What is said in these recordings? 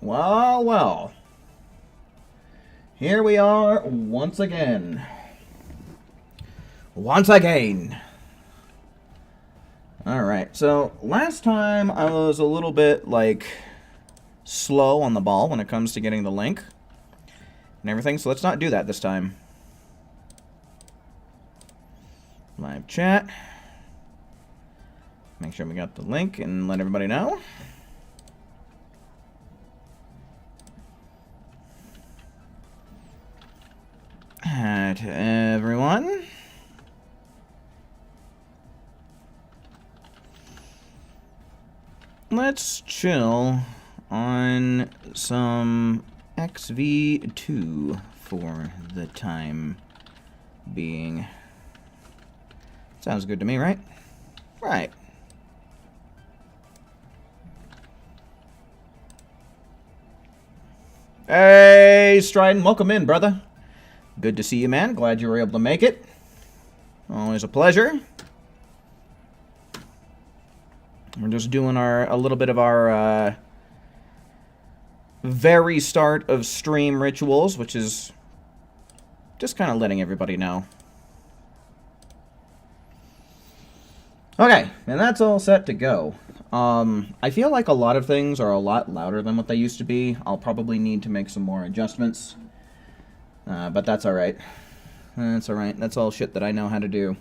Well, well. Here we are once again. Once again. Alright, so last time I was a little bit, slow on the ball when it comes to getting the link and everything, so let's not do that this time. Live chat. Make sure we got the link and let everybody know. Alright, everyone. Let's chill on some XV2 for the time being. Sounds good to me, right? Right. Hey, Strident, welcome in, brother. Good to see you, man. Glad you were able to make it. Always a pleasure. We're just doing a little bit of our very start of stream rituals, which is just kind of letting everybody know. Okay, and that's all set to go. I feel like a lot of things are a lot louder than what they used to be. I'll probably need to make some more adjustments. But that's alright. That's alright. That's all shit that I know how to do.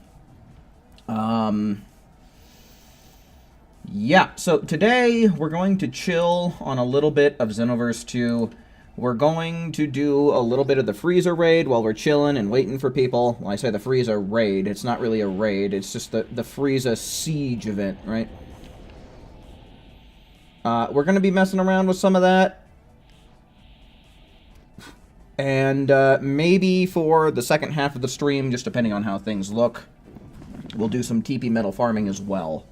Yeah, so today we're going to chill on a little bit of Xenoverse 2. We're going to do a little bit of the Frieza raid while we're chilling and waiting for people. Well, I say the Frieza raid. It's not really a raid. It's just the Frieza siege event, right? We're going to be messing around with some of that. And maybe for the second half of the stream, just depending on how things look, we'll do some TP metal farming as well.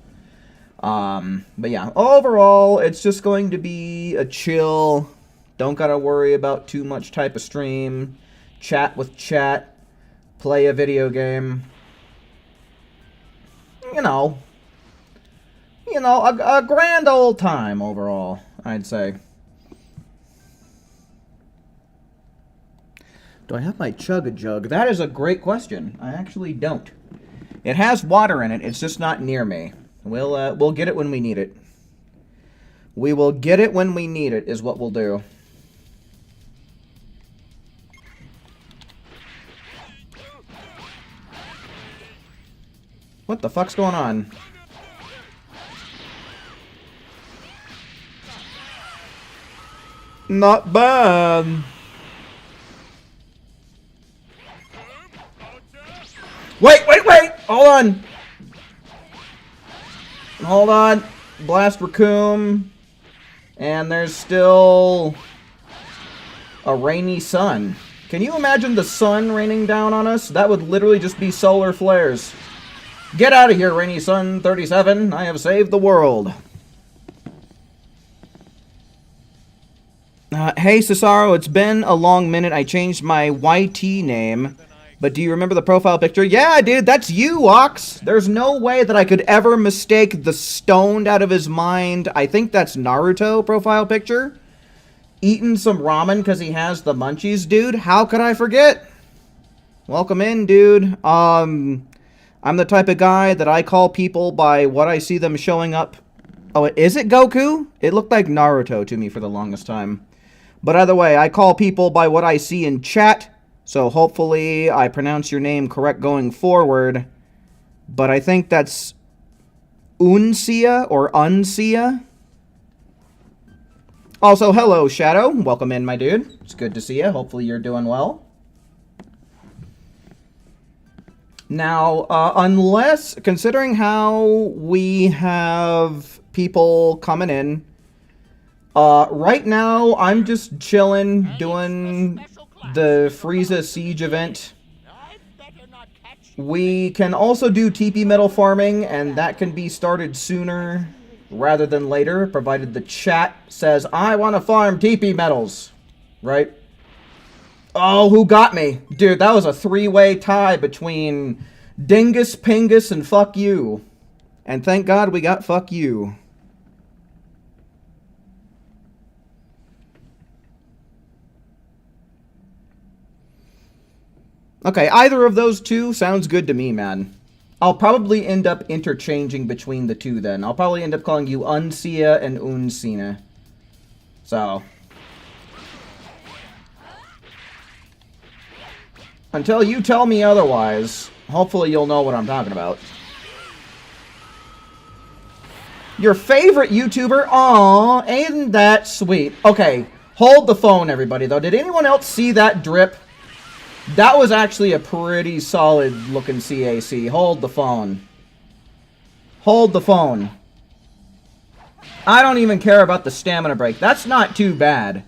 But yeah, overall, it's just going to be a chill, don't gotta worry about too much type of stream, chat with chat, play a video game. You know, a grand old time overall, I'd say. Do I have my chug-a-jug? That is a great question. I actually don't. It has water in it, it's just not near me. We'll get it when we need it. We will get it when we need it, is what we'll do. What the fuck's going on? Not bad. Wait! Hold on! Hold on. Blast Raccoon. And there's still a rainy sun. Can you imagine the sun raining down on us? That would literally just be solar flares. Get out of here, Rainy Sun 37. I have saved the world. Hey, Cesaro, it's been a long minute. I changed my YT name. But do you remember the profile picture? Yeah, dude, that's you, Ox. There's no way that I could ever mistake the stoned out of his mind. I think that's Naruto profile picture. Eating some ramen because he has the munchies, dude. How could I forget? Welcome in, dude. I'm the type of guy that I call people by what I see them showing up. Oh, is it Goku? It looked like Naruto to me for the longest time. But either way, I call people by what I see in chat. So hopefully I pronounce your name correct going forward. But I think that's Uncia or Uncia. Also, hello, Shadow. Welcome in, my dude. It's good to see you. Hopefully you're doing well. Now, considering how we have people coming in, right now I'm just chilling, doing the Frieza Siege event. We can also do TP metal farming, and that can be started sooner rather than later, provided the chat says, I want to farm TP metals, right? Oh, who got me? Dude, that was a three-way tie between Dingus, Pingus, and Fuck You. And thank God we got Fuck You. Okay, either of those two sounds good to me, man. I'll probably end up interchanging between the two then. I'll probably end up calling you Uncia and Uncina. So. Until you tell me otherwise, hopefully you'll know what I'm talking about. Your favorite YouTuber? Aw, ain't that sweet. Okay, hold the phone, everybody, though. Did anyone else see that drip? That was actually a pretty solid-looking CAC. Hold the phone. Hold the phone. I don't even care about the stamina break. That's not too bad.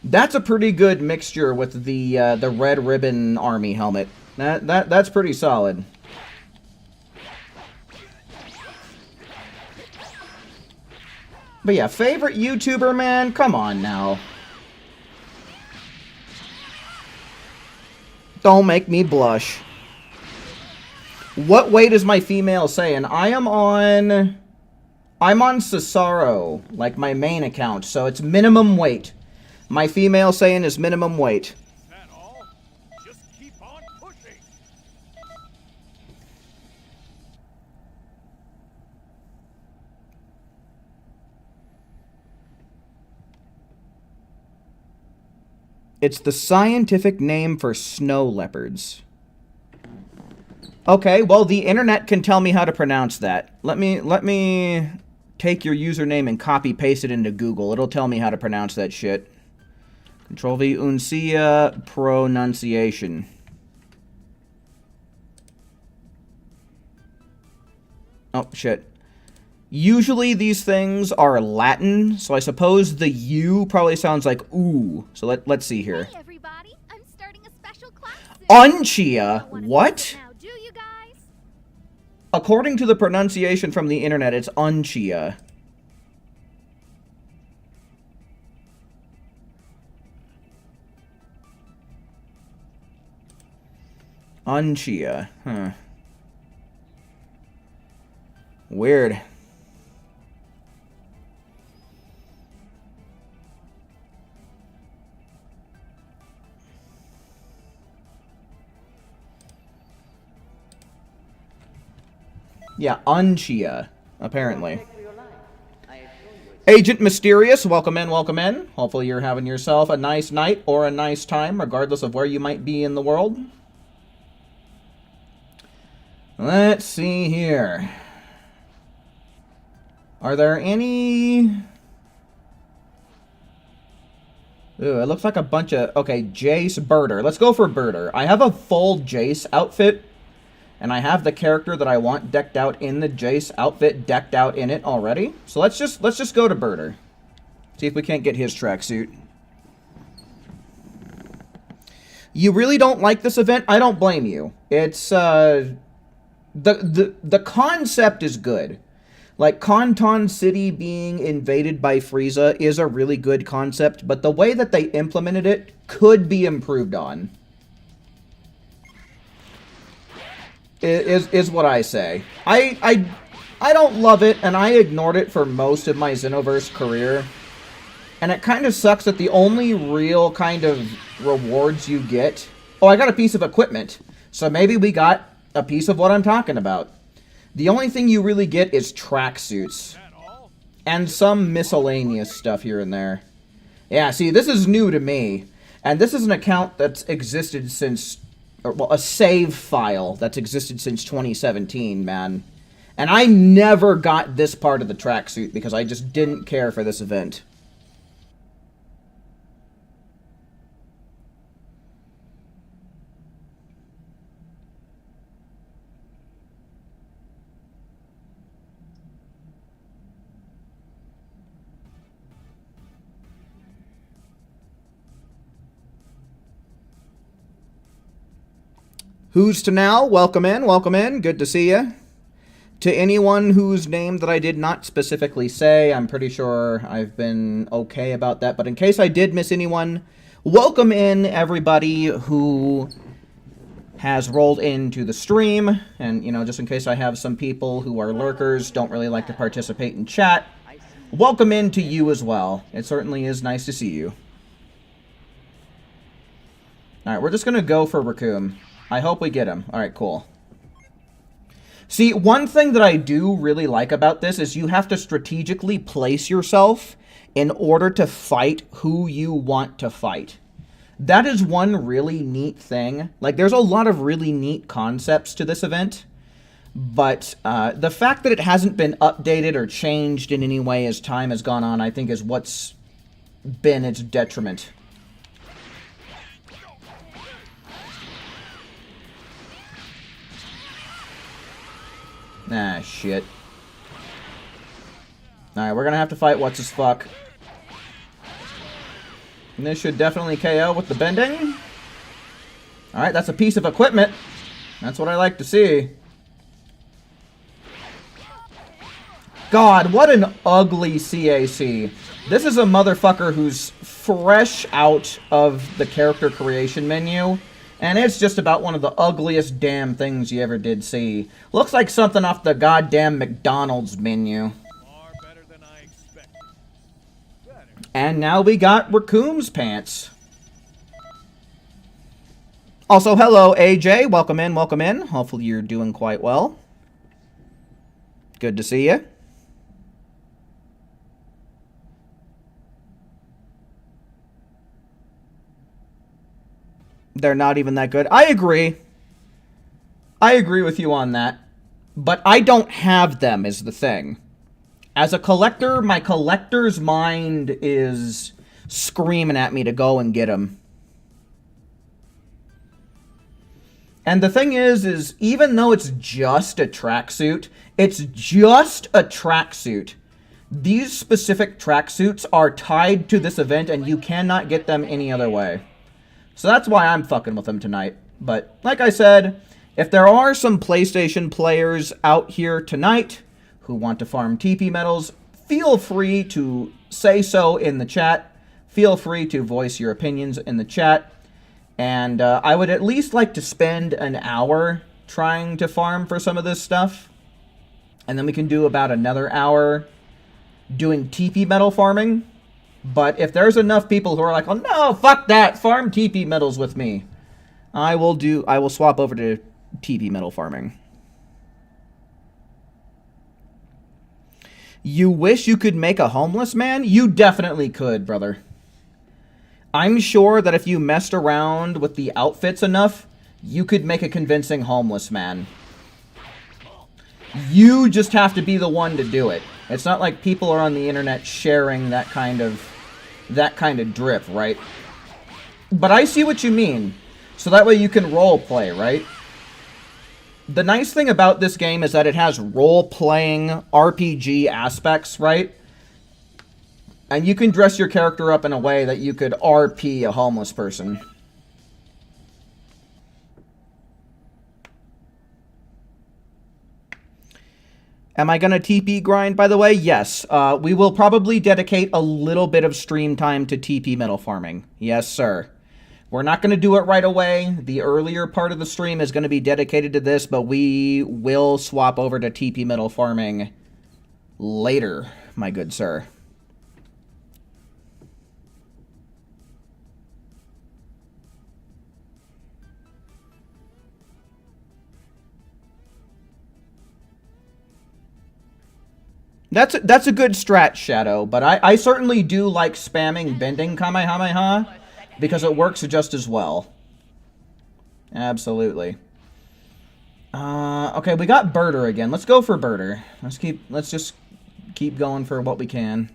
That's a pretty good mixture with the Red Ribbon Army helmet. That's pretty solid. But yeah, favorite YouTuber, man? Come on now. Don't make me blush. What weight is my female saying? I'm on Cesaro, like my main account, so it's minimum weight. My female saying is minimum weight. Is that all? Just keep on pushing. It's the scientific name for snow leopards. Okay, well, the internet can tell me how to pronounce that. Let me take your username and copy paste it into Google. It'll tell me how to pronounce that shit. Control V, Uncia, pronunciation. Oh, shit. Usually these things are Latin, so I suppose the U probably sounds like ooh. So let's see here. Hey everybody, I'm starting a special class soon. Uncia? What? Now, do you guys? According to the pronunciation from the internet, it's Uncia. Uncia. Huh. Weird. Yeah, Uncia, apparently. Agent Mysterious, welcome in, welcome in. Hopefully you're having yourself a nice night or a nice time, regardless of where you might be in the world. Let's see here. Are there any... Ooh, it looks like a bunch of... Okay, Jace, Birder. Let's go for Birder. I have a full Jace outfit, and I have the character that I want decked out in the Jace outfit decked out in it already. So let's just go to Birder. See if we can't get his tracksuit. You really don't like this event? I don't blame you. It's, the concept is good. Like, Kanton City being invaded by Frieza is a really good concept, but the way that they implemented it could be improved on. Is what I say. I don't love it, and I ignored it for most of my Xenoverse career. And it kind of sucks that the only real kind of rewards you get... Oh, I got a piece of equipment. So maybe we got a piece of what I'm talking about. The only thing you really get is tracksuits. And some miscellaneous stuff here and there. Yeah, see, this is new to me. And this is an account that's existed since... Well, a save file that's existed since 2017, man. And I never got this part of the tracksuit because I just didn't care for this event. Who's to now? Welcome in, welcome in. Good to see you. To anyone whose name that I did not specifically say, I'm pretty sure I've been okay about that. But in case I did miss anyone, welcome in everybody who has rolled into the stream. And, you know, just in case I have some people who are lurkers, don't really like to participate in chat, welcome in to you as well. It certainly is nice to see you. Alright, we're just going to go for Raccoon. I hope we get him. Alright, cool. See, one thing that I do really like about this is you have to strategically place yourself in order to fight who you want to fight. That is one really neat thing. Like, there's a lot of really neat concepts to this event, but the fact that it hasn't been updated or changed in any way as time has gone on, I think is what's been its detriment. Ah, shit. Alright, we're gonna have to fight what's-his-fuck. And this should definitely KO with the bending. Alright, that's a piece of equipment. That's what I like to see. God, what an ugly CAC. This is a motherfucker who's fresh out of the character creation menu. And it's just about one of the ugliest damn things you ever did see. Looks like something off the goddamn McDonald's menu. Far better than I expected. Better. And now we got Raccoon's pants. Also, hello, AJ. Welcome in, welcome in. Hopefully you're doing quite well. Good to see you. They're not even that good. I agree. I agree with you on that. But I don't have them is the thing. As a collector, my collector's mind is screaming at me to go and get them. And the thing is even though it's just a tracksuit, these specific tracksuits are tied to this event and you cannot get them any other way. So that's why I'm fucking with them tonight. But like I said, if there are some PlayStation players out here tonight who want to farm TP medals, feel free to say so in the chat. Feel free to voice your opinions in the chat. And I would at least like to spend an hour trying to farm for some of this stuff. And then we can do about another hour doing TP medal farming. But if there's enough people who are like, oh no, fuck that, farm TP medals with me, I will swap over to TP medal farming. You wish you could make a homeless man? You definitely could, brother. I'm sure that if you messed around with the outfits enough, you could make a convincing homeless man. You just have to be the one to do it. It's not like people are on the internet sharing that kind of drip, right? But I see what you mean. So that way you can role play, right? The nice thing about this game is that it has role-playing RPG aspects, right? And you can dress your character up in a way that you could RP a homeless person. Am I going to TP grind, by the way? Yes. We will probably dedicate a little bit of stream time to TP metal farming. Yes, sir. We're not going to do it right away. The earlier part of the stream is going to be dedicated to this, but we will swap over to TP metal farming later, my good sir. That's a good strat, Shadow, but I certainly do like spamming bending Kamehameha because it works just as well. Absolutely. Okay, we got Birder again. Let's go for Birder. Let's just keep going for what we can.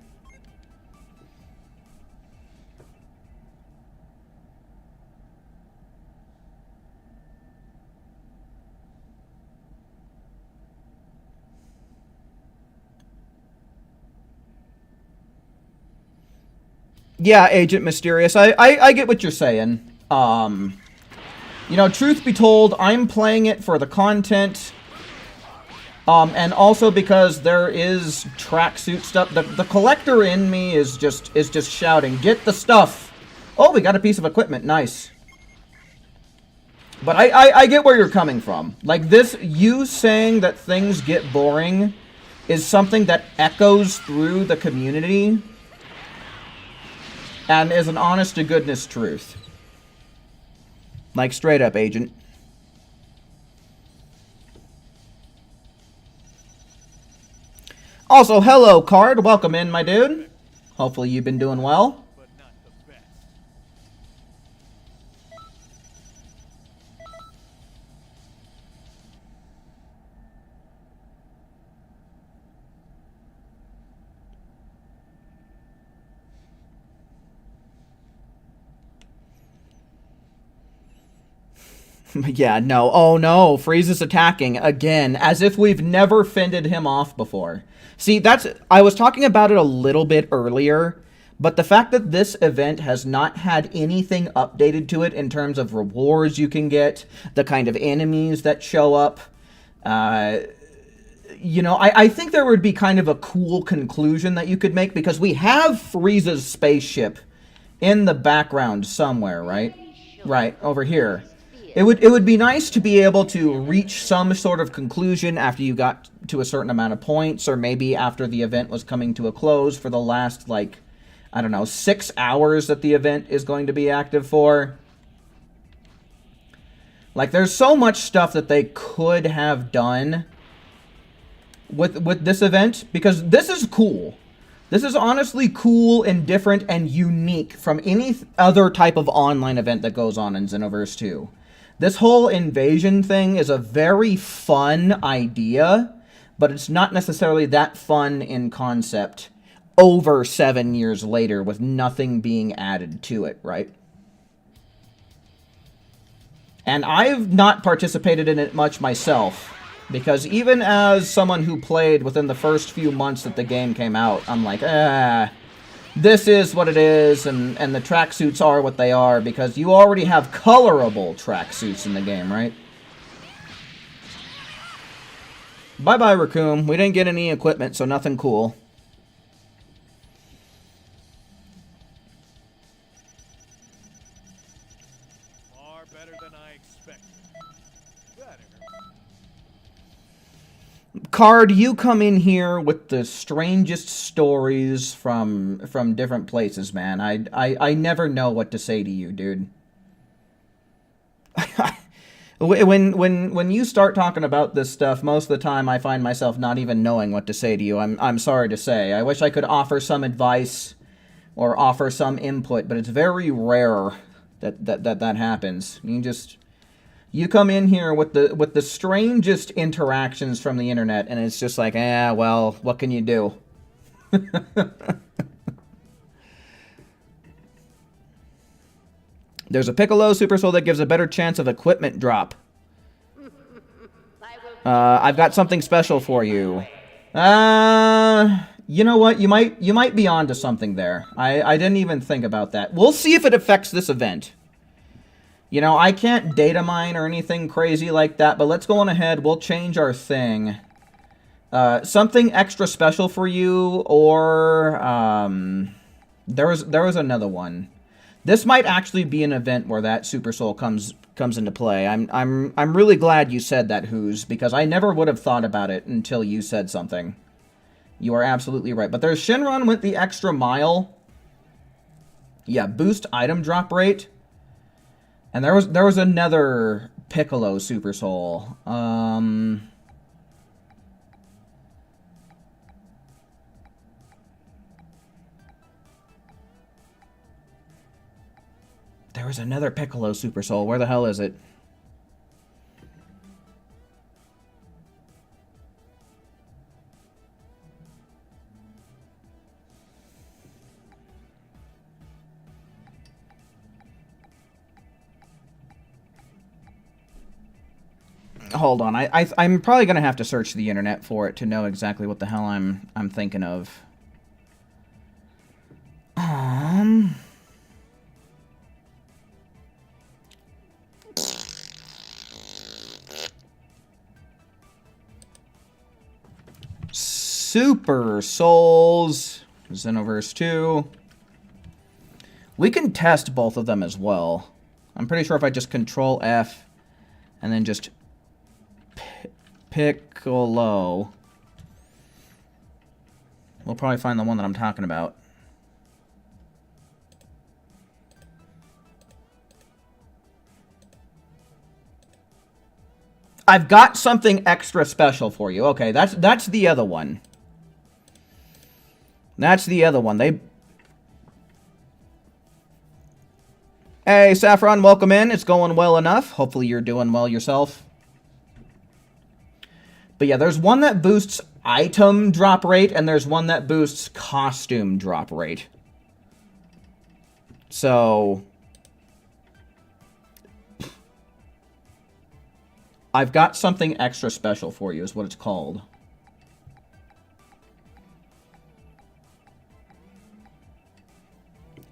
Yeah, Agent Mysterious. I get what you're saying. You know, truth be told, I'm playing it for the content. And also because there is tracksuit stuff. The collector in me is just shouting, get the stuff. Oh, we got a piece of equipment. Nice. But I get where you're coming from. Like this, you saying that things get boring is something that echoes through the community. And is an honest to goodness truth. Like straight up, Agent. Also, hello, Card. Welcome in, my dude. Hopefully you've been doing well. but not the best. Yeah, no. Oh, no. Frieza's attacking again, as if we've never fended him off before. See, that's... I was talking about it a little bit earlier, but the fact that this event has not had anything updated to it in terms of rewards you can get, the kind of enemies that show up, you know, I think there would be kind of a cool conclusion that you could make, because we have Frieza's spaceship in the background somewhere, right? Right, over here. It would be nice to be able to reach some sort of conclusion after you got to a certain amount of points, or maybe after the event was coming to a close for the last, like, I don't know, 6 hours that the event is going to be active for. Like, there's so much stuff that they could have done with this event, because this is cool. This is honestly cool and different and unique from any other type of online event that goes on in Xenoverse 2. This whole invasion thing is a very fun idea, but it's not necessarily that fun in concept over 7 years later with nothing being added to it, right? And I've not participated in it much myself, because even as someone who played within the first few months that the game came out, I'm like, this is what it is, and the tracksuits are what they are, because you already have colorable tracksuits in the game, right? Bye-bye, Raccoon. We didn't get any equipment, so nothing cool. Far better than I expected. Better. Card, you come in here with the strangest stories from different places, man. I never know what to say to you, dude. When you start talking about this stuff, most of the time I find myself not even knowing what to say to you. I'm sorry to say. I wish I could offer some advice or offer some input, but it's very rare that happens. You come in here with the strangest interactions from the internet, and it's just like, well, what can you do? There's a Piccolo Super Soul that gives a better chance of equipment drop. I've got something special for you. You know what? You might be onto something there. I didn't even think about that. We'll see if it affects this event. You know, I can't data mine or anything crazy like that, but let's go on ahead. We'll change our thing. Something extra special for you, or there was another one. This might actually be an event where that Super Soul comes into play. I'm really glad you said that, Who's, because I never would have thought about it until you said something. You are absolutely right. But there's Shinron with the extra mile. Yeah, boost item drop rate. And there was another Piccolo Super Soul. There was another Piccolo Super Soul. Where the hell is it? Hold on, I'm probably gonna have to search the internet for it to know exactly what the hell I'm thinking of. Super Souls, Xenoverse 2. We can test both of them as well. I'm pretty sure if I just Control F and then just Piccolo, we'll probably find the one that I'm talking about. I've got something extra special for you. Okay, that's the other one. That's the other one. Hey, Saffron, welcome in. It's going well enough. Hopefully you're doing well yourself. But yeah, there's one that boosts item drop rate, and there's one that boosts costume drop rate. So I've got something extra special for you, is what it's called.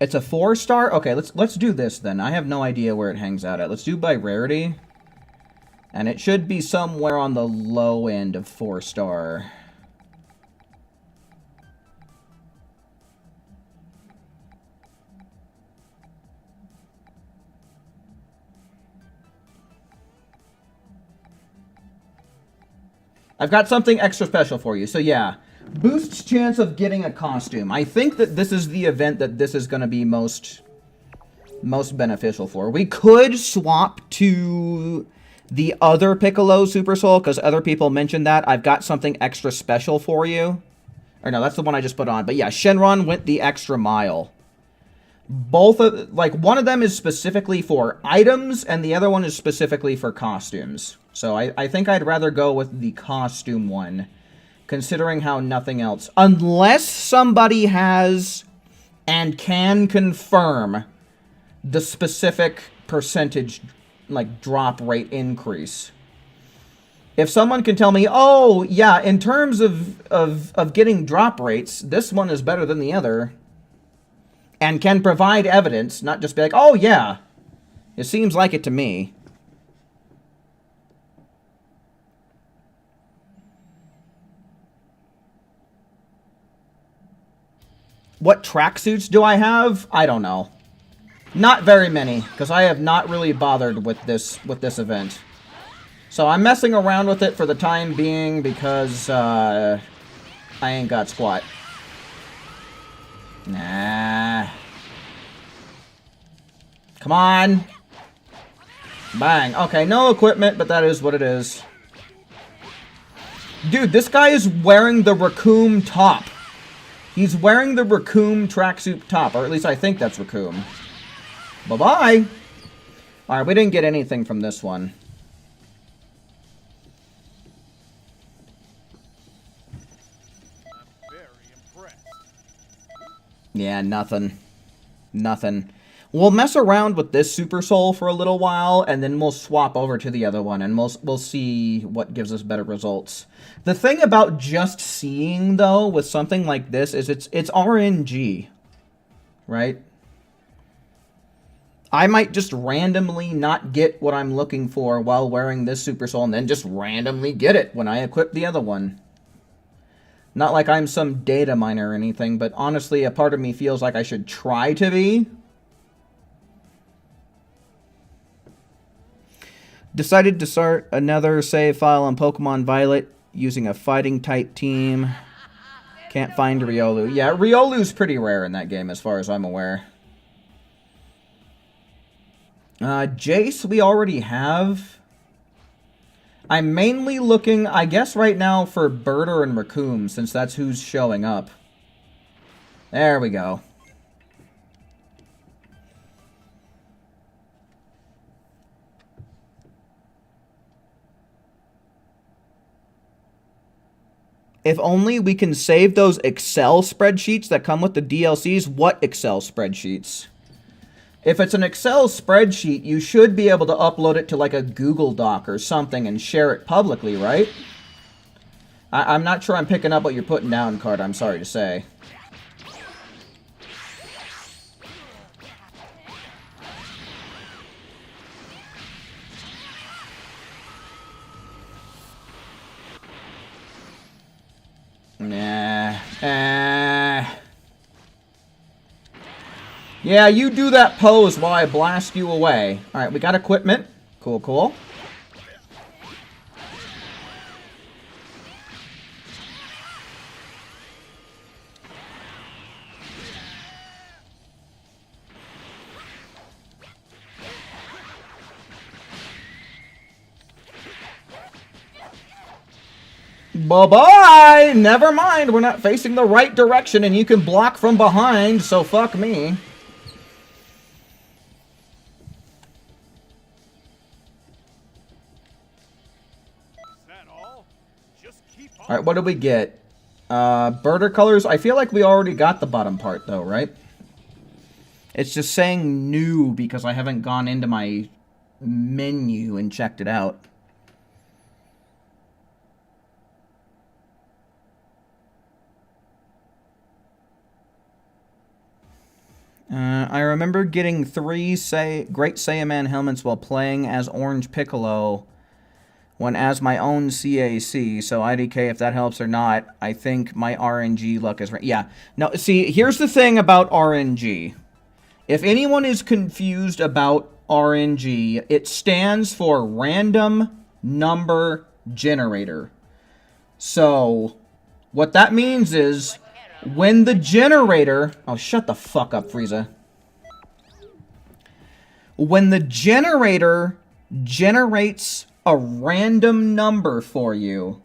It's a 4-star? Okay, let's do this then. I have no idea where it hangs out at. Let's do by rarity. And it should be somewhere on the low end of 4-star. I've got something extra special for you. So yeah, boosts chance of getting a costume. I think that this is the event that this is going to be most beneficial for. We could swap to the other Piccolo Super Soul, because other people mentioned that. I've got something extra special for you. Or no, that's the one I just put on. But yeah, Shenron went the extra mile. Both of, like, one of them is specifically for items, and the other one is specifically for costumes. So I think I'd rather go with the costume one, considering how nothing else. Unless somebody has and can confirm the specific percentage, like, drop rate increase. If someone can tell me, oh, yeah, in terms of getting drop rates, this one is better than the other, and can provide evidence, not just be like, oh, yeah, it seems like it to me. What tracksuits do I have? I don't know. Not very many, because I have not really bothered with this event. So I'm messing around with it for the time being because I ain't got squat. Nah. Come on. Bang. Okay, no equipment, but that is what it is. Dude, this guy is wearing the Raccoon top. He's wearing the Raccoon tracksuit top, or at least I think that's Raccoon. Bye-bye. Alright, we didn't get anything from this one. I'm very impressed. Yeah, nothing. Nothing. We'll mess around with this Super Soul for a little while, and then we'll swap over to the other one, and we'll see what gives us better results. The thing about just seeing, though, with something like this, is it's RNG. Right? I might just randomly not get what I'm looking for while wearing this Super Soul, and then just randomly get it when I equip the other one. Not like I'm some data miner or anything, but honestly, a part of me feels like I should try to be. Decided to start another save file on Pokemon Violet using a fighting type team. Can't find Riolu. Yeah, Riolu's pretty rare in that game as far as I'm aware. Jace we already have. I'm mainly looking, I guess right now, for Birder and Raccoon, since that's who's showing up. There we go. If only we can save those Excel spreadsheets that come with the DLCs. What Excel spreadsheets? If it's an Excel spreadsheet, you should be able to upload it to like a Google Doc or something and share it publicly, right? I'm not sure I'm picking up what you're putting down, Card, I'm sorry to say. Nah. Yeah, you do that pose while I blast you away. Alright, we got equipment. Cool, cool. Bye-bye! Never mind, we're not facing the right direction and you can block from behind, so fuck me. Is that all? Just keep on. Alright, what did we get? Birder colors. I feel like we already got the bottom part, though, right? It's just saying new because I haven't gone into my menu and checked it out. I remember getting 3 Great Saiyaman helmets while playing as Orange Piccolo when as my own CAC, so IDK, if that helps or not, I think my RNG luck is right. Yeah. No, see, here's the thing about RNG. If anyone is confused about RNG, it stands for Random Number Generator. So, what that means is, when the generator... Oh, shut the fuck up, Frieza. When the generator generates a random number for you,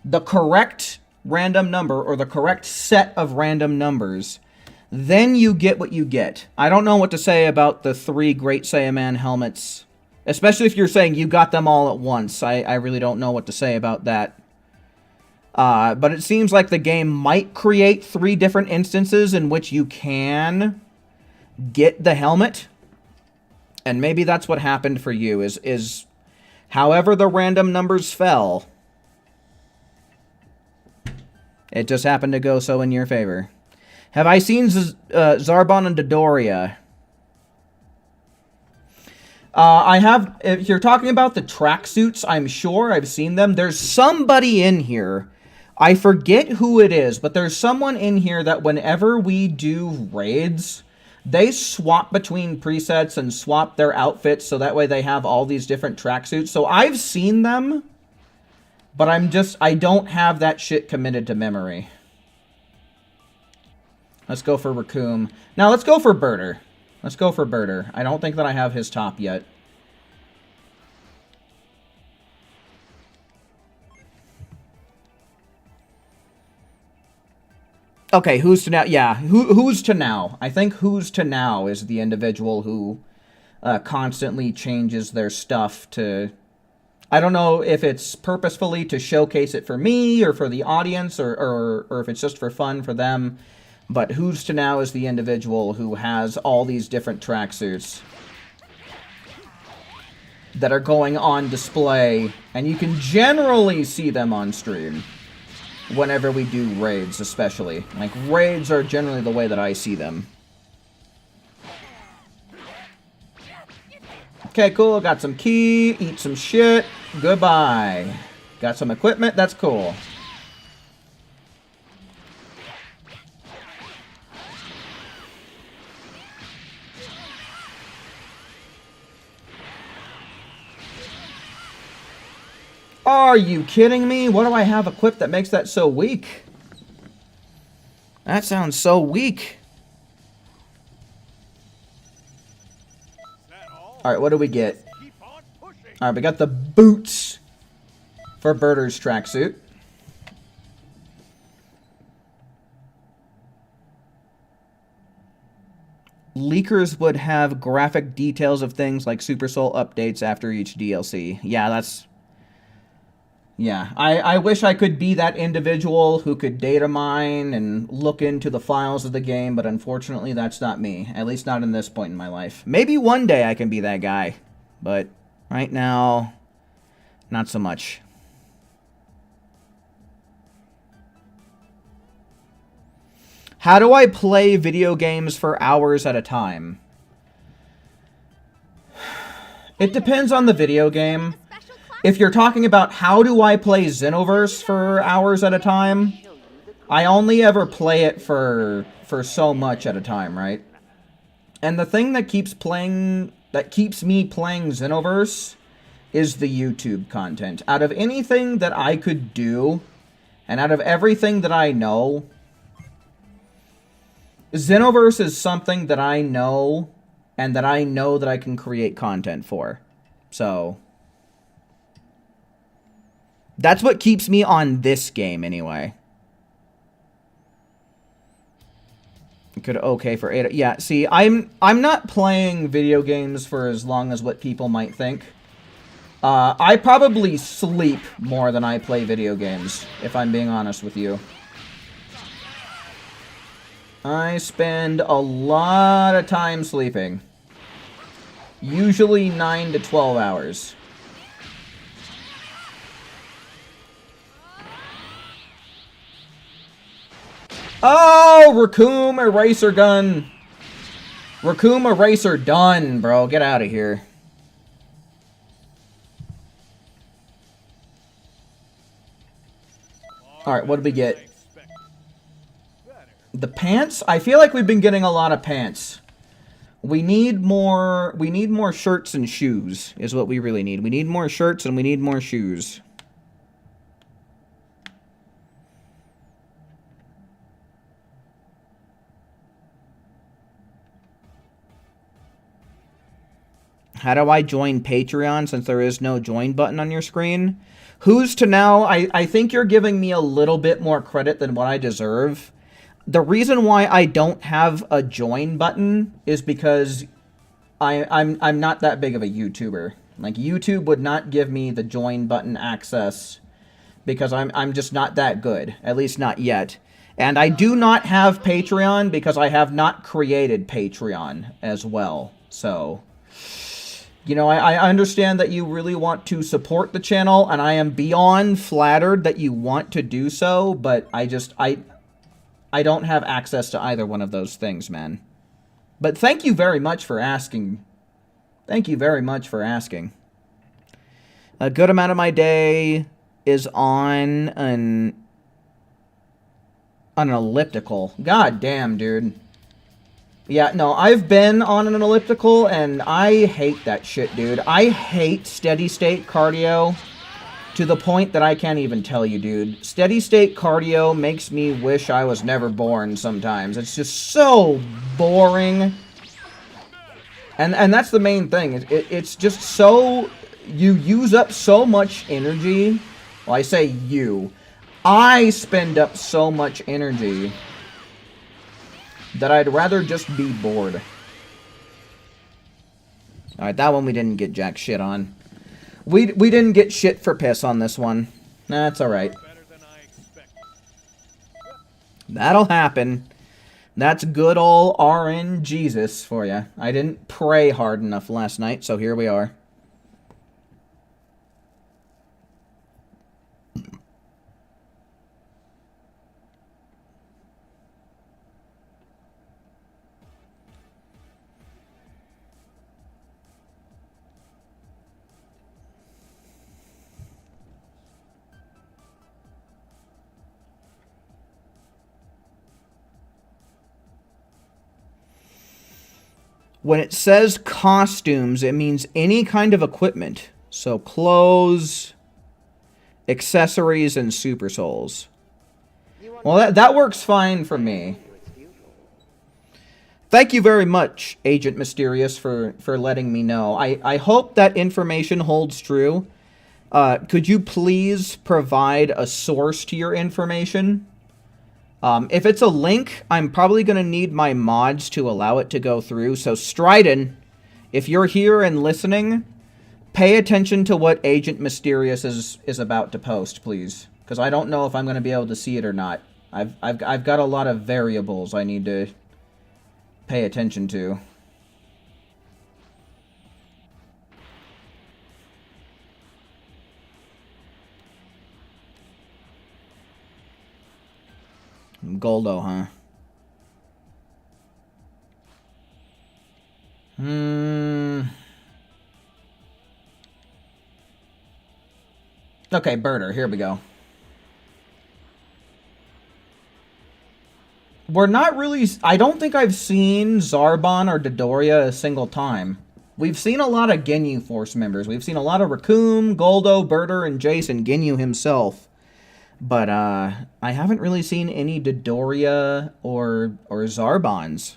the correct random number, or the correct set of random numbers, then you get what you get. I don't know what to say about the 3 Great Saiyaman helmets, especially if you're saying you got them all at once. I really don't know what to say about that. But it seems like the game might create 3 different instances in which you can get the helmet. And maybe that's what happened for you, is however the random numbers fell, it just happened to go so in your favor. Have I seen Zarbon and Dodoria? I have, if you're talking about the tracksuits, I'm sure I've seen them. There's somebody in here, I forget who it is, but there's someone in here that whenever we do raids, they swap between presets and swap their outfits so that way they have all these different tracksuits. So I've seen them, but I don't have that shit committed to memory. Let's go for Raccoon. Now let's go for Birder. Let's go for Birder. I don't think that I have his top yet. Okay, who's to now? Yeah, who's to now? I think who's to now is the individual who constantly changes their stuff to... I don't know if it's purposefully to showcase it for me or for the audience or if it's just for fun for them. But who's to now is the individual who has all these different tracksuits that are going on display, and you can generally see them on stream. Whenever we do raids, especially. Like, raids are generally the way that I see them. Okay, cool. Got some key. Eat some shit. Goodbye. Got some equipment. That's cool. Are you kidding me? What do I have equipped that makes that so weak? That sounds so weak. Alright, what do we get? Alright, we got the boots for Birder's tracksuit. Leakers would have graphic details of things like Super Soul updates after each DLC. Yeah, that's... Yeah, I wish I could be that individual who could data mine and look into the files of the game, but unfortunately that's not me. At least not in this point in my life. Maybe one day I can be that guy, but right now, not so much. How do I play video games for hours at a time? It depends on the video game. If you're talking about how do I play Xenoverse for hours at a time, I only ever play it for so much at a time, right? And the thing that keeps me playing Xenoverse is the YouTube content. Out of anything that I could do, and out of everything that I know, Xenoverse is something that I know, and that I know that I can create content for. So... That's what keeps me on this game, anyway. Could okay for 8. Yeah, see, I'm not playing video games for as long as what people might think. I probably sleep more than I play video games, if I'm being honest with you. I spend a lot of time sleeping. Usually 9 to 12 hours. Oh, Raccoon Eraser Gun. Raccoon Eraser done, bro. Get out of here. Alright, what did we get? The pants? I feel like we've been getting a lot of pants. We need more shirts and shoes, is what we really need. We need more shirts and we need more shoes. How do I join Patreon since there is no join button on your screen? Who's to know? I think you're giving me a little bit more credit than what I deserve. The reason why I don't have a join button is because I'm not that big of a YouTuber. Like, YouTube would not give me the join button access because I'm just not that good, at least not yet. And I do not have Patreon because I have not created Patreon as well. So, you know, I understand that you really want to support the channel, and I am beyond flattered that you want to do so, but I don't have access to either one of those things, man. But thank you very much for asking. Thank you very much for asking. A good amount of my day is on an elliptical. God damn, dude. Yeah, no, I've been on an elliptical, and I hate that shit, dude. I hate steady-state cardio to the point that I can't even tell you, dude. Steady-state cardio makes me wish I was never born sometimes. It's just so boring. And that's the main thing. It's just so... You use up so much energy. Well, I say you. I spend up so much energy that I'd rather just be bored. Alright, that one we didn't get jack shit on. We didn't get shit for piss on this one. That's alright. That'll happen. That's good ol' RN Jesus for you. I didn't pray hard enough last night, so here we are. When it says costumes, it means any kind of equipment. So clothes, accessories, and super souls. Well, that works fine for me. Thank you very much, Agent Mysterious, for letting me know. I hope that information holds true. Could you please provide a source to your information? If it's a link, I'm probably going to need my mods to allow it to go through. So, Stryden, if you're here and listening, pay attention to what Agent Mysterious is about to post, please. Because I don't know if I'm going to be able to see it or not. I've got a lot of variables I need to pay attention to. Goldo, huh? Okay, Birder, here we go. We're not really... I don't think I've seen Zarbon or Dodoria a single time. We've seen a lot of Ginyu Force members. We've seen a lot of Raccoon, Goldo, Birder, and Jason, Ginyu himself. But, I haven't really seen any Dodoria or Zarbons.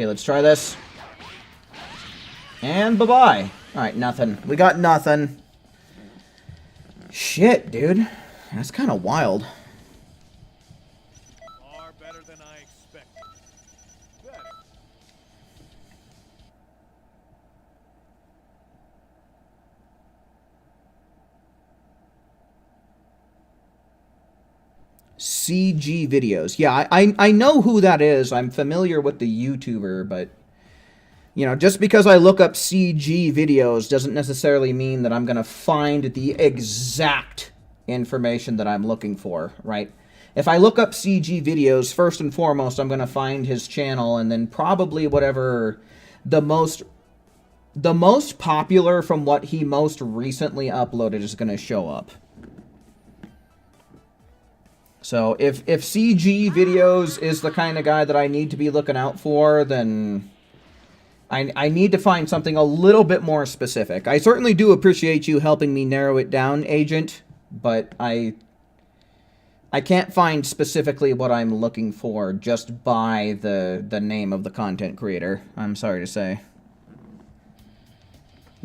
Okay, let's try this. And bye-bye. Alright, nothing. We got nothing. Shit, dude. That's kind of wild. Far better than I expected. Better. CG videos. Yeah, I know who that is. I'm familiar with the YouTuber, but... You know, just because I look up CG videos doesn't necessarily mean that I'm going to find the exact information that I'm looking for, right? If I look up CG videos, first and foremost, I'm going to find his channel, and then probably whatever the most popular from what he most recently uploaded is going to show up. So if CG videos is the kind of guy that I need to be looking out for, then... I need to find something a little bit more specific. I certainly do appreciate you helping me narrow it down, Agent, but I can't find specifically what I'm looking for just by the name of the content creator. I'm sorry to say.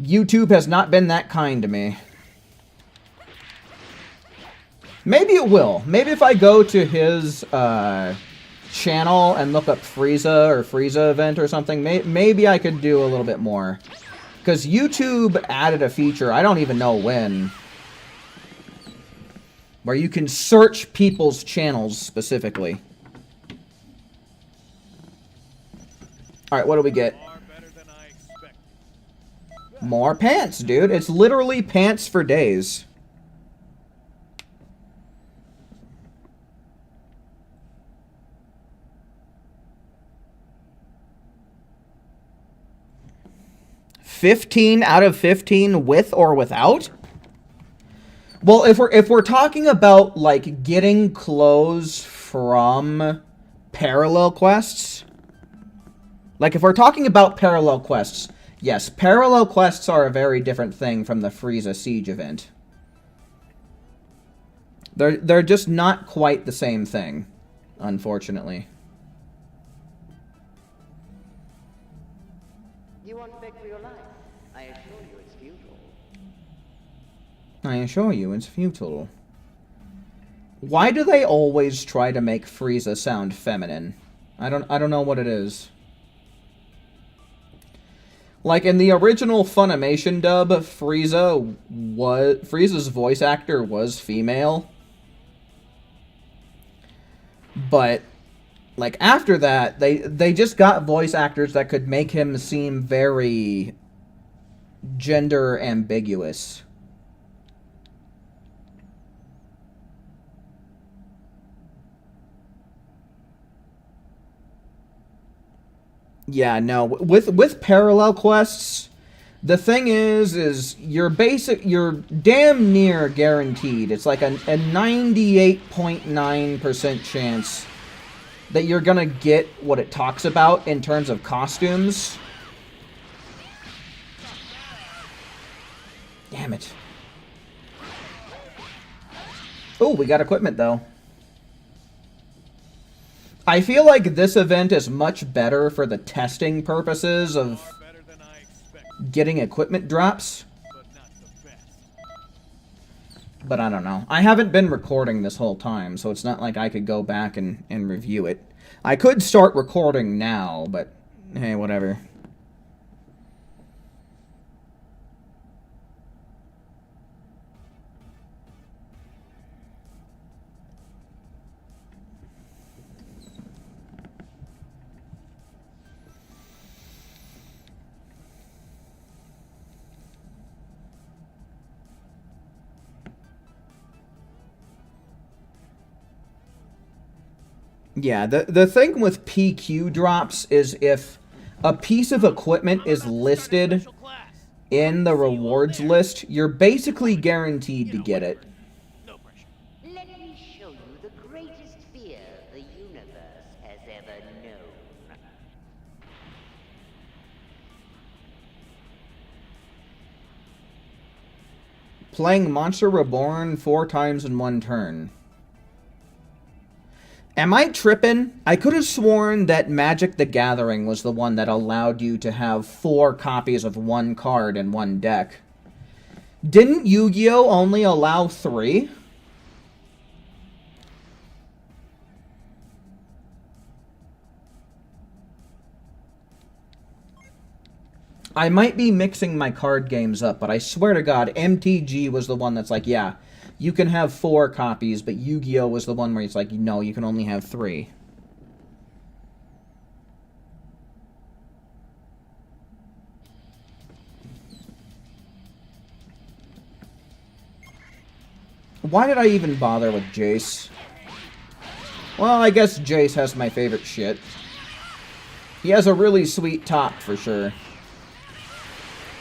YouTube has not been that kind to me. Maybe it will. Maybe if I go to his channel and look up Frieza or Frieza event or something, maybe I could do a little bit more. Because YouTube added a feature, I don't even know when, where you can search people's channels specifically. Alright, what do we get? Far better than I expected. More pants, dude. It's literally pants for days. $15 out of 15 with or without? Well, if we're talking about like getting clothes from parallel quests, like if we're talking about parallel quests, yes, parallel quests are a very different thing from the Frieza Siege event. They're just not quite the same thing, unfortunately. You want to beg for your life? I assure you it's futile. I assure you it's futile. Why do they always try to make Frieza sound feminine? I don't know what it is. Like in the original Funimation dub, Frieza's voice actor was female. But like after that, they just got voice actors that could make him seem very gender ambiguous. Yeah, no, with parallel quests, the thing is you're damn near guaranteed. It's like a 98.9% chance that you're gonna get what it talks about in terms of costumes. Damn it. Oh, we got equipment though. I feel like this event is much better for the testing purposes of Far better than I expected, getting equipment drops. but not the best. But I don't know. I haven't been recording this whole time, so it's not like I could go back and review it. I could start recording now, but hey, whatever. Yeah, the thing with PQ drops is if a piece of equipment is listed Special class. in the rewards list, you're basically guaranteed to get it. No pressure. Let me show you the greatest fear the universe has ever known. Playing Monster Reborn 4 times in one turn. Am I tripping? I could have sworn that Magic the Gathering was the one that allowed you to have 4 copies of one card in one deck. Didn't Yu-Gi-Oh! Only allow 3? I might be mixing my card games up, but I swear to God, MTG was the one that's like, yeah, you can have 4 copies, but Yu-Gi-Oh! Was the one where it's like, no, you can only have 3. Why did I even bother with Jace? Well, I guess Jace has my favorite shit. He has a really sweet top, for sure.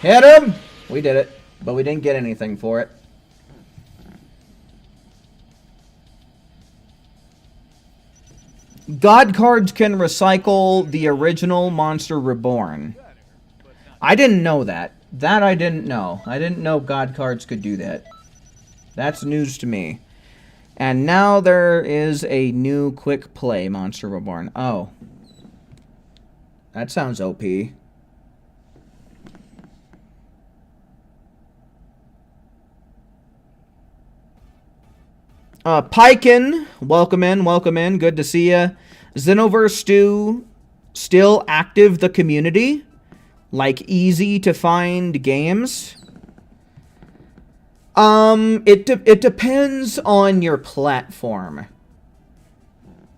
Hit him! We did it, but we didn't get anything for it. God cards can recycle the original Monster Reborn. I didn't know that. That I didn't know. I didn't know God cards could do that. That's news to me. And now there is a new quick play Monster Reborn. Oh. That sounds OP. Piken, welcome in, good to see ya. Xenoverse Stew, still active the community? Like, easy to find games? It depends on your platform.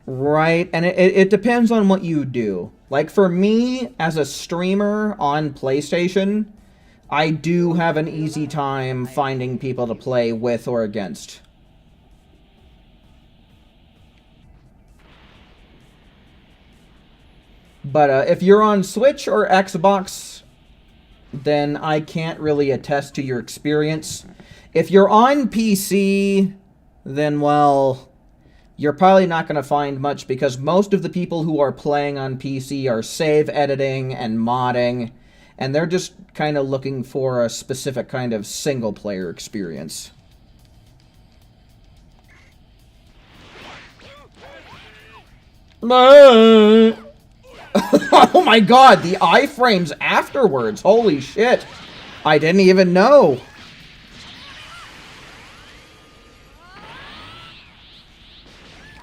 Right, and it depends on what you do. Like, for me, as a streamer on PlayStation, I do have an easy time finding people to play with or against. But if you're on Switch or Xbox, then I can't really attest to your experience. If you're on PC, then, well, you're probably not going to find much because most of the people who are playing on PC are save editing and modding, and they're just kind of looking for a specific kind of single-player experience. Oh my god, the iframes afterwards. Holy shit. I didn't even know.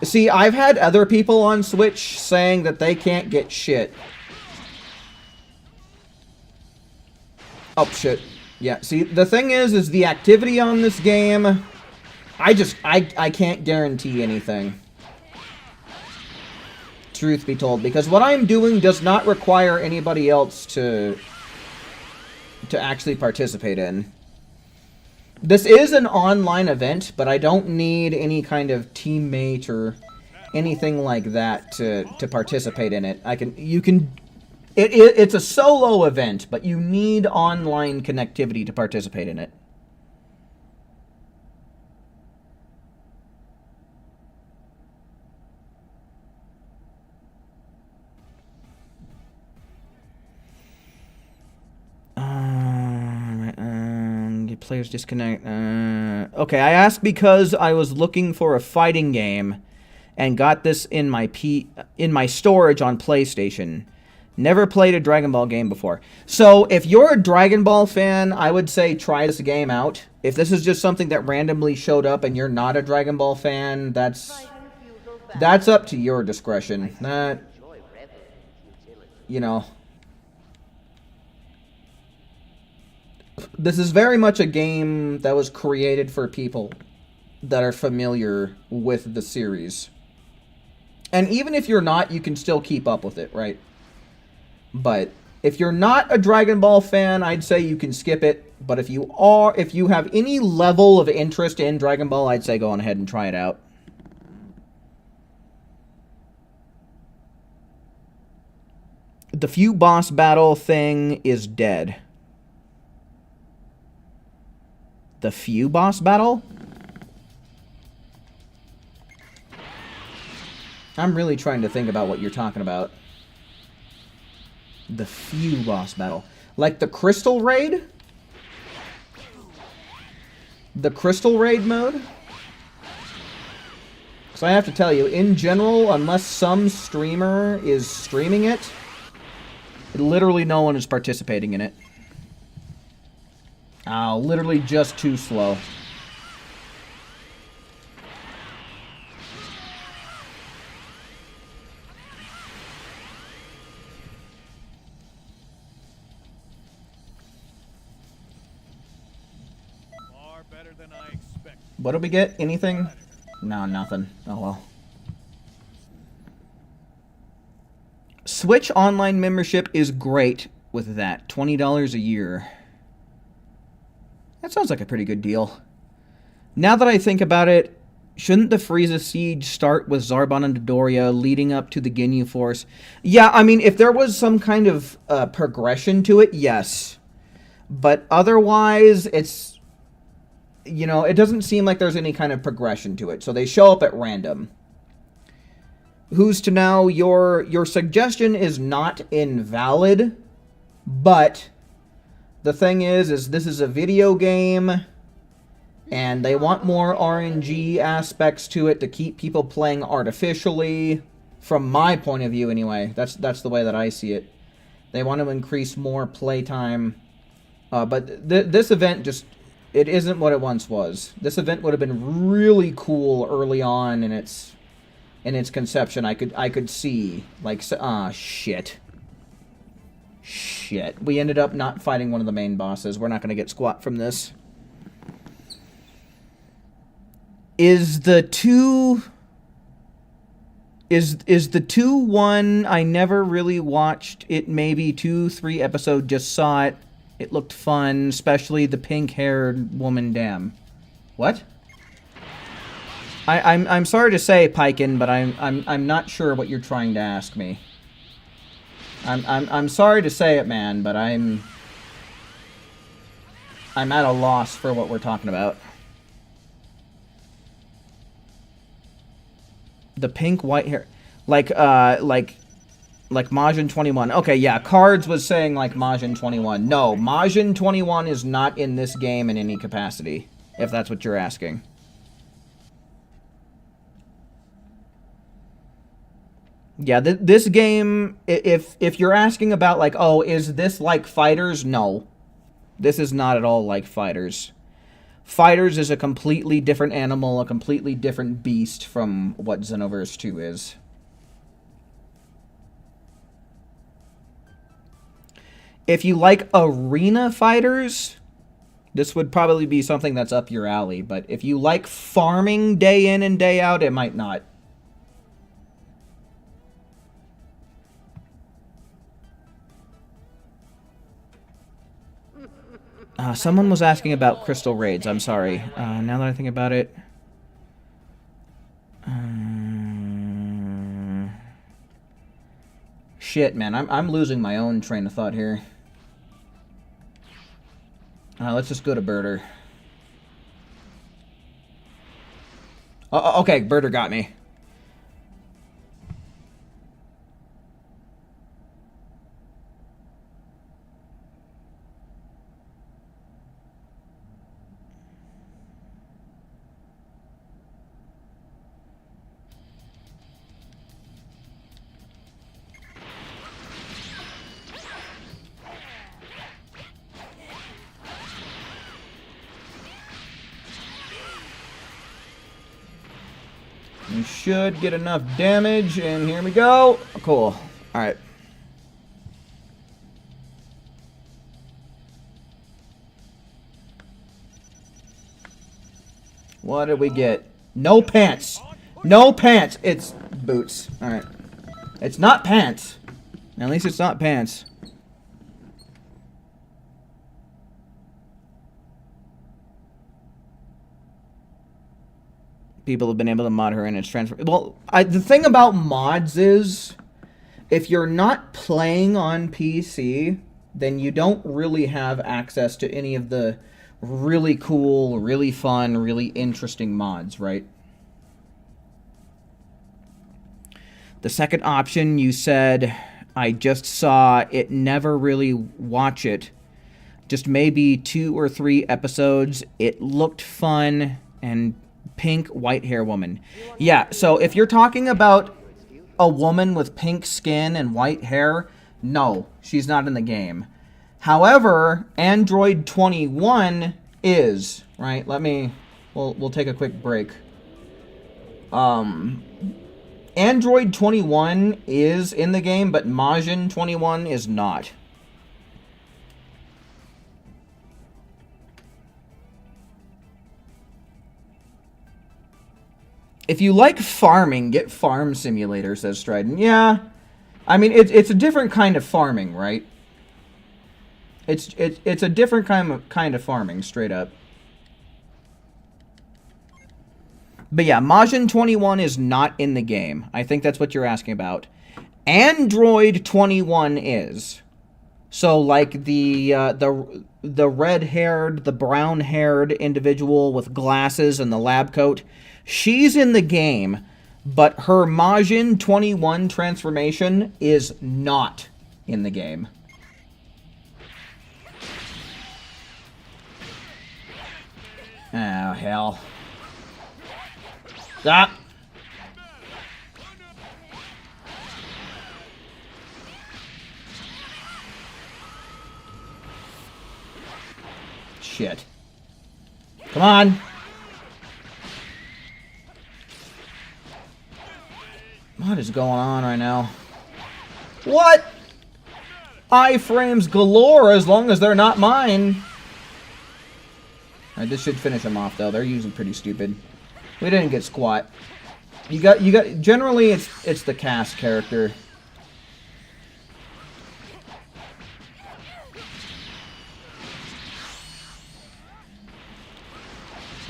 See, I've had other people on Switch saying that they can't get shit. Oh, shit. Yeah, see, the thing is the activity on this game, I can't guarantee anything. Truth be told, because what I'm doing does not require anybody else to actually participate in. This is an online event, but I don't need any kind of teammate or anything like that to participate in it. It's a solo event, but you need online connectivity to participate in it. Players disconnect. Okay, I asked because I was looking for a fighting game and got this in my storage on PlayStation. Never played a Dragon Ball game before. So, if you're a Dragon Ball fan, I would say try this game out. If this is just something that randomly showed up and you're not a Dragon Ball fan, that's up to your discretion. You know, this is very much a game that was created for people that are familiar with the series. And even if you're not, you can still keep up with it, right? But if you're not a Dragon Ball fan, I'd say you can skip it. But if you have any level of interest in Dragon Ball, I'd say go on ahead and try it out. The few boss battle thing is dead. The few boss battle? I'm really trying to think about what you're talking about. The few boss battle. Like the Crystal Raid? The Crystal Raid mode? Because So I have to tell you, in general, unless some streamer is streaming it, literally no one is participating in it. Oh, literally just too slow. Far better than I expected. What did we get? Anything? No, nothing. Oh well. Switch Online membership is great with that. $20 a year. That sounds like a pretty good deal. Now that I think about it, shouldn't the Frieza siege start with Zarbon and Dodoria leading up to the Ginyu Force? Yeah, I mean, if there was some kind of progression to it, yes. But otherwise, it's... You know, it doesn't seem like there's any kind of progression to it. So they show up at random. Who's to know? Your suggestion is not invalid, but the thing is this is a video game, and they want more RNG aspects to it to keep people playing artificially. From my point of view, anyway, that's the way that I see it. They want to increase more playtime, but this event just it isn't what it once was. This event would have been really cool early on in its conception. I could see like shit. Shit. We ended up not fighting one of the main bosses. We're not going to get squat from this. Is the 2 one I never really watched it, maybe 2-3 episodes, just saw it. It looked fun, especially the pink-haired woman dam. What? I'm sorry to say, Piken, but I'm not sure what you're trying to ask me. I'm sorry to say it, man, but I'm at a loss for what we're talking about. The pink white hair, like Majin 21. Okay, yeah, Cards was saying like Majin 21. No, Majin 21 is not in this game in any capacity, if that's what you're asking. Yeah, this game, if you're asking about like, oh, is this like Fighters? No. This is not at all like Fighters. Fighters is a completely different animal, a completely different beast from what Xenoverse 2 is. If you like arena fighters, this would probably be something that's up your alley. But if you like farming day in and day out, it might not. Someone was asking about crystal raids. I'm sorry. Now that I think about it. Shit, man. I'm losing my own train of thought here. Let's just go to Birder. Okay, Birder got me. We should get enough damage, and here we go. Cool. Alright. What did we get? No pants. No pants. It's boots. Alright. It's not pants. At least it's not pants. People have been able to mod her and it's transfer. Well, the thing about mods is, if you're not playing on PC, then you don't really have access to any of the really cool, really fun, really interesting mods, right? The second option, you said, I just saw it, never really watch it. Just maybe 2 or 3 episodes. It looked fun, and pink white hair woman. Yeah, so if you're talking about a woman with pink skin and white hair, no, she's not in the game. However, Android 21 is, right? We'll take a quick break. Android 21 is in the game, but Majin 21 is not. If you like farming, get Farm Simulator, says Strident. Yeah, I mean, it's a different kind of farming, right? It's a different kind of farming, straight up. But yeah, Majin 21 is not in the game. I think that's what you're asking about. Android 21 is. So like the red-haired, the brown-haired individual with glasses and the lab coat, she's in the game, but her Majin 21 transformation is not in the game. Oh, hell. Stop! Shit. Come on! What is going on right now? What? Iframes galore as long as they're not mine. Alright, this should finish them off though. They're usually pretty stupid. We didn't get squat. You got generally it's the cast character.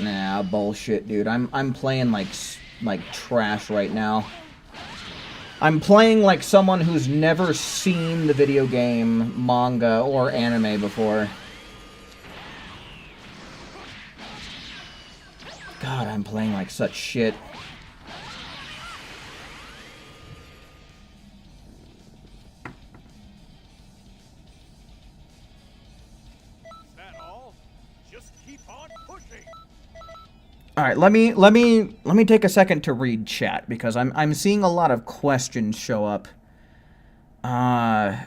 Nah, bullshit, dude. I'm playing like trash right now. I'm playing like someone who's never seen the video game, manga, or anime before. God, I'm playing like such shit. Is that all? Just keep on pushing. All right, let me take a second to read chat because I'm seeing a lot of questions show up. Dragon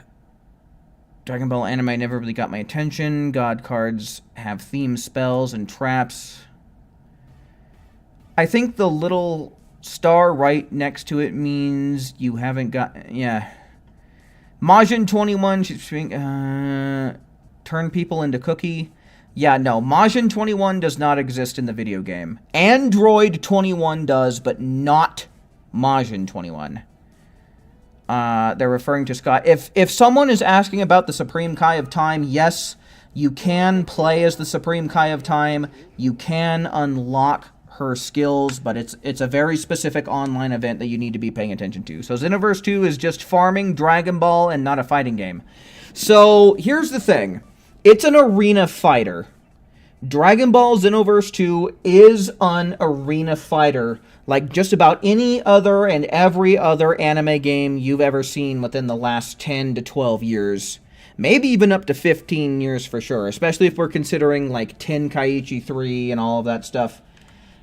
Ball anime never really got my attention. God cards have theme spells and traps. I think the little star right next to it means you haven't got... Yeah. Majin 21, she's turn people into cookie. Yeah, no. Majin 21 does not exist in the video game. Android 21 does, but not Majin 21. They're referring to Scott. If someone is asking about the Supreme Kai of Time, yes, you can play as the Supreme Kai of Time. You can unlock her skills, but it's a very specific online event that you need to be paying attention to. So Xenoverse 2 is just farming Dragon Ball and not a fighting game. So here's the thing. It's an arena fighter. Dragon Ball Xenoverse 2 is an arena fighter, like just about any other and every other anime game you've ever seen within the last 10 to 12 years. Maybe even up to 15 years for sure, especially if we're considering like Tenkaichi 3 and all of that stuff.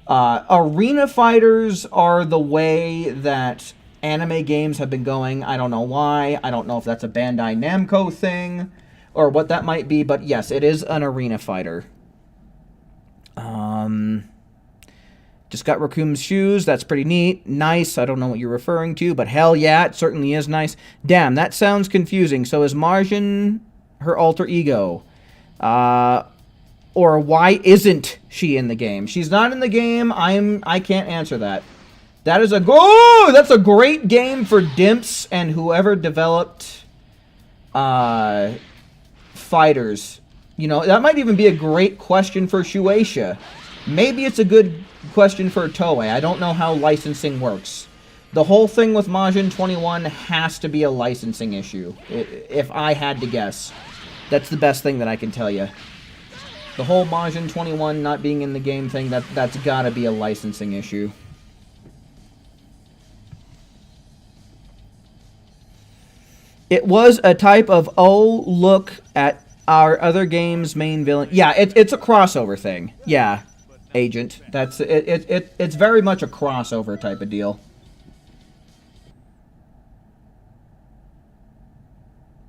Arena fighters are the way that anime games have been going. I don't know why. I don't know if that's a Bandai Namco thing or what that might be, but yes, it is an arena fighter. Just got Rakum's shoes. That's pretty neat. Nice. I don't know what you're referring to, but hell yeah, it certainly is nice. Damn, that sounds confusing. So is Marjin her alter ego? Or why isn't she in the game? She's not in the game. I can't answer that. That is that's a great game for Dimps and whoever developed fighters. You know, that might even be a great question for Shueisha. Maybe it's a good question for Toei. I don't know how licensing works. The whole thing with Majin 21 has to be a licensing issue. If I had to guess. That's the best thing that I can tell you. The whole Majin 21 not being in the game thing, that's gotta be a licensing issue. It was a type of, oh, look at our other game's main villain. Yeah, it's a crossover thing. Yeah. agent. That's it's very much a crossover type of deal.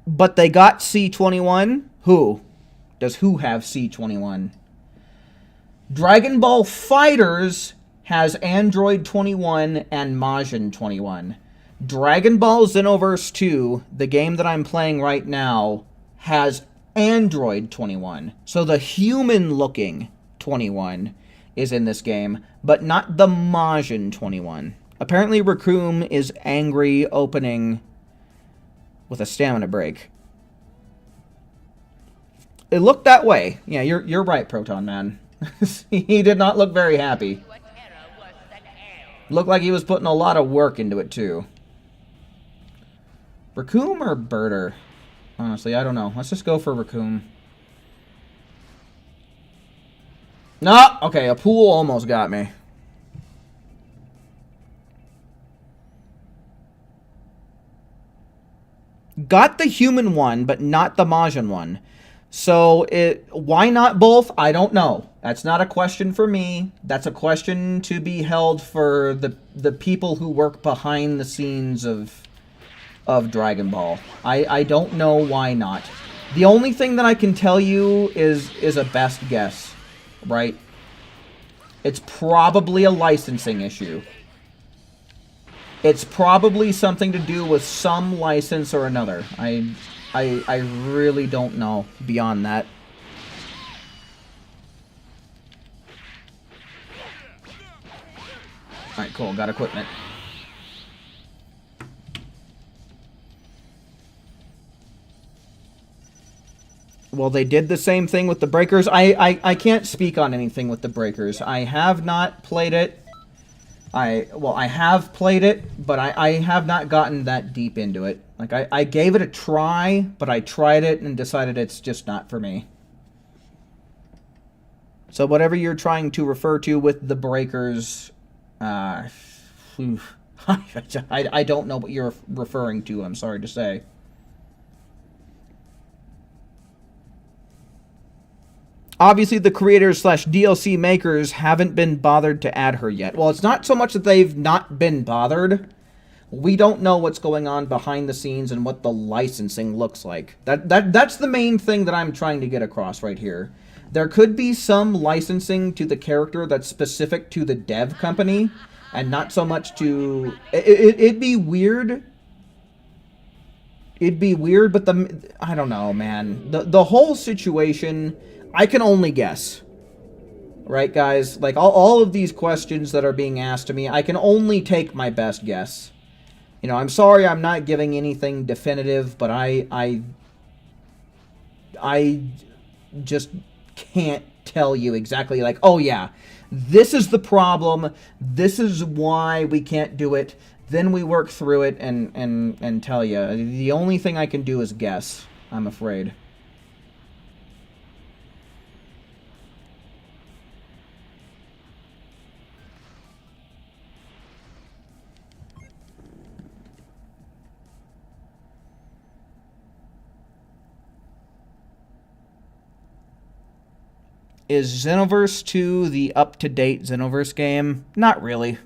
But they got C21. Who? Does who have C21? Dragon Ball Fighters has Android 21 and Majin 21. Dragon Ball Xenoverse 2, the game that I'm playing right now, has Android 21. So the human-looking 21 is in this game, but not the Majin 21. Apparently Raccoon is angry opening with a stamina break. It looked that way. Yeah, you're right, Proton Man. He did not look very happy. Looked like he was putting a lot of work into it, too. Raccoon or Birder? Honestly, I don't know. Let's just go for Raccoon. No! Okay, a pool almost got me. Got the human one, but not the Majin one. So, why not both? I don't know. That's not a question for me. That's a question to be held for the people who work behind the scenes of Dragon Ball. I don't know why not. The only thing that I can tell you is a best guess, right? It's probably a licensing issue. It's probably something to do with some license or another. I really don't know beyond that. Alright, cool. Got equipment. Well, they did the same thing with the Breakers. I can't speak on anything with the Breakers. I have not played it. I have played it, but I have not gotten that deep into it. Like, I gave it a try, but I tried it and decided it's just not for me. So whatever you're trying to refer to with the Breakers, I don't know what you're referring to, I'm sorry to say. Obviously, the creators / DLC makers haven't been bothered to add her yet. Well, it's not so much that they've not been bothered. We don't know what's going on behind the scenes and what the licensing looks like. That's the main thing that I'm trying to get across right here. There could be some licensing to the character that's specific to the dev company, and not so much to... It'd be weird. It'd be weird, but I don't know, man. The whole situation... I can only guess. Right, guys? Like, all of these questions that are being asked to me, I can only take my best guess. You know, I'm sorry I'm not giving anything definitive, but I just can't tell you exactly, like, oh yeah, this is the problem, this is why we can't do it, then we work through it and tell you. The only thing I can do is guess, I'm afraid. Is Xenoverse 2 the up-to-date Xenoverse game? Not really.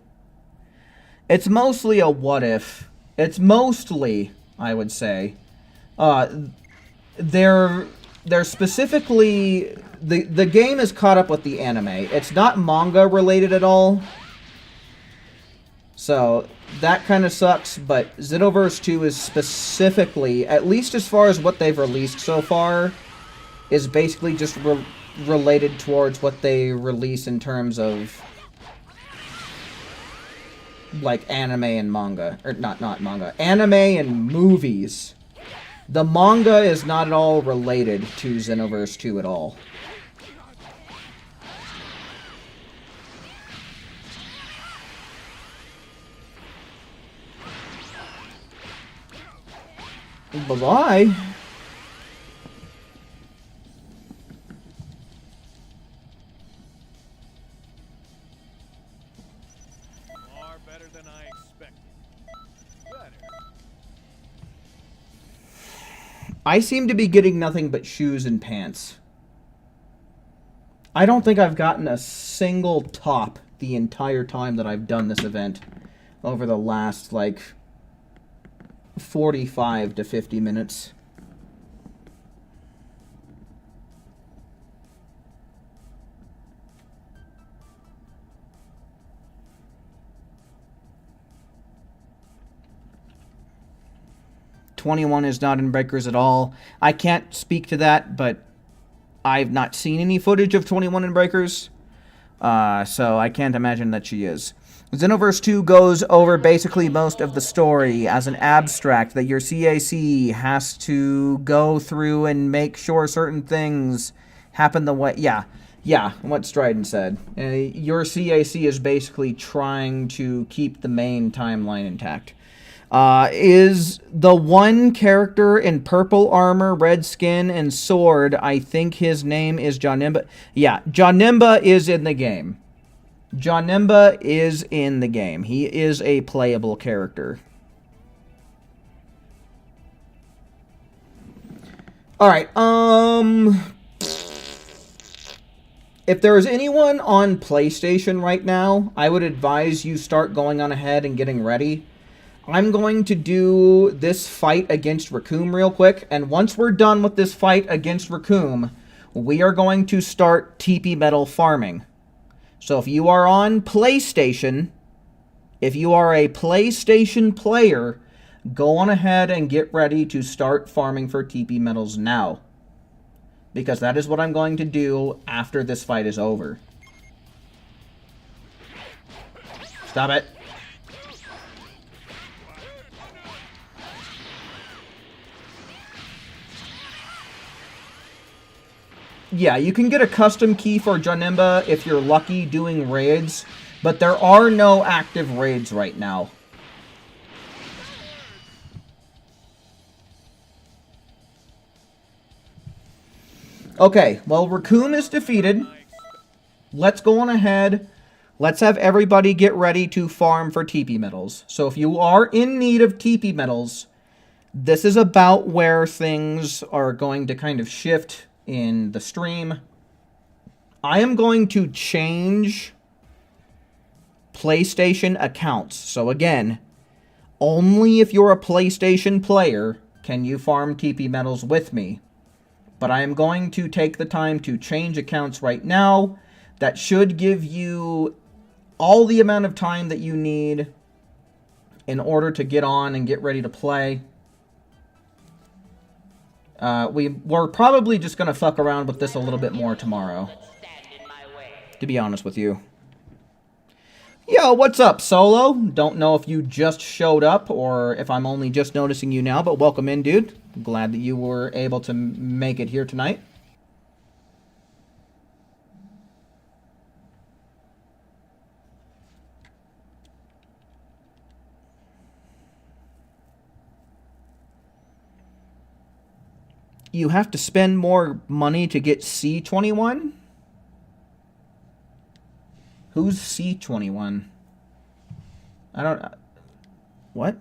It's mostly a what-if. It's mostly, I would say. They're specifically... The game is caught up with the anime. It's not manga-related at all. So, that kind of sucks, but Xenoverse 2 is specifically, at least as far as what they've released so far, is basically just... related towards what they release in terms of like anime and manga, or not manga, anime and movies. The manga is not at all related to Xenoverse 2 at all. Bye-bye. I seem to be getting nothing but shoes and pants. I don't think I've gotten a single top the entire time that I've done this event over the last, like, 45 to 50 minutes. "21 is not in Breakers at all." I can't speak to that, but I've not seen any footage of 21 in Breakers, so I can't imagine that she is. Xenoverse 2 goes over basically most of the story as an abstract that your CAC has to go through and make sure certain things happen the way... Yeah, what Strident said. Your CAC is basically trying to keep the main timeline intact. Is the one character in purple armor, red skin, and sword, I think his name is Janemba. Yeah, Janemba is in the game. Janemba is in the game. He is a playable character. Alright, if there is anyone on PlayStation right now, I would advise you start going on ahead and getting ready. I'm going to do this fight against Raccoon real quick, and once we're done with this fight against Raccoon, we are going to start TP Metal farming. So if you are on PlayStation, if you are a PlayStation player, go on ahead and get ready to start farming for TP Metals now. Because that is what I'm going to do after this fight is over. Stop it. Yeah, you can get a custom key for Janemba if you're lucky doing raids, but there are no active raids right now. Okay, well, Raccoon is defeated. Let's go on ahead. Let's have everybody get ready to farm for TP Metals. So if you are in need of TP Metals, this is about where things are going to kind of shift in the stream. I am going to change PlayStation accounts. So again, only if you're a PlayStation player can you farm TP Metals with me. But I am going to take the time to change accounts right now. That should give you all the amount of time that you need in order to get on and get ready to play. We're probably just going to fuck around with this a little bit more tomorrow, to be honest with you. Yo, what's up, Solo? Don't know if you just showed up or if I'm only just noticing you now, but welcome in, dude. Glad that you were able to make it here tonight. You have to spend more money to get C21? Who's C21? I don't... What?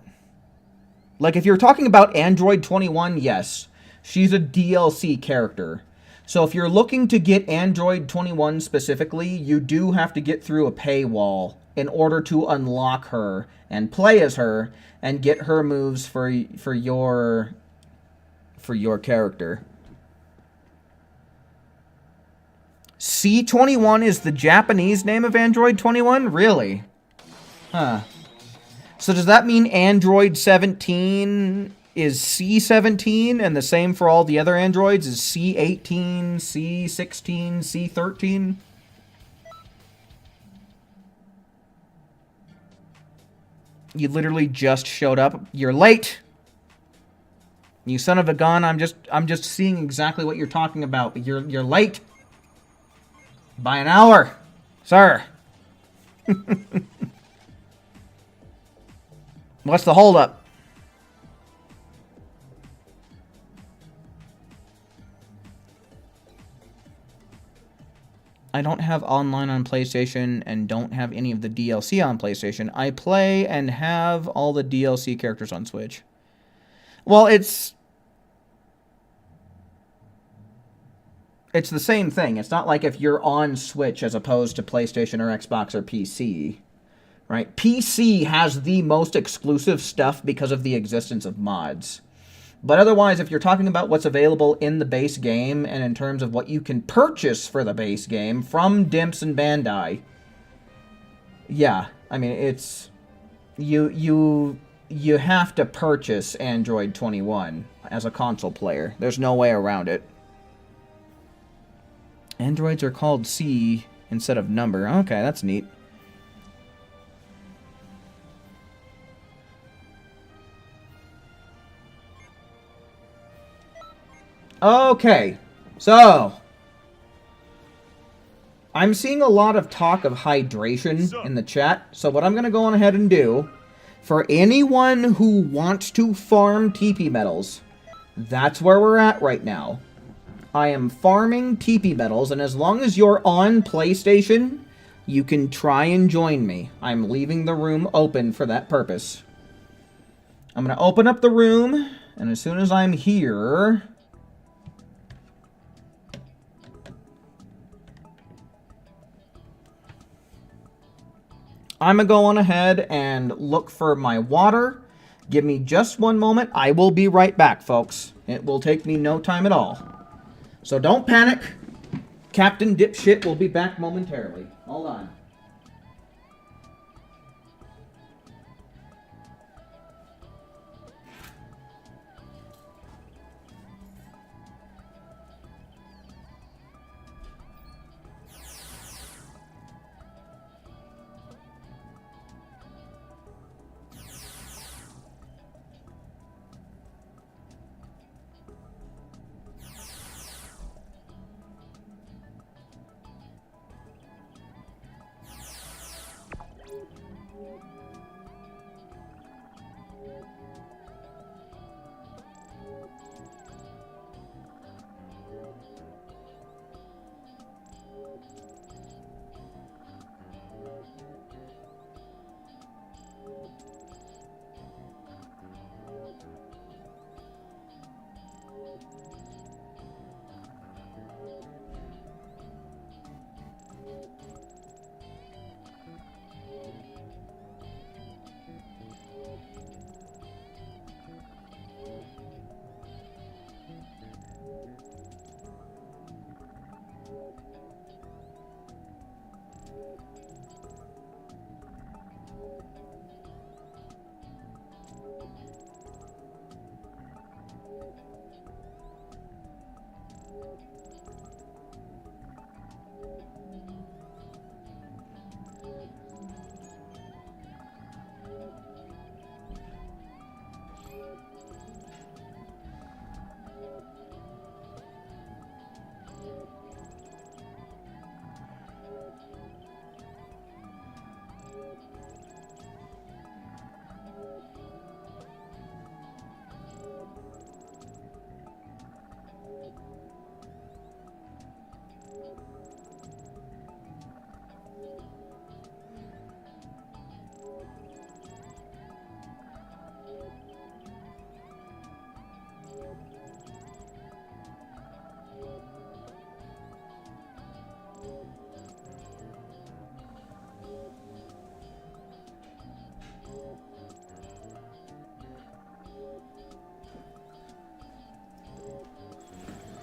Like, if you're talking about Android 21, yes. She's a DLC character. So if you're looking to get Android 21 specifically, you do have to get through a paywall in order to unlock her and play as her and get her moves for your character. C21 is the Japanese name of Android 21? Really? Huh. So does that mean Android 17 is C17 and the same for all the other androids is C18, C16, C13? You literally just showed up. You're late. You son of a gun. I'm just seeing exactly what you're talking about, but you're late. By an hour, sir. What's the holdup? I don't have online on PlayStation and don't have any of the DLC on PlayStation. I play and have all the DLC characters on Switch. Well, It's the same thing. It's not like if you're on Switch as opposed to PlayStation or Xbox or PC, right? PC has the most exclusive stuff because of the existence of mods. But otherwise, if you're talking about what's available in the base game and in terms of what you can purchase for the base game from Dimps and Bandai, yeah, I mean, it's... You have to purchase Android 21 as a console player. There's no way around it. Androids are called C instead of number. Okay, that's neat. Okay, so I'm seeing a lot of talk of hydration in the chat. So what I'm going to go on ahead and do, for anyone who wants to farm TP medals, that's where we're at right now. I am farming TP medals, and as long as you're on PlayStation, you can try and join me. I'm leaving the room open for that purpose. I'm going to open up the room, and as soon as I'm here... I'm going to go on ahead and look for my water. Give me just one moment. I will be right back, folks. It will take me no time at all. So don't panic. Captain Dipshit will be back momentarily. Hold on.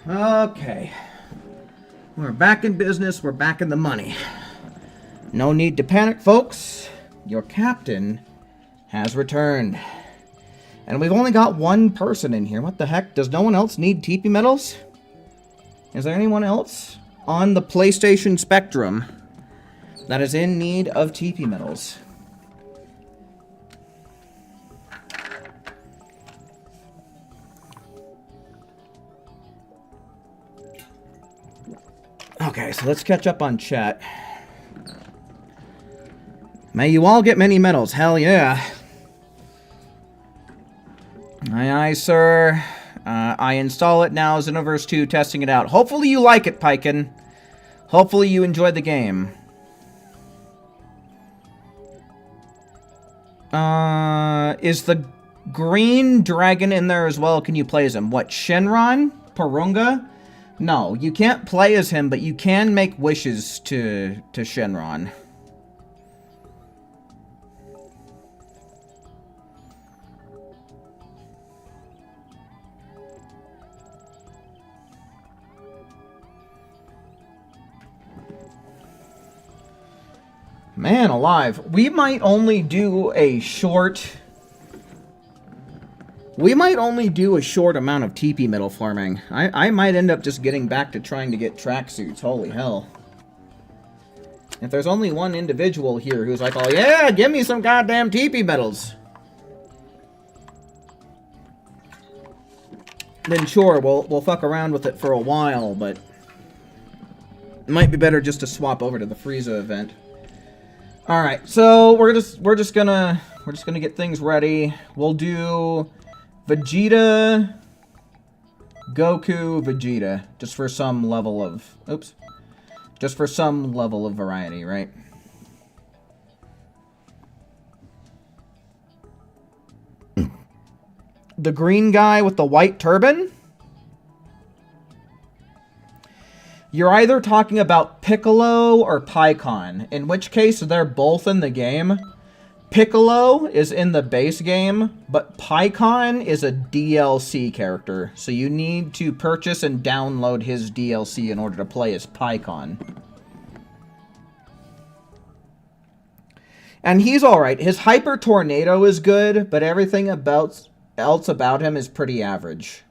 Okay. We're back in business. We're back in the money. No need to panic, folks. Your captain has returned. And we've only got one person in here. What the heck? Does no one else need TP medals? Is there anyone else on the PlayStation spectrum that is in need of TP medals? Okay, so let's catch up on chat. May you all get many medals. Hell yeah. Aye, aye, sir. I install it now. Xenoverse 2, testing it out. Hopefully you like it, Piken. Hopefully you enjoyed the game. Is the green dragon in there as well? Can you play as him? What, Shenron? Porunga? No, you can't play as him, but you can make wishes to Shenron. Man alive, we might only do a short... We might only do a short amount of TP metal farming. I might end up just getting back to trying to get tracksuits. Holy hell. If there's only one individual here who's like, oh yeah, give me some goddamn TP metals. Then sure, we'll fuck around with it for a while, but... It might be better just to swap over to the Frieza event. Alright, so we're just gonna get things ready. We'll do Vegeta, Goku, Vegeta, just for some level of variety, right? The green guy with the white turban? You're either talking about Piccolo or Pikkon, in which case they're both in the game. Piccolo is in the base game, but Pikkon is a DLC character, so you need to purchase and download his DLC in order to play as Pikkon. And he's alright. His Hyper Tornado is good, but everything else about him is pretty average.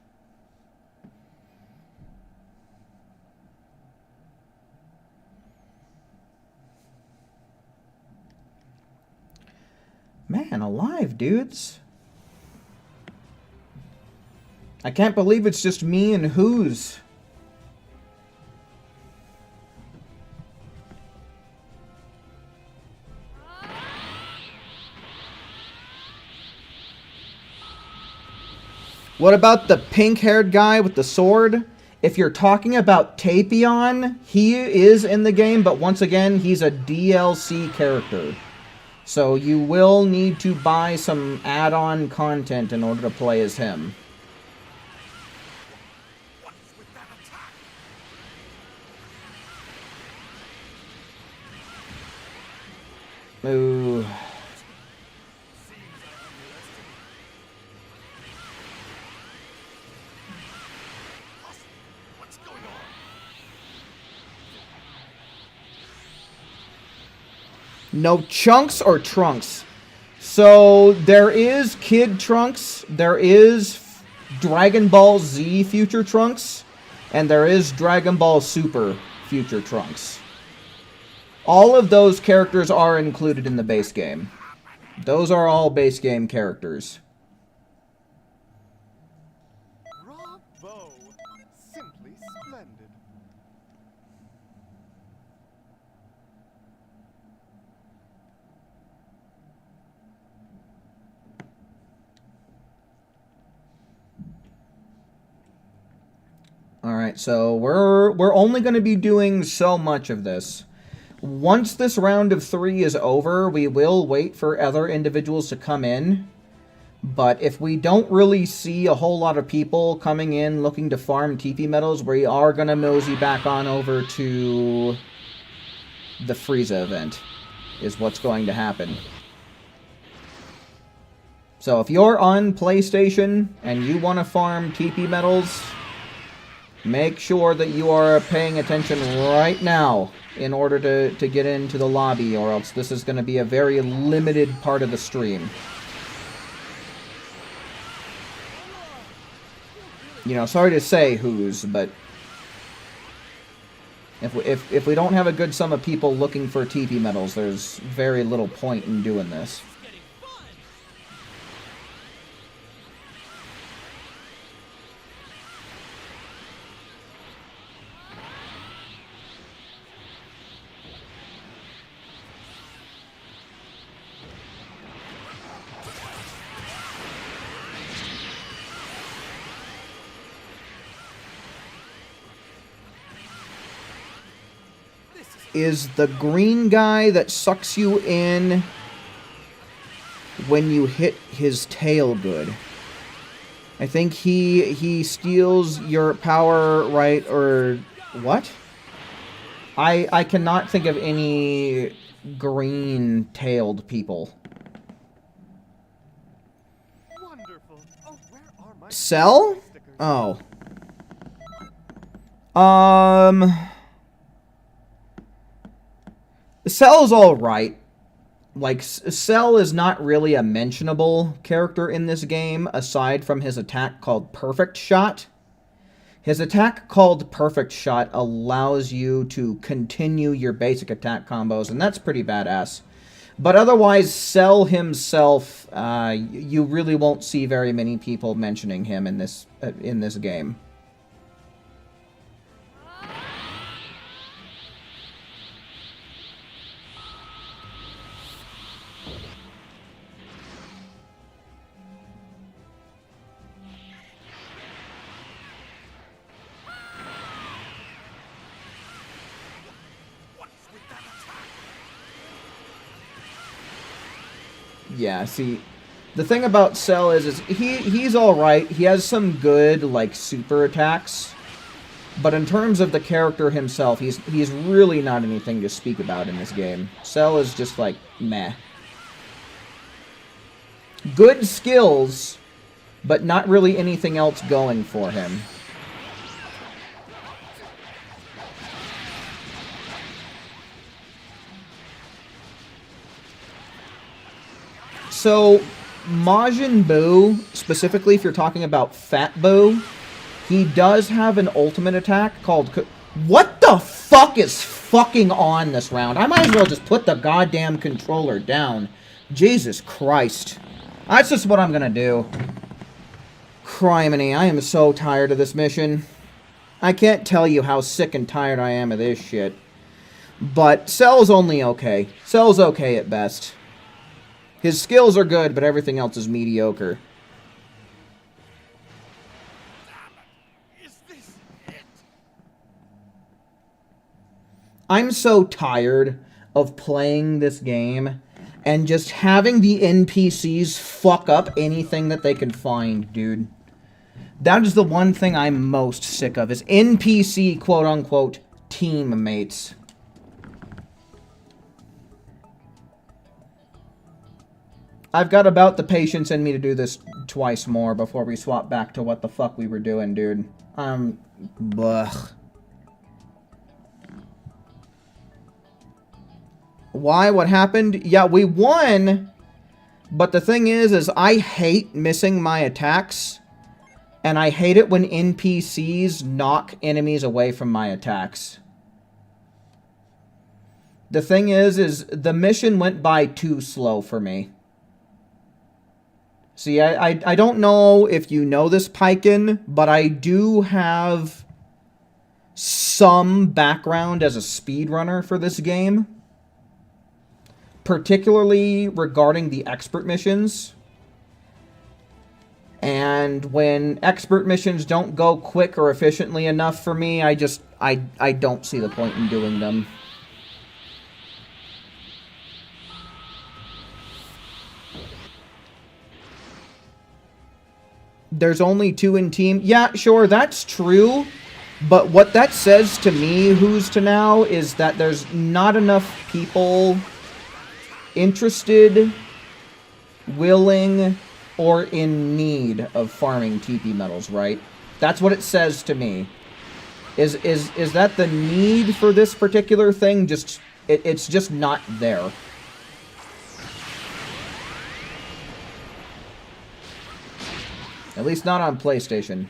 Man alive, dudes. I can't believe it's just me and Who's. What about the pink-haired guy with the sword? If you're talking about Tapion, he is in the game, but once again, he's a DLC character. So you will need to buy some add-on content in order to play as him. Ooh. No Chunks or Trunks. So there is Kid Trunks, there is Dragon Ball Z Future Trunks, and there is Dragon Ball Super Future Trunks. All of those characters are included in the base game. Those are all base game characters. Bravo! Simply splendid. Alright, so we're only going to be doing so much of this. Once this round of 3 is over, we will wait for other individuals to come in. But if we don't really see a whole lot of people coming in looking to farm TP metals, we are going to mosey back on over to the Frieza event, is what's going to happen. So if you're on PlayStation and you want to farm TP metals, make sure that you are paying attention right now in order to get into the lobby, or else this is going to be a very limited part of the stream. You know, sorry to say, Who's, but if we don't have a good sum of people looking for TP metals, there's very little point in doing this. Is the green guy that sucks you in when you hit his tail good? I think he steals your power, right? Or what? I cannot think of any green-tailed people. Wonderful. Oh, where are my Cell? stickers? Oh. Cell's alright. Like, Cell is not really a mentionable character in this game, aside from his attack called Perfect Shot. His attack called Perfect Shot allows you to continue your basic attack combos, and that's pretty badass. But otherwise, Cell himself, you really won't see very many people mentioning him in this game. Yeah, see, the thing about Cell is he's alright. He has some good, like, super attacks. But in terms of the character himself, he's really not anything to speak about in this game. Cell is just, like, meh. Good skills, but not really anything else going for him. So, Majin Buu, specifically if you're talking about Fat Buu, he does have an ultimate attack called... What the fuck is fucking on this round? I might as well just put the goddamn controller down. Jesus Christ. That's just what I'm gonna do. Criminy, I am so tired of this mission. I can't tell you how sick and tired I am of this shit. But Cell's only okay. Cell's okay at best. His skills are good, but everything else is mediocre. Is this it? I'm so tired of playing this game and just having the NPCs fuck up anything that they can find, dude. That is the one thing I'm most sick of, is NPC quote-unquote teammates. I've got about the patience in me to do this twice more before we swap back to what the fuck we were doing, dude. Blech. Why? What happened? Yeah, we won, but the thing is I hate missing my attacks, and I hate it when NPCs knock enemies away from my attacks. The thing is the mission went by too slow for me. See, I don't know if you know this, Piken, but I do have some background as a speedrunner for this game. Particularly regarding the expert missions. And when expert missions don't go quick or efficiently enough for me, I don't see the point in doing them. There's only 2 in team. Yeah, sure, that's true. But what that says to me, who's to now, is that there's not enough people interested, willing, or in need of farming TP metals, right? That's what it says to me. Is that the need for this particular thing? Just it's just not there. At least not on PlayStation.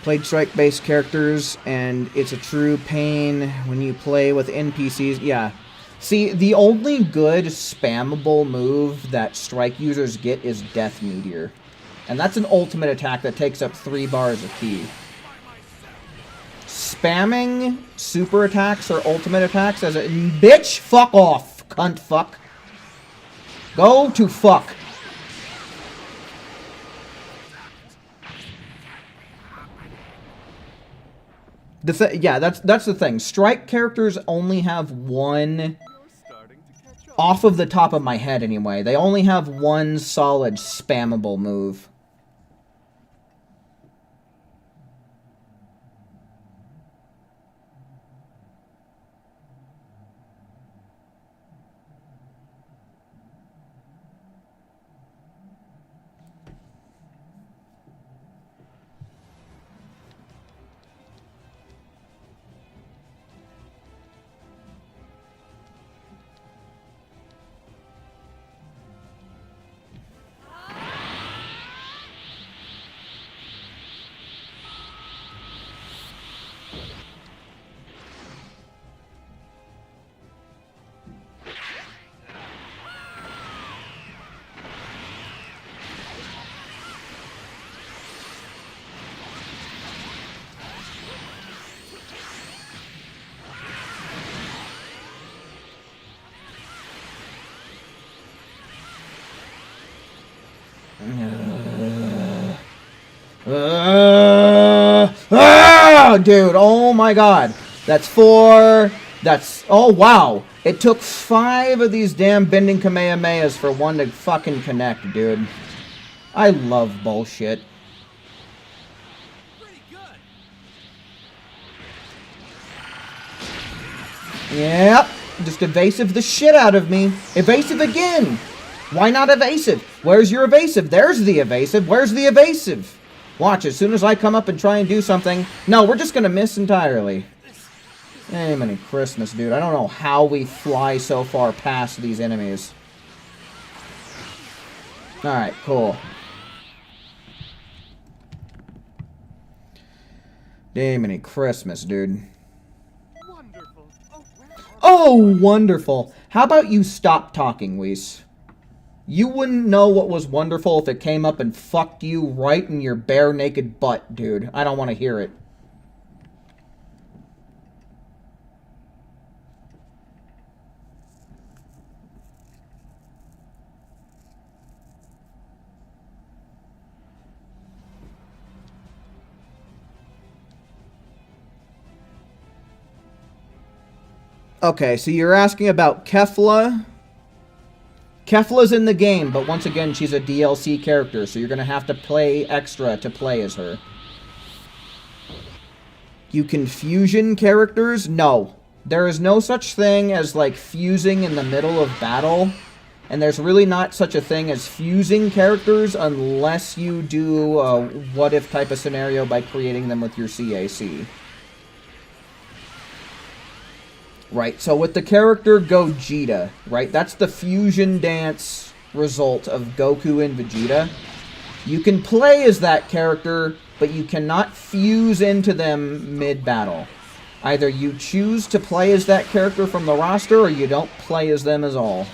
Played strike-based characters, and it's a true pain when you play with NPCs. Yeah. See, the only good spammable move that strike users get is Death Meteor. And that's an ultimate attack that takes up 3 bars of key. Spamming super attacks or ultimate attacks as a... Bitch, fuck off, cunt fuck. Go to fuck. Yeah, that's the thing. Strike characters only have one You're starting to catch Off of the top of my head, anyway. They only have one solid spammable move. Dude, oh my god. That's 4. That's... Oh, wow. It took 5 of these damn bending Kamehamehas for one to fucking connect, dude. I love bullshit. Yep. Just evasive the shit out of me. Evasive again. Why not evasive? Where's your evasive? There's the evasive. Where's the evasive? Watch, as soon as I come up and try and do something... No, we're just gonna miss entirely. Amen Christmas, dude. I don't know how we fly so far past these enemies. Alright, cool. Amen Christmas, dude. Wonderful. Oh, wonderful. How about you stop talking, Whis? You wouldn't know what was wonderful if it came up and fucked you right in your bare naked butt, dude. I don't want to hear it. Okay, so you're asking about Kefla. Kefla's in the game, but once again, she's a DLC character, so you're going to have to play extra to play as her. You can fusion characters? No. There is no such thing as, like, fusing in the middle of battle, and there's really not such a thing as fusing characters unless you do a what-if type of scenario by creating them with your CAC. Right, so with the character Gogeta, right, that's the fusion dance result of Goku and Vegeta. You can play as that character, but you cannot fuse into them mid-battle. Either you choose to play as that character from the roster, or you don't play as them at all.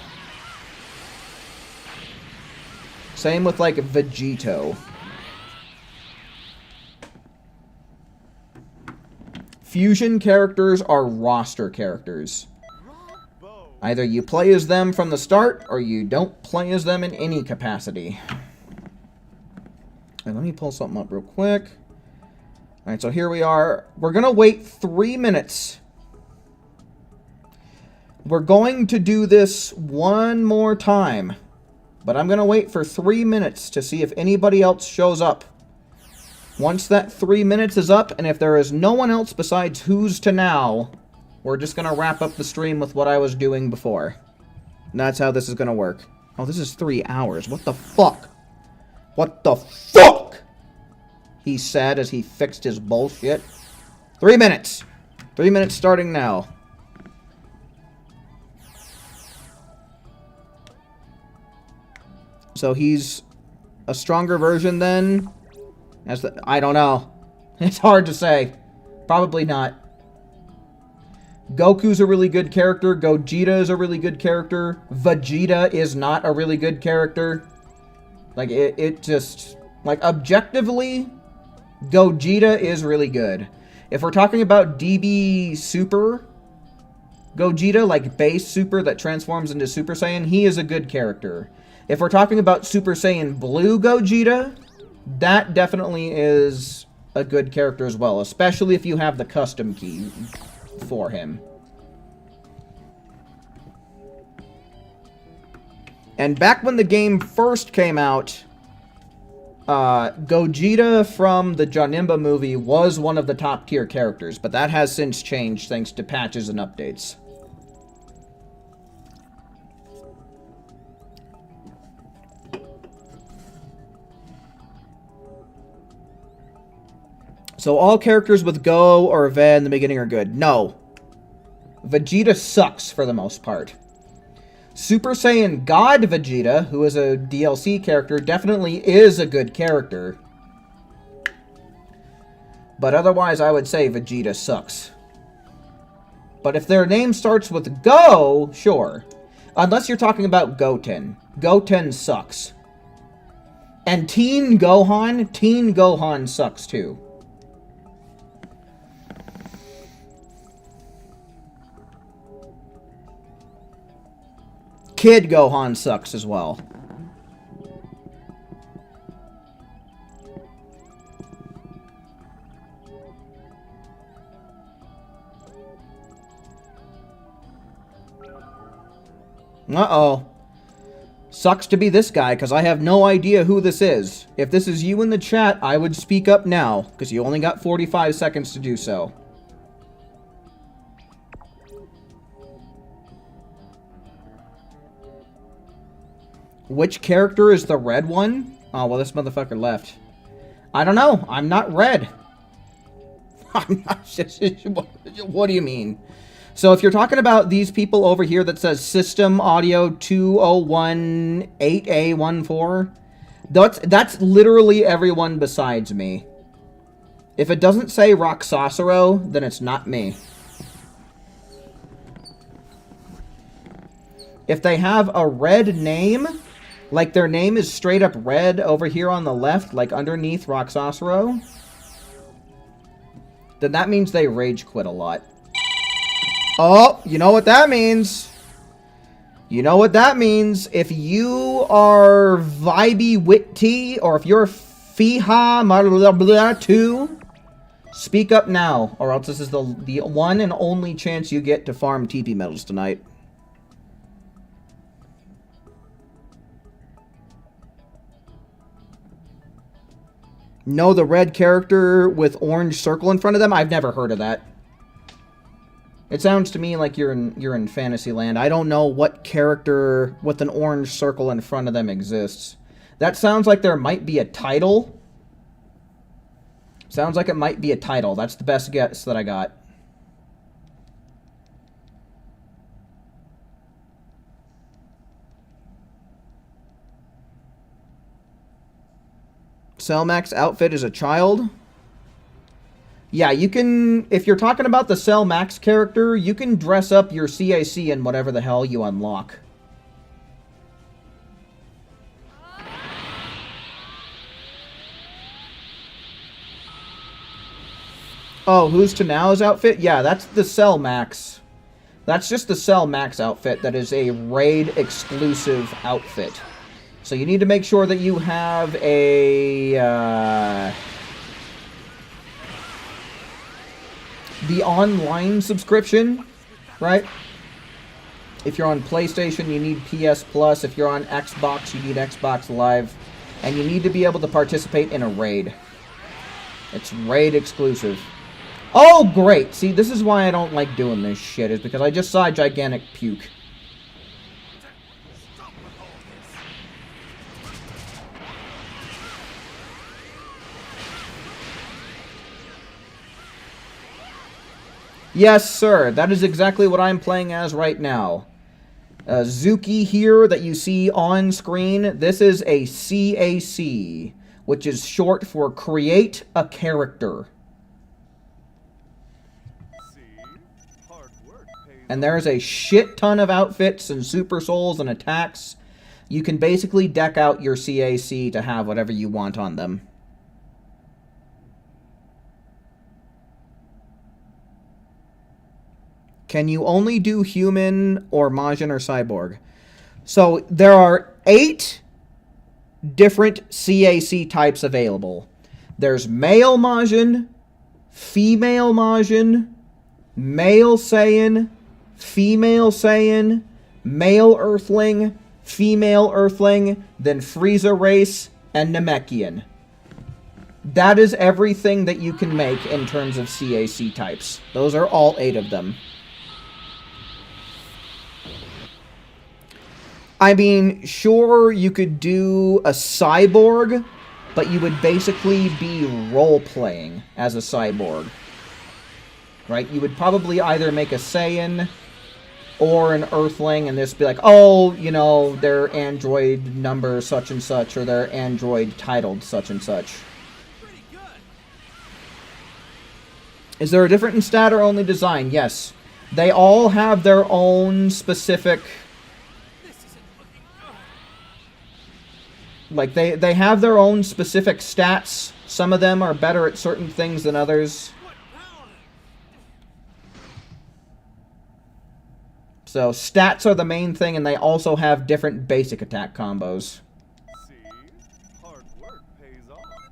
Same with, like, Vegito. Fusion characters are roster characters. Either you play as them from the start, or you don't play as them in any capacity. And let me pull something up real quick. Alright, so here we are. We're going to wait 3 minutes. We're going to do this one more time. But I'm going to wait for 3 minutes to see if anybody else shows up. Once that 3 minutes is up, and if there is no one else besides Who's to Now, we're just going to wrap up the stream with what I was doing before. And that's how this is going to work. Oh, this is 3 hours. What the fuck? What the fuck? He said as he fixed his bullshit. 3 minutes. 3 minutes starting now. So he's a stronger version then? I don't know. It's hard to say. Probably not. Goku's a really good character. Gogeta is a really good character. Vegeta is not a really good character. Like, it just... Like, objectively, Gogeta is really good. If we're talking about DB Super Gogeta, like base Super that transforms into Super Saiyan, he is a good character. If we're talking about Super Saiyan Blue Gogeta, that definitely is a good character as well, especially if you have the custom key for him. And back when the game first came out, Gogeta from the Janemba movie was one of the top tier characters, but that has since changed thanks to patches and updates. So all characters with Go or Ve in the beginning are good. No. Vegeta sucks for the most part. Super Saiyan God Vegeta, who is a DLC character, definitely is a good character. But otherwise, I would say Vegeta sucks. But if their name starts with Go, sure. Unless you're talking about Goten. Goten sucks. And Teen Gohan sucks too. Kid Gohan sucks as well. Uh-oh. Sucks to be this guy, because I have no idea who this is. If this is you in the chat, I would speak up now, because you only got 45 seconds to do so. Which character is the red one? Oh, well, this motherfucker left. I don't know. I'm not red. I'm not... What do you mean? So if you're talking about these people over here that says System Audio 2018A14, that's literally everyone besides me. If it doesn't say Roxasero, then it's not me. If they have a red name... Like, their name is straight up red over here on the left, like underneath Roxasero, then that means they rage quit a lot. Oh, you know what that means? You know what that means? If you are Vibey Witty, or if you're Fiha 2, speak up now, or else this is the one and only chance you get to farm TP medals tonight. No, the red character with orange circle in front of them? I've never heard of that. It sounds to me like you're in Fantasyland. I don't know what character with an orange circle in front of them exists. That sounds like there might be a title. Sounds like it might be a title. That's the best guess that I got. Cellmax outfit is a child. Yeah, you can... If you're talking about the Cellmax character, you can dress up your CAC in whatever the hell you unlock. Oh, who's Tanao's outfit? Yeah, that's the Cellmax. That's just the Cellmax outfit that is a raid exclusive outfit. So you need to make sure that you have a, the online subscription, right? If you're on PlayStation, you need PS Plus. If you're on Xbox, you need Xbox Live. And you need to be able to participate in a raid. It's raid exclusive. Oh, great! See, this is why I don't like doing this shit, is because I just saw a gigantic puke. Yes, sir. That is exactly what I'm playing as right now. Zuki here that you see on screen, this is a CAC, which is short for Create a Character. And there's a shit ton of outfits and super souls and attacks. You can basically deck out your CAC to have whatever you want on them. Can you only do human or Majin or cyborg? So there are 8 different CAC types available. There's male Majin, female Majin, male Saiyan, female Saiyan, male Earthling, female Earthling, then Frieza race, and Namekian. That is everything that you can make in terms of CAC types. Those are all 8 of them. I mean, sure, you could do a cyborg, but you would basically be role-playing as a cyborg. Right? You would probably either make a Saiyan or an Earthling, and this be like, oh, you know, their android number such and such, or their android titled such and such. Is there a different in stat or only design? Yes. They all have their own specific... Like, they have their own specific stats. Some of them are better at certain things than others. So, stats are the main thing, and they also have different basic attack combos. See? Hard work pays off.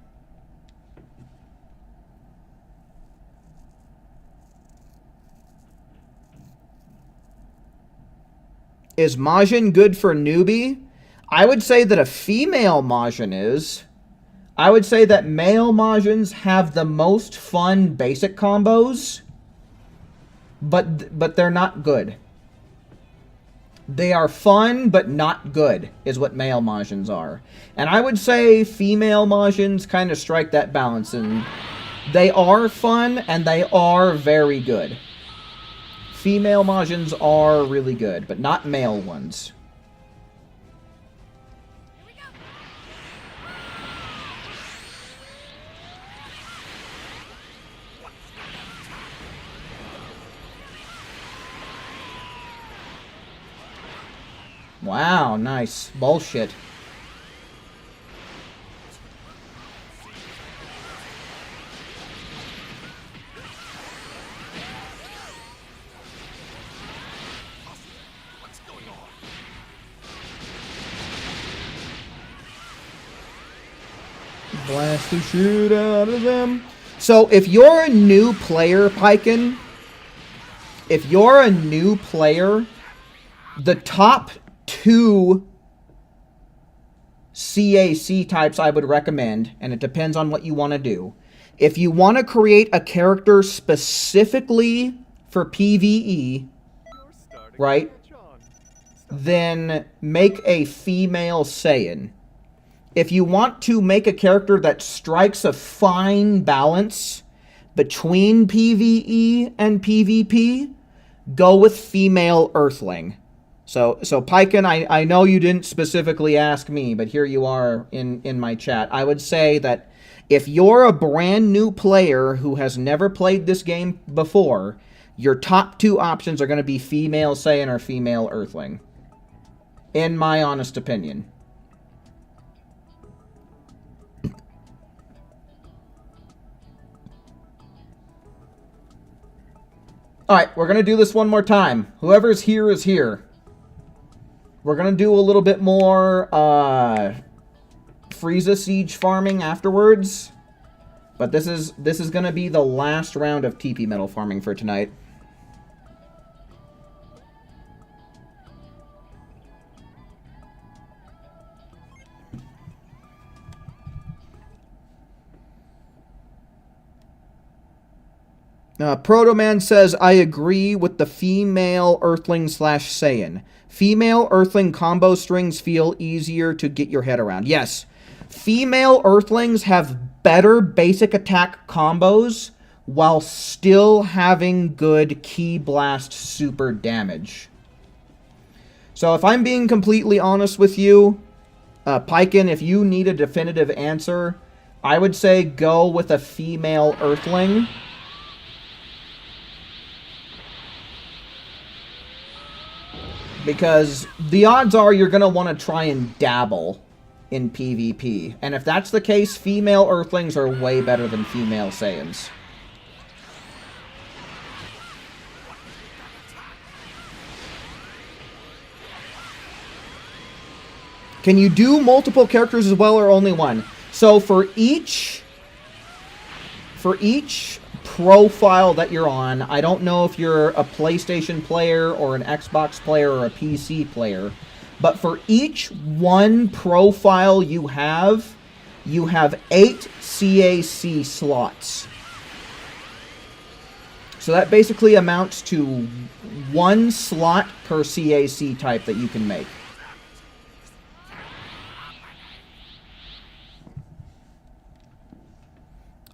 Is Majin good for newbie? I would say that a female Majin is. I would say that male Majins have the most fun basic combos, but they're not good. They are fun, but not good, is what male Majins are. And I would say female Majins kind of strike that balance, and they are fun, and they are very good. Female Majins are really good, but not male ones. Wow, nice. Bullshit. Blast the shit out of them. So, if you're a new player, Piken, if you're a new player, the top 2 CAC types I would recommend, and it depends on what you want to do. If you want to create a character specifically for PvE, right, then make a female Saiyan. If you want to make a character that strikes a fine balance between PvE and PvP, go with female Earthling. So Piken, I know you didn't specifically ask me, but here you are in my chat. I would say that if you're a brand new player who has never played this game before, your top 2 options are going to be female Saiyan or female Earthling. In my honest opinion. Alright, we're going to do this one more time. Whoever's here is here. We're going to do a little bit more Frieza Siege farming afterwards. But this is going to be the last round of TP metal farming for tonight. Protoman says, I agree with the female Earthling / Saiyan. Female Earthling combo strings feel easier to get your head around. Yes, female Earthlings have better basic attack combos while still having good Ki Blast super damage. So if I'm being completely honest with you, Piken, if you need a definitive answer, I would say go with a female Earthling. Because the odds are you're going to want to try and dabble in PvP. And if that's the case, female Earthlings are way better than female Saiyans. Can you do multiple characters as well, or only one? So for each profile that you're on, I don't know if you're a PlayStation player or an Xbox player or a PC player, But for each one profile you have 8 CAC slots. So that basically amounts to 1 slot per CAC type that you can make.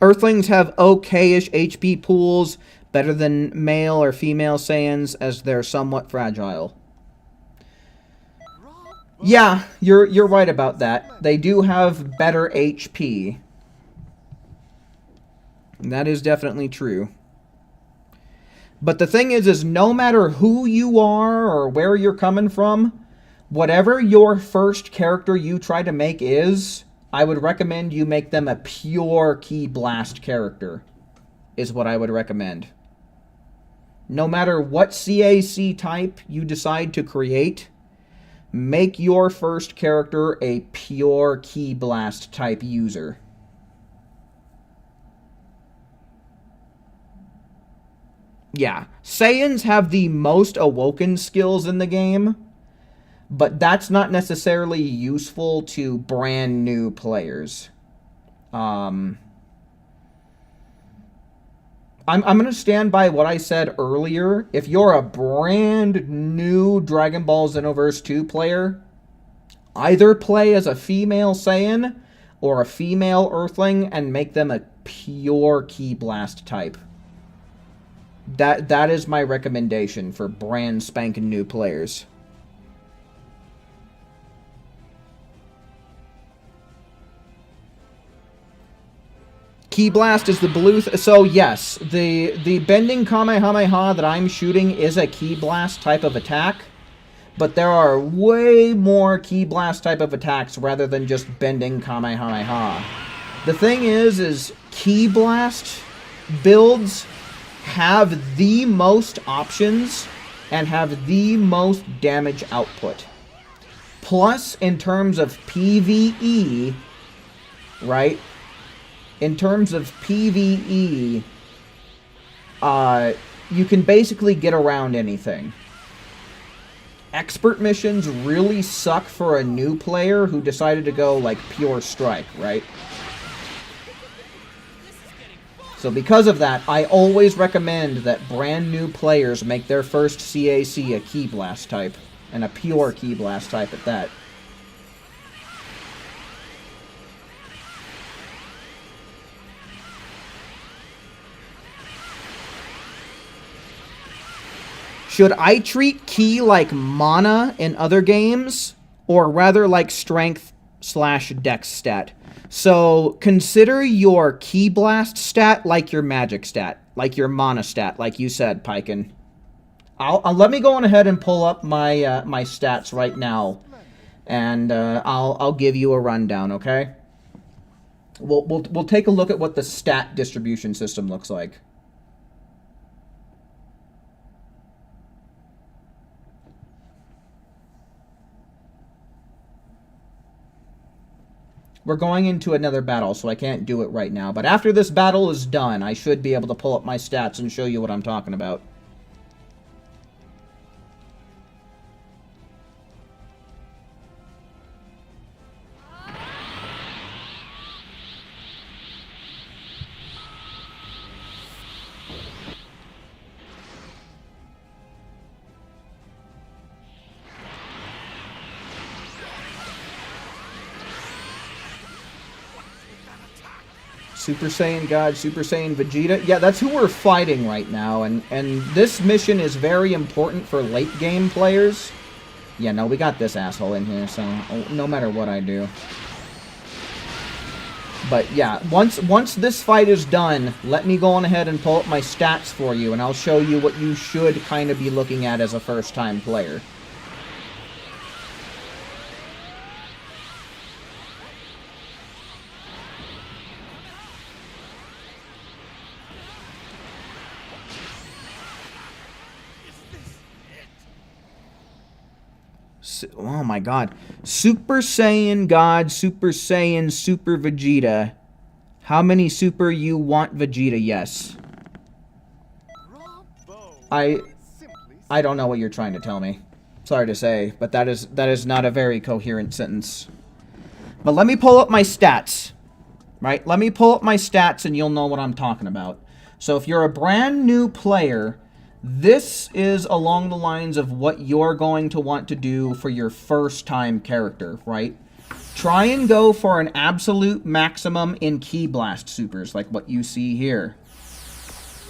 Earthlings have okay-ish HP pools, better than male or female Saiyans, as they're somewhat fragile. Yeah, you're right about that. They do have better HP. That is definitely true. But the thing is no matter who you are or where you're coming from, whatever your first character you try to make is, I would recommend you make them a pure Ki Blast character, is what I would recommend. No matter what CAC type you decide to create, make your first character a pure Ki Blast type user. Yeah, Saiyans have the most awoken skills in the game, but that's not necessarily useful to brand new players. I'm going to stand by what I said earlier. If you're a brand new Dragon Ball Xenoverse 2 player, either play as a female Saiyan or a female Earthling and make them a pure Ki Blast type. That is my recommendation for brand spanking new players. Ki Blast is the blue... So, yes, the bending Kamehameha that I'm shooting is a Ki Blast type of attack. But there are way more Ki Blast type of attacks rather than just bending Kamehameha. The thing is Ki Blast builds have the most options and have the most damage output. Plus, in terms of PvE, right? In terms of PvE, you can basically get around anything. Expert missions really suck for a new player who decided to go, like, pure strike, right? So because of that, I always recommend that brand new players make their first CAC a Ki Blast type, and a pure Ki Blast type at that. Should I treat Ki like mana in other games, or rather like strength/dex stat? So, consider your Ki Blast stat like your magic stat, like your mana stat, like you said, Piken. Let me go on ahead and pull up my my stats right now, and I'll give you a rundown, okay? We'll take a look at what the stat distribution system looks like. We're going into another battle, so I can't do it right now. But after this battle is done, I should be able to pull up my stats and show you what I'm talking about. Super Saiyan God, Super Saiyan Vegeta. Yeah, that's who we're fighting right now, and this mission is very important for late game players. Yeah, no, we got this asshole in here, so no matter what I do. But yeah, once this fight is done, let me go on ahead and pull up my stats for you, and I'll show you what you should kind of be looking at as a first-time player. Oh my god. Super Saiyan God, Super Saiyan, Super Vegeta. How many super you want Vegeta? Yes. I don't know what you're trying to tell me. Sorry to say, but that is not a very coherent sentence. But let me pull up my stats. Right? Let me pull up my stats and you'll know what I'm talking about. So if you're a brand new player, this is along the lines of what you're going to want to do for your first time character, right? Try and go for an absolute maximum in Ki Blast supers, like what you see here.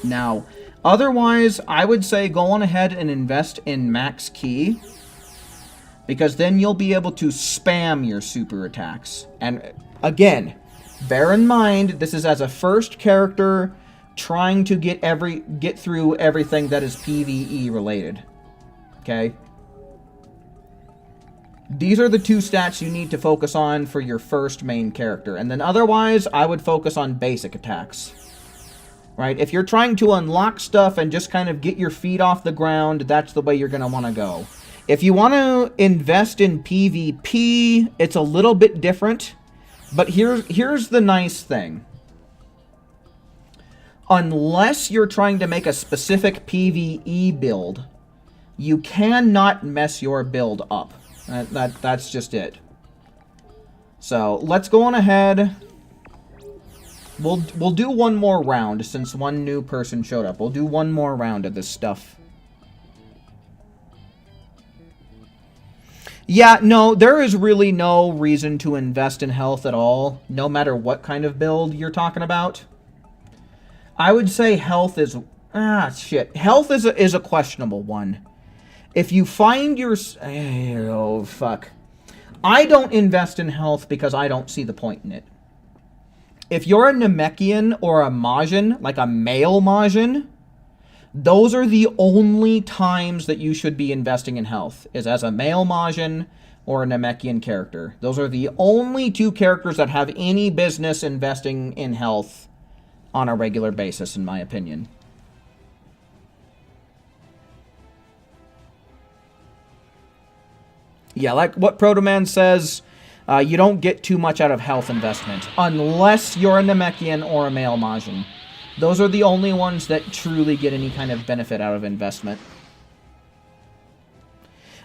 Now, otherwise, I would say go on ahead and invest in max Ki, because then you'll be able to spam your super attacks. And again, bear in mind, this is as a first character trying to get through everything that is PvE related. Okay? These are the two stats you need to focus on for your first main character. And then otherwise, I would focus on basic attacks. Right? If you're trying to unlock stuff and just kind of get your feet off the ground, that's the way you're going to want to go. If you want to invest in PvP, it's a little bit different. But here's the nice thing. Unless you're trying to make a specific PvE build, you cannot mess your build up. That's just it. So let's go on ahead. We'll do one more round since one new person showed up. We'll do one more round of this stuff. Yeah, no, there is really no reason to invest in health at all, no matter what kind of build you're talking about. I would say health is... Health is a questionable one. If you find your... Oh, fuck. I don't invest in health because I don't see the point in it. If you're a Namekian or a Majin, like a male Majin, those are the only times that you should be investing in health, is as a male Majin or a Namekian character. Those are the only two characters that have any business investing in health on a regular basis, in my opinion. Yeah, like what Protoman says, you don't get too much out of health investment, unless you're a Namekian or a male Majin. Those are the only ones that truly get any kind of benefit out of investment.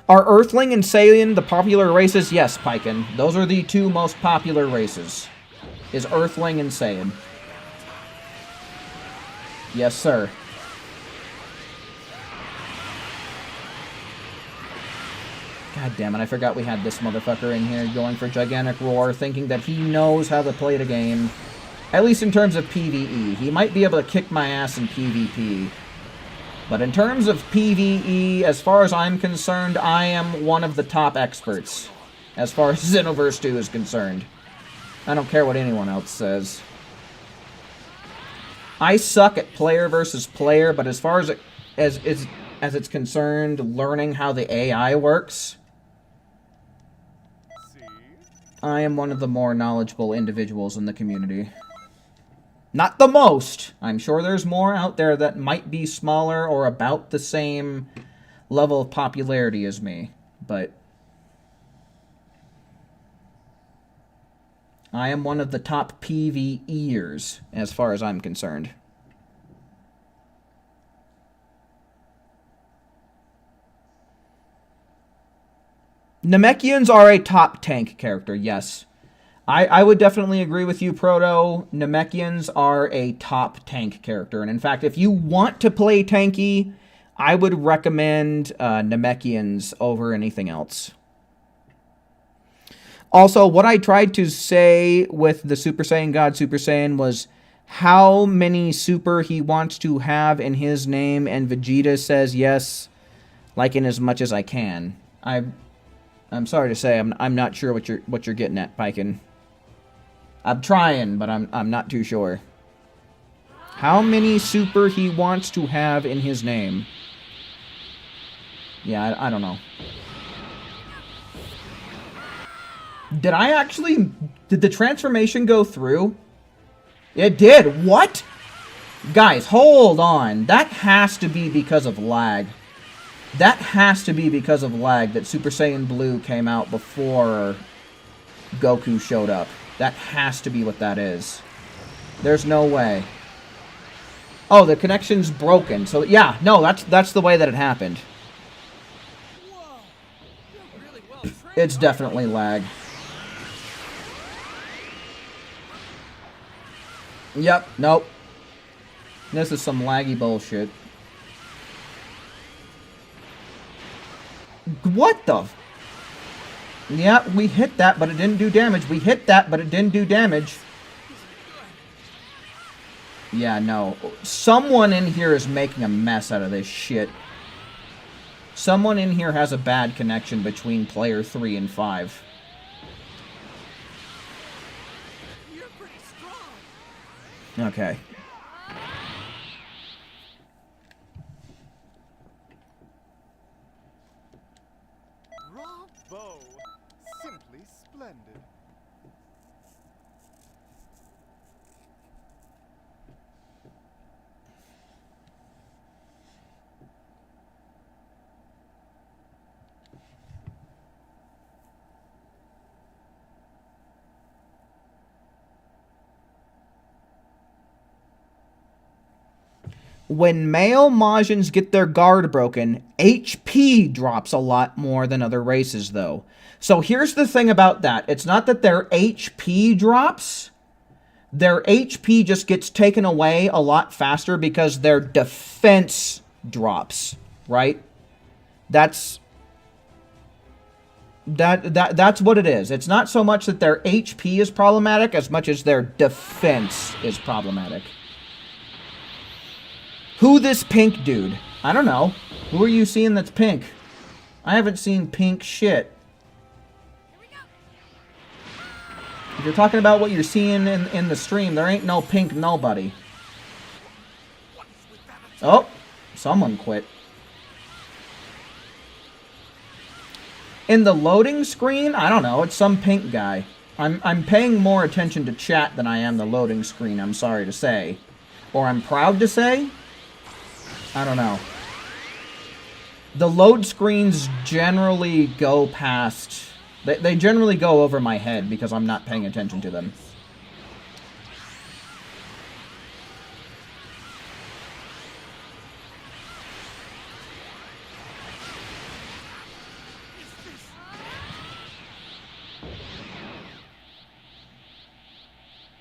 Are Earthling and Saiyan the popular races? Yes, Piken. Those are the two most popular races. Is Earthling and Saiyan. Yes, sir. God damn it, I forgot we had this motherfucker in here going for Gigantic Roar, thinking that he knows how to play the game. At least in terms of PvE. He might be able to kick my ass in PvP. But in terms of PvE, as far as I'm concerned, I am one of the top experts. As far as Xenoverse 2 is concerned. I don't care what anyone else says. I suck at player versus player, but as far as it's concerned, learning how the AI works, I am one of the more knowledgeable individuals in the community. Not the most. I'm sure there's more out there that might be smaller or about the same level of popularity as me, but I am one of the top PvEers as far as I'm concerned. Namekians are a top tank character, yes. I would definitely agree with you, Proto. Namekians are a top tank character. And in fact, if you want to play tanky, I would recommend Namekians over anything else. Also, what I tried to say with the Super Saiyan God Super Saiyan was how many super he wants to have in his name, and Vegeta says yes, like in as much as I can. I'm sorry to say, I'm not sure what you're getting at, Piken. I'm trying, but I'm not too sure. How many super he wants to have in his name? Yeah, I don't know. Did the transformation go through? It did. What? Guys, hold on. That has to be because of lag. That has to be because of lag that Super Saiyan Blue came out before Goku showed up. That has to be what that is. There's no way. Oh, the connection's broken. So yeah, no, that's the way that it happened. It's definitely lag. Yep, nope. This is some laggy bullshit. What the? Yeah, we hit that, but it didn't do damage. We hit that, but it didn't do damage. Yeah, no. Someone in here is making a mess out of this shit. Someone in here has a bad connection between player 3 and 5. You're pretty strong. Okay. Bravo! Simply splendid. When male Majins get their guard broken, HP drops a lot more than other races, though. So here's the thing about that. It's not that their HP drops. Their HP just gets taken away a lot faster because their defense drops, right? That's what it is. It's not so much that their HP is problematic as much as their defense is problematic. Who this pink dude? I don't know. Who are you seeing that's pink? I haven't seen pink shit. If you're talking about what you're seeing in the stream, there ain't no pink nobody. Oh, someone quit. In the loading screen, I don't know, it's some pink guy. I'm paying more attention to chat than I am the loading screen, I'm sorry to say. Or I'm proud to say. I don't know. The load screens generally go past... They generally go over my head because I'm not paying attention to them.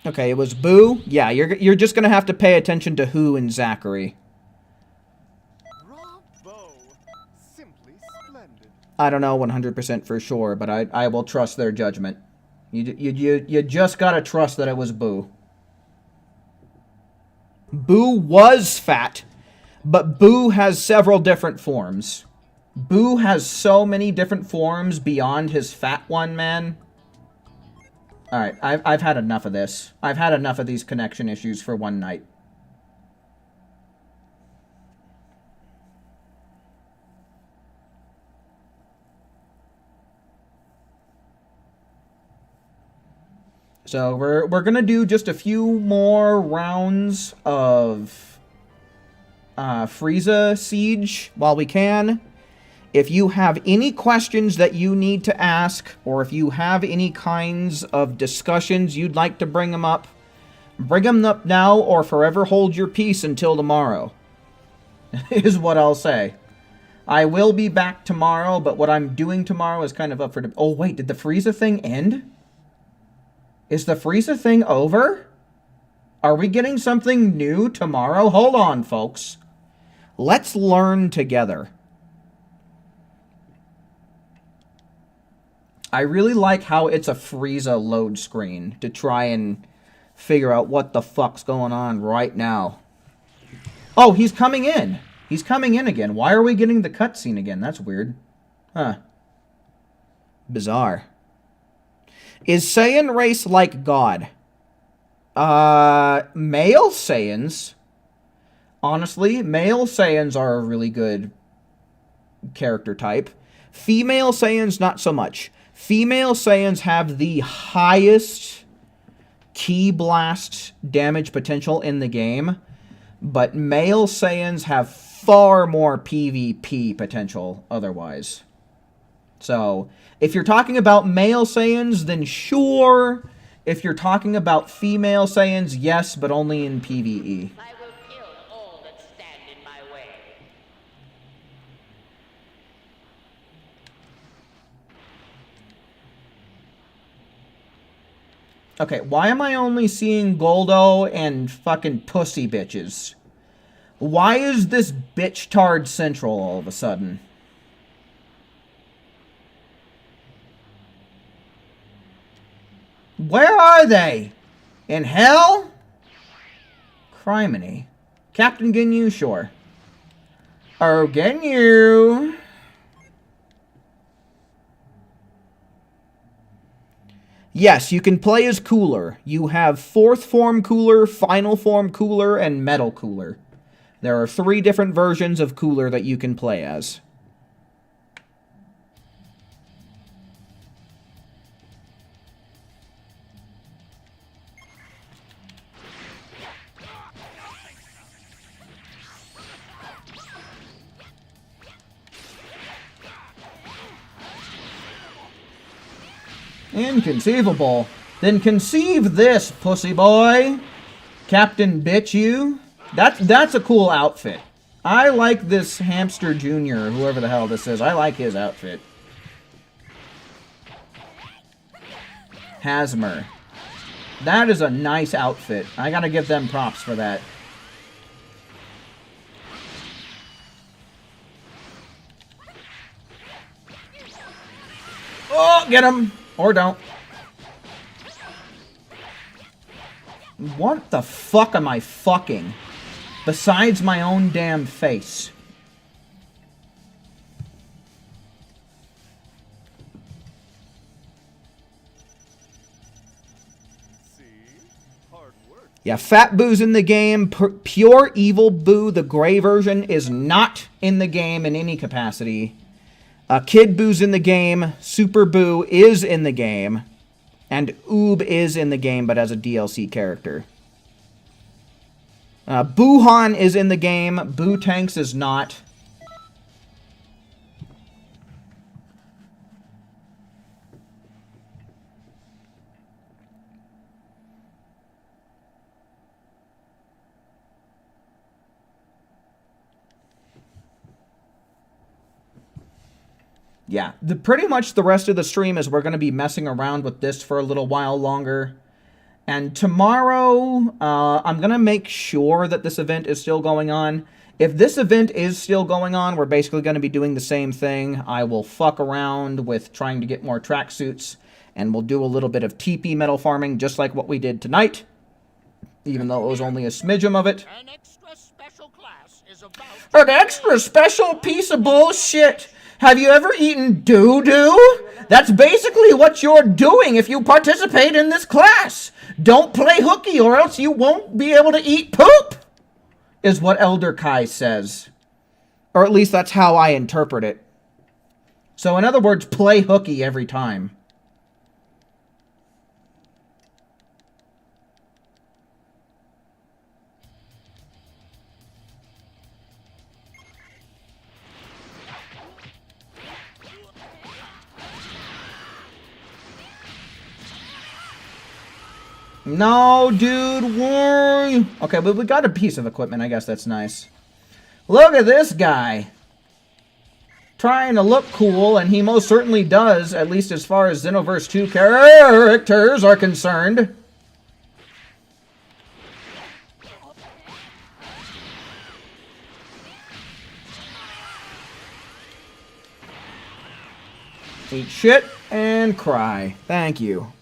Okay, it was Boo. Yeah, you're just gonna have to pay attention to Who and Zachary. Bravo! Simply splendid. I don't know 100% for sure, but I will trust their judgment. You just gotta trust that it was Boo. Boo was fat, but Boo has several different forms. Boo has so many different forms beyond his fat one, man. Alright, I've had enough of this. I've had enough of these connection issues for one night. So we're gonna do just a few more rounds of Frieza Siege while we can. If you have any questions that you need to ask, or if you have any kinds of discussions you'd like to bring them up now or forever hold your peace until tomorrow, is what I'll say. I will be back tomorrow, but what I'm doing tomorrow is kind of up for... Oh, wait, did the Frieza thing end? Is the Frieza thing over? Are we getting something new tomorrow? Hold on, folks. Let's learn together. I really like how it's a Frieza load screen to try and figure out what the fuck's going on right now. Oh, he's coming in. He's coming in again. Why are we getting the cutscene again? That's weird. Huh. Bizarre. Is Saiyan race like God? Male Saiyans. Honestly, male Saiyans are a really good character type. Female Saiyans, not so much. Female Saiyans have the highest ki blast damage potential in the game, but male Saiyans have far more PvP potential otherwise. So, if you're talking about male Saiyans, then sure. If you're talking about female Saiyans, yes, but only in PvE. I will kill all that stand in my way. Okay, why am I only seeing Goldo and fucking pussy bitches? Why is this bitch-tard central all of a sudden? Where are they? In hell? Criminy. Captain Ginyu, sure. Oh, Ginyu. Yes, you can play as Cooler. You have 4th form Cooler, Final form Cooler, and Metal Cooler. There are 3 different versions of Cooler that you can play as. Inconceivable. Then conceive this, pussy boy. Captain Bitch You. That's a cool outfit. I like this Hamster Jr., whoever the hell this is. I like his outfit. Hasmer. That is a nice outfit. I gotta give them props for that. Oh, get him! Or don't. What the fuck am I fucking? Besides my own damn face. See? Hard work. Yeah, Fat Boo's in the game. Pure Evil Boo, the gray version, is not in the game in any capacity. Kid Boo's in the game. Super Boo is in the game. And Oob is in the game, but as a DLC character. Boohan is in the game. Boo Tanks is not. Yeah, pretty much the rest of the stream is we're going to be messing around with this for a little while longer. And tomorrow, I'm going to make sure that this event is still going on. If this event is still going on, we're basically going to be doing the same thing. I will fuck around with trying to get more tracksuits, and we'll do a little bit of TP metal farming, just like what we did tonight, even though it was only a smidgen of it. An extra special class is about An extra special piece of bullshit! Have you ever eaten doo-doo? That's basically what you're doing if you participate in this class. Don't play hooky or else you won't be able to eat poop, is what Elder Kai says. Or at least that's how I interpret it. So in other words, play hooky every time. No, dude, why? Okay, but we got a piece of equipment. I guess that's nice. Look at this guy. Trying to look cool, and he most certainly does, at least as far as Xenoverse 2 characters are concerned. Eat shit and cry. Thank you.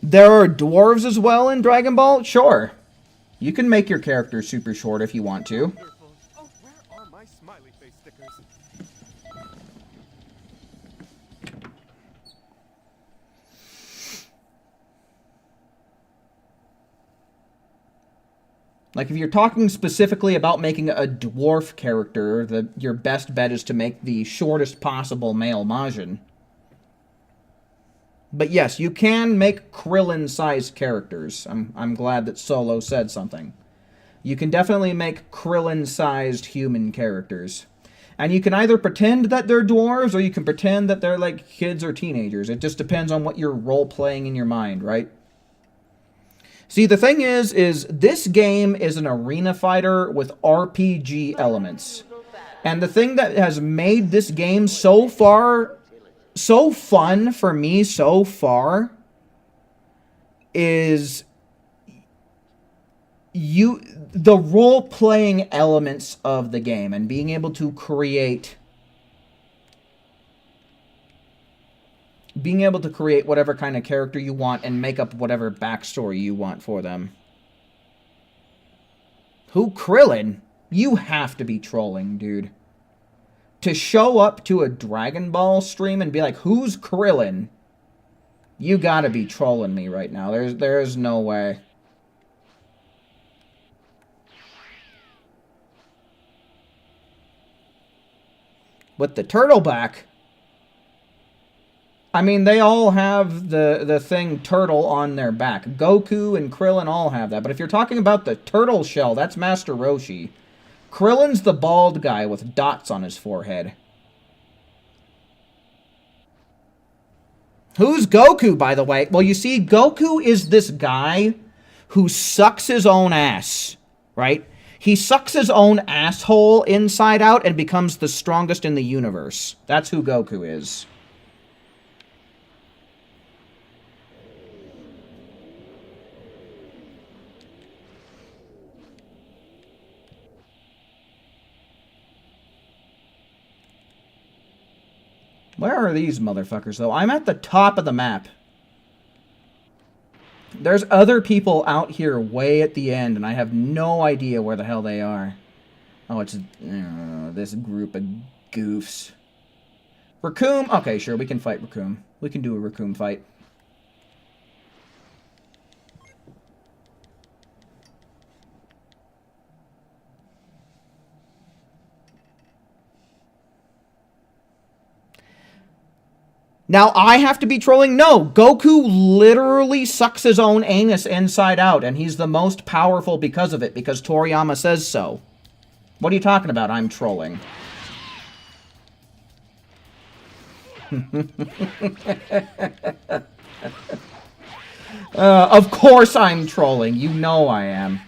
There are dwarves as well in Dragon Ball? Sure. You can make your character super short if you want to. Wonderful. Oh, where are my smiley face stickers? Like, if you're talking specifically about making a dwarf character, your best bet is to make the shortest possible male Majin. But yes, you can make Krillin-sized characters. I'm glad that Solo said something. You can definitely make Krillin-sized human characters. And you can either pretend that they're dwarves, or you can pretend that they're like kids or teenagers. It just depends on what you're role-playing in your mind, right? See, the thing is this game is an arena fighter with RPG elements. And the thing that has made this game so fun for me so far is the role-playing elements of the game and being able to create whatever kind of character you want and make up whatever backstory you want for them. Who? Krillin? You have to be trolling, dude. To show up to a Dragon Ball stream and be like, who's Krillin? You gotta be trolling me right now. There's no way. With the turtle back. I mean, they all have the thing turtle on their back. Goku and Krillin all have that. But if you're talking about the turtle shell, that's Master Roshi. Krillin's the bald guy with dots on his forehead. Who's Goku, by the way? Well, you see, Goku is this guy who sucks his own ass, right? He sucks his own asshole inside out and becomes the strongest in the universe. That's who Goku is. Where are these motherfuckers, though? I'm at the top of the map. There's other people out here way at the end, and I have no idea where the hell they are. Oh, it's this group of goofs. Raccoon? Okay, sure, we can fight Raccoon. We can do a Raccoon fight. Now, I have to be trolling? No, Goku literally sucks his own anus inside out, and he's the most powerful because of it, because Toriyama says so. What are you talking about? I'm trolling. Of course I'm trolling. You know I am.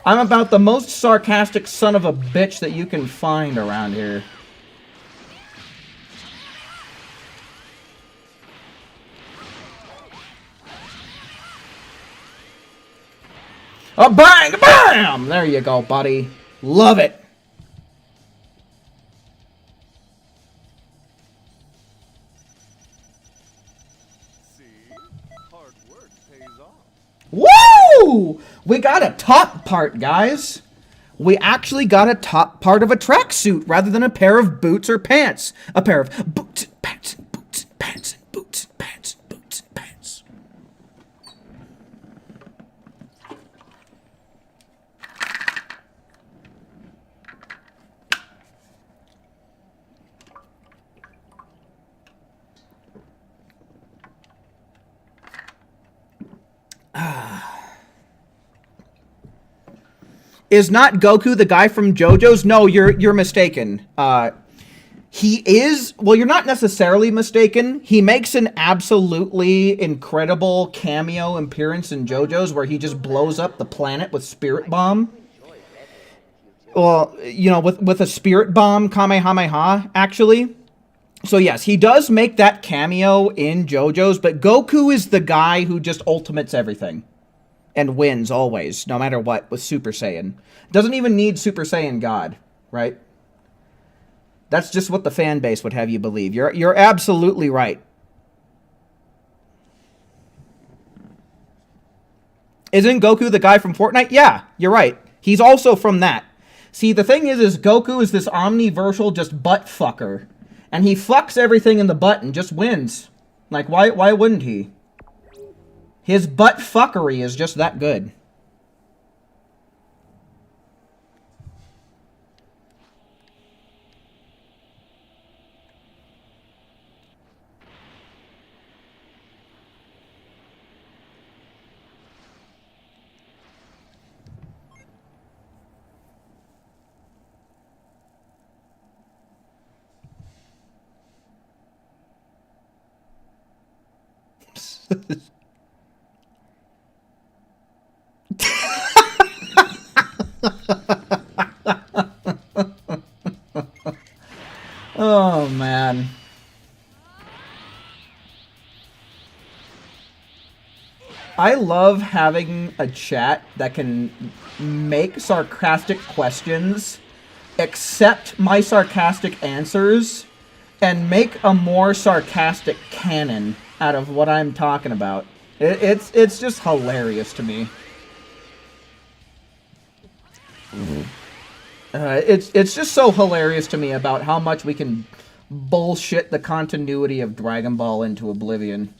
I'm about the most sarcastic son of a bitch that you can find around here. Oh, bang! Bam! There you go, buddy. Love it. See? Hard work pays off. Woo! We got a top part, guys. We actually got a top part of a tracksuit rather than a pair of boots or pants. A pair of boots and pants and boots and pants and boots and pants and boots and pants. Is not Goku the guy from JoJo's? No, you're mistaken. He is... Well, you're not necessarily mistaken. He makes an absolutely incredible cameo appearance in JoJo's where he just blows up the planet with Spirit Bomb. Well, you know, with a Spirit Bomb Kamehameha, actually. So yes, he does make that cameo in JoJo's, but Goku is the guy who just ultimates everything. And wins always, no matter what, with Super Saiyan. Doesn't even need Super Saiyan God, right? That's just what the fan base would have you believe. You're absolutely right. Isn't Goku the guy from Fortnite? Yeah, you're right. He's also from that. See, the thing is Goku is this omniversal just butt fucker. And he fucks everything in the butt and just wins. Like, why wouldn't he? His butt fuckery is just that good. Oh, man. I love having a chat that can make sarcastic questions, accept my sarcastic answers, and make a more sarcastic canon out of what I'm talking about. It's just hilarious to me. It's just so hilarious to me about how much we can bullshit the continuity of Dragon Ball into oblivion.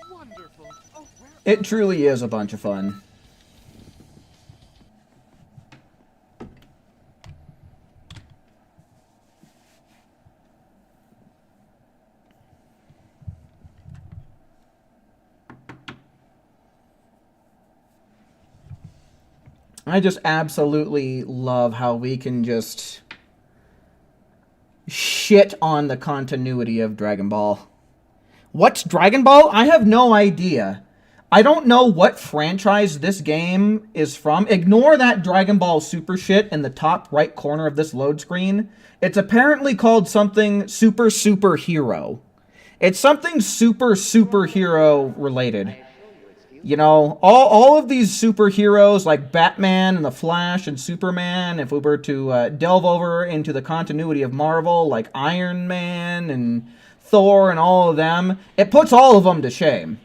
Wonderful. Oh, where It truly is a bunch of fun. I just absolutely love how we can just shit on the continuity of Dragon Ball. What's Dragon Ball? I have no idea. I don't know what franchise this game is from. Ignore that Dragon Ball Super shit in the top right corner of this load screen. It's apparently called something superhero. It's something superhero related. You know, all of these superheroes like Batman and the Flash and Superman, if we were to delve over into the continuity of Marvel, like Iron Man and Thor and all of them, it puts all of them to shame.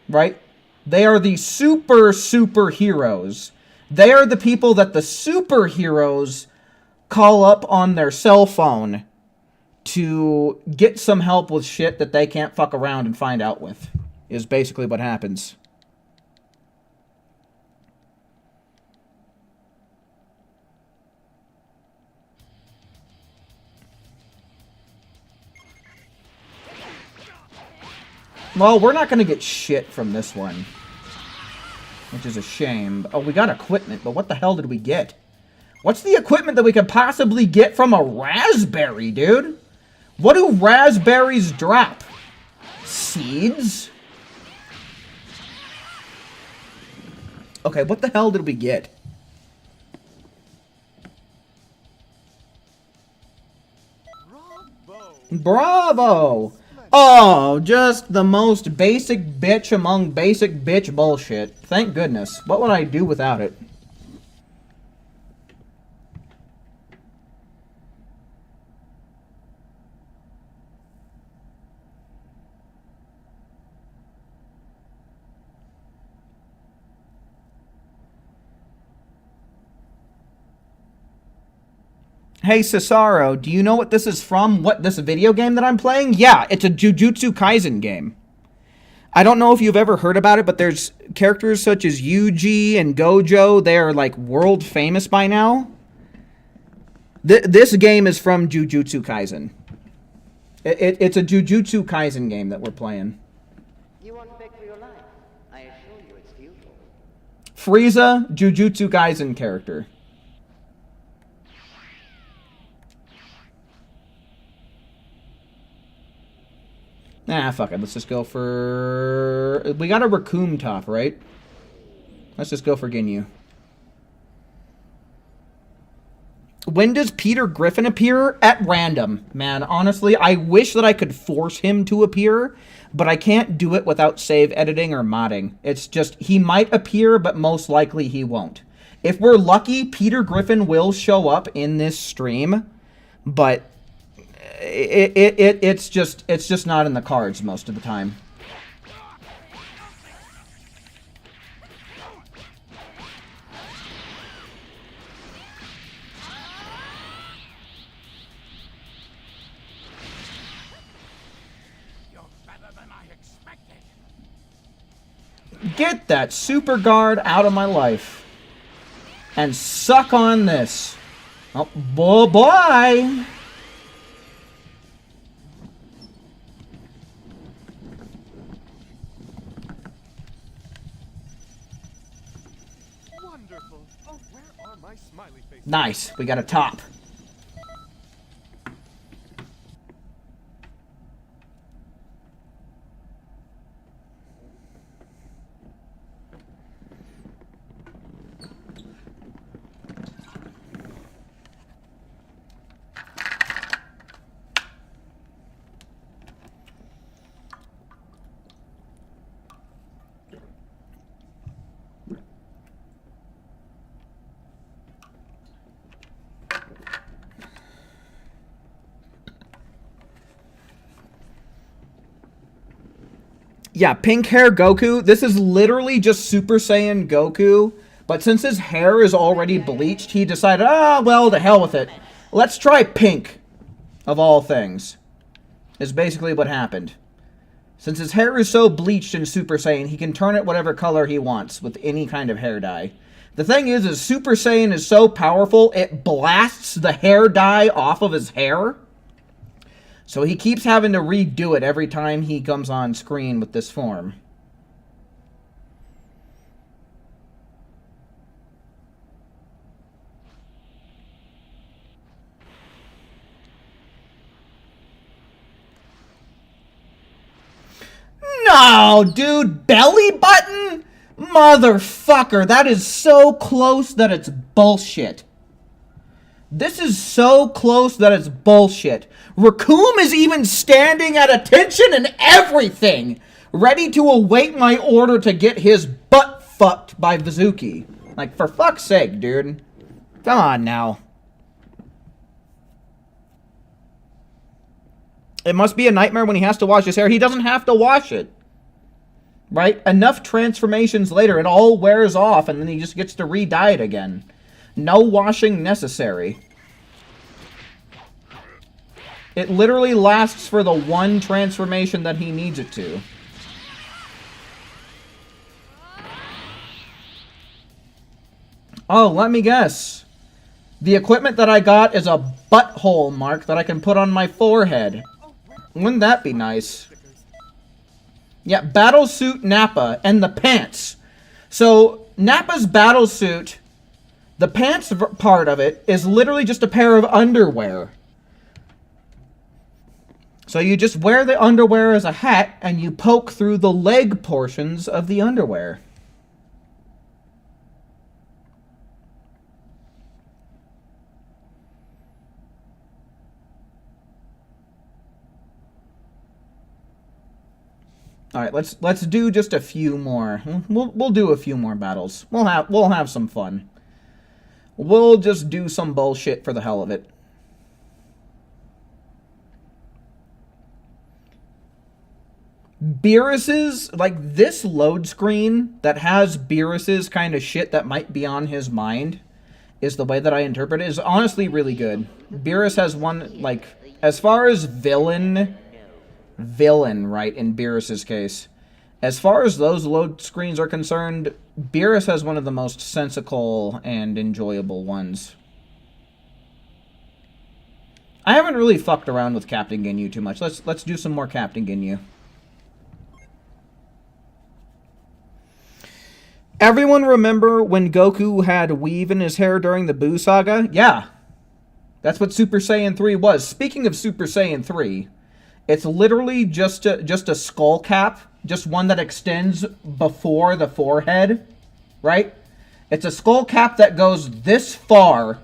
Right? They are the superheroes. They are the people that the superheroes call up on their cell phone to get some help with shit that they can't fuck around and find out with, is basically what happens. Well, we're not going to get shit from this one, which is a shame. Oh, we got equipment, but what the hell did we get? What's the equipment that we could possibly get from a raspberry, dude? What do raspberries drop? Seeds? Okay, what the hell did we get? Bravo! Oh, just the most basic bitch among basic bitch bullshit. Thank goodness. What would I do without it? Hey, Cesaro, do you know what this is from? What, this video game that I'm playing? Yeah, it's a Jujutsu Kaisen game. I don't know if you've ever heard about it, but there's characters such as Yuji and Gojo. They are, like, world famous by now. This game is from Jujutsu Kaisen. It's a Jujutsu Kaisen game that we're playing. You want back for your life? I assure you it's futile. Frieza, Jujutsu Kaisen character. Nah, fuck it. Let's just go for... We got a Raccoon top, right? Let's just go for Ginyu. When does Peter Griffin appear? At random, man. Honestly, I wish that I could force him to appear, but I can't do it without save editing or modding. It's just, he might appear, but most likely he won't. If we're lucky, Peter Griffin will show up in this stream, but... It's just not in the cards most of the time. You're better than I expected. Get that super guard out of my life. And suck on this. Oh, boy. wonderful. Oh, where are my smiley faces? Nice. We got a top. Yeah, pink hair Goku. This is literally just Super Saiyan Goku. But since his hair is already bleached, he decided, well, to hell with it. Let's try pink, of all things. Is basically what happened. Since his hair is so bleached in Super Saiyan, he can turn it whatever color he wants with any kind of hair dye. The thing is Super Saiyan is so powerful, it blasts the hair dye off of his hair. So he keeps having to redo it every time he comes on screen with this form. No, dude, belly button? Motherfucker, that is so close that it's bullshit. This is so close that it's bullshit. Raccoon is even standing at attention and everything, ready to await my order to get his butt fucked by Vizuki. Like, for fuck's sake, dude. Come on now. It must be a nightmare when he has to wash his hair. He doesn't have to wash it. Right? Enough transformations later, it all wears off, and then he just gets to re-dye it again. No washing necessary. It literally lasts for the one transformation that he needs it to. Oh, let me guess. The equipment that I got is a butthole mark that I can put on my forehead. Wouldn't that be nice? Yeah, Battlesuit Nappa and the pants. So, Nappa's battlesuit, the pants part of it, is literally just a pair of underwear. So you just wear the underwear as a hat, and you poke through the leg portions of the underwear. All right, let's do just a few more. We'll do a few more battles. We'll have some fun. We'll just do some bullshit for the hell of it. Beerus's, like, this load screen that has Beerus's kind of shit that might be on his mind, is the way that I interpret it, is honestly really good. Beerus has one, like, as far as villain, right, in Beerus's case. As far as those load screens are concerned, Beerus has one of the most sensical and enjoyable ones. I haven't really fucked around with Captain Ginyu too much. Let's do some more Captain Ginyu. Everyone remember when Goku had weave in his hair during the Buu Saga? Yeah. That's what Super Saiyan 3 was. Speaking of Super Saiyan 3, it's literally just a skull cap, just one that extends before the forehead, right? It's a skull cap that goes this far,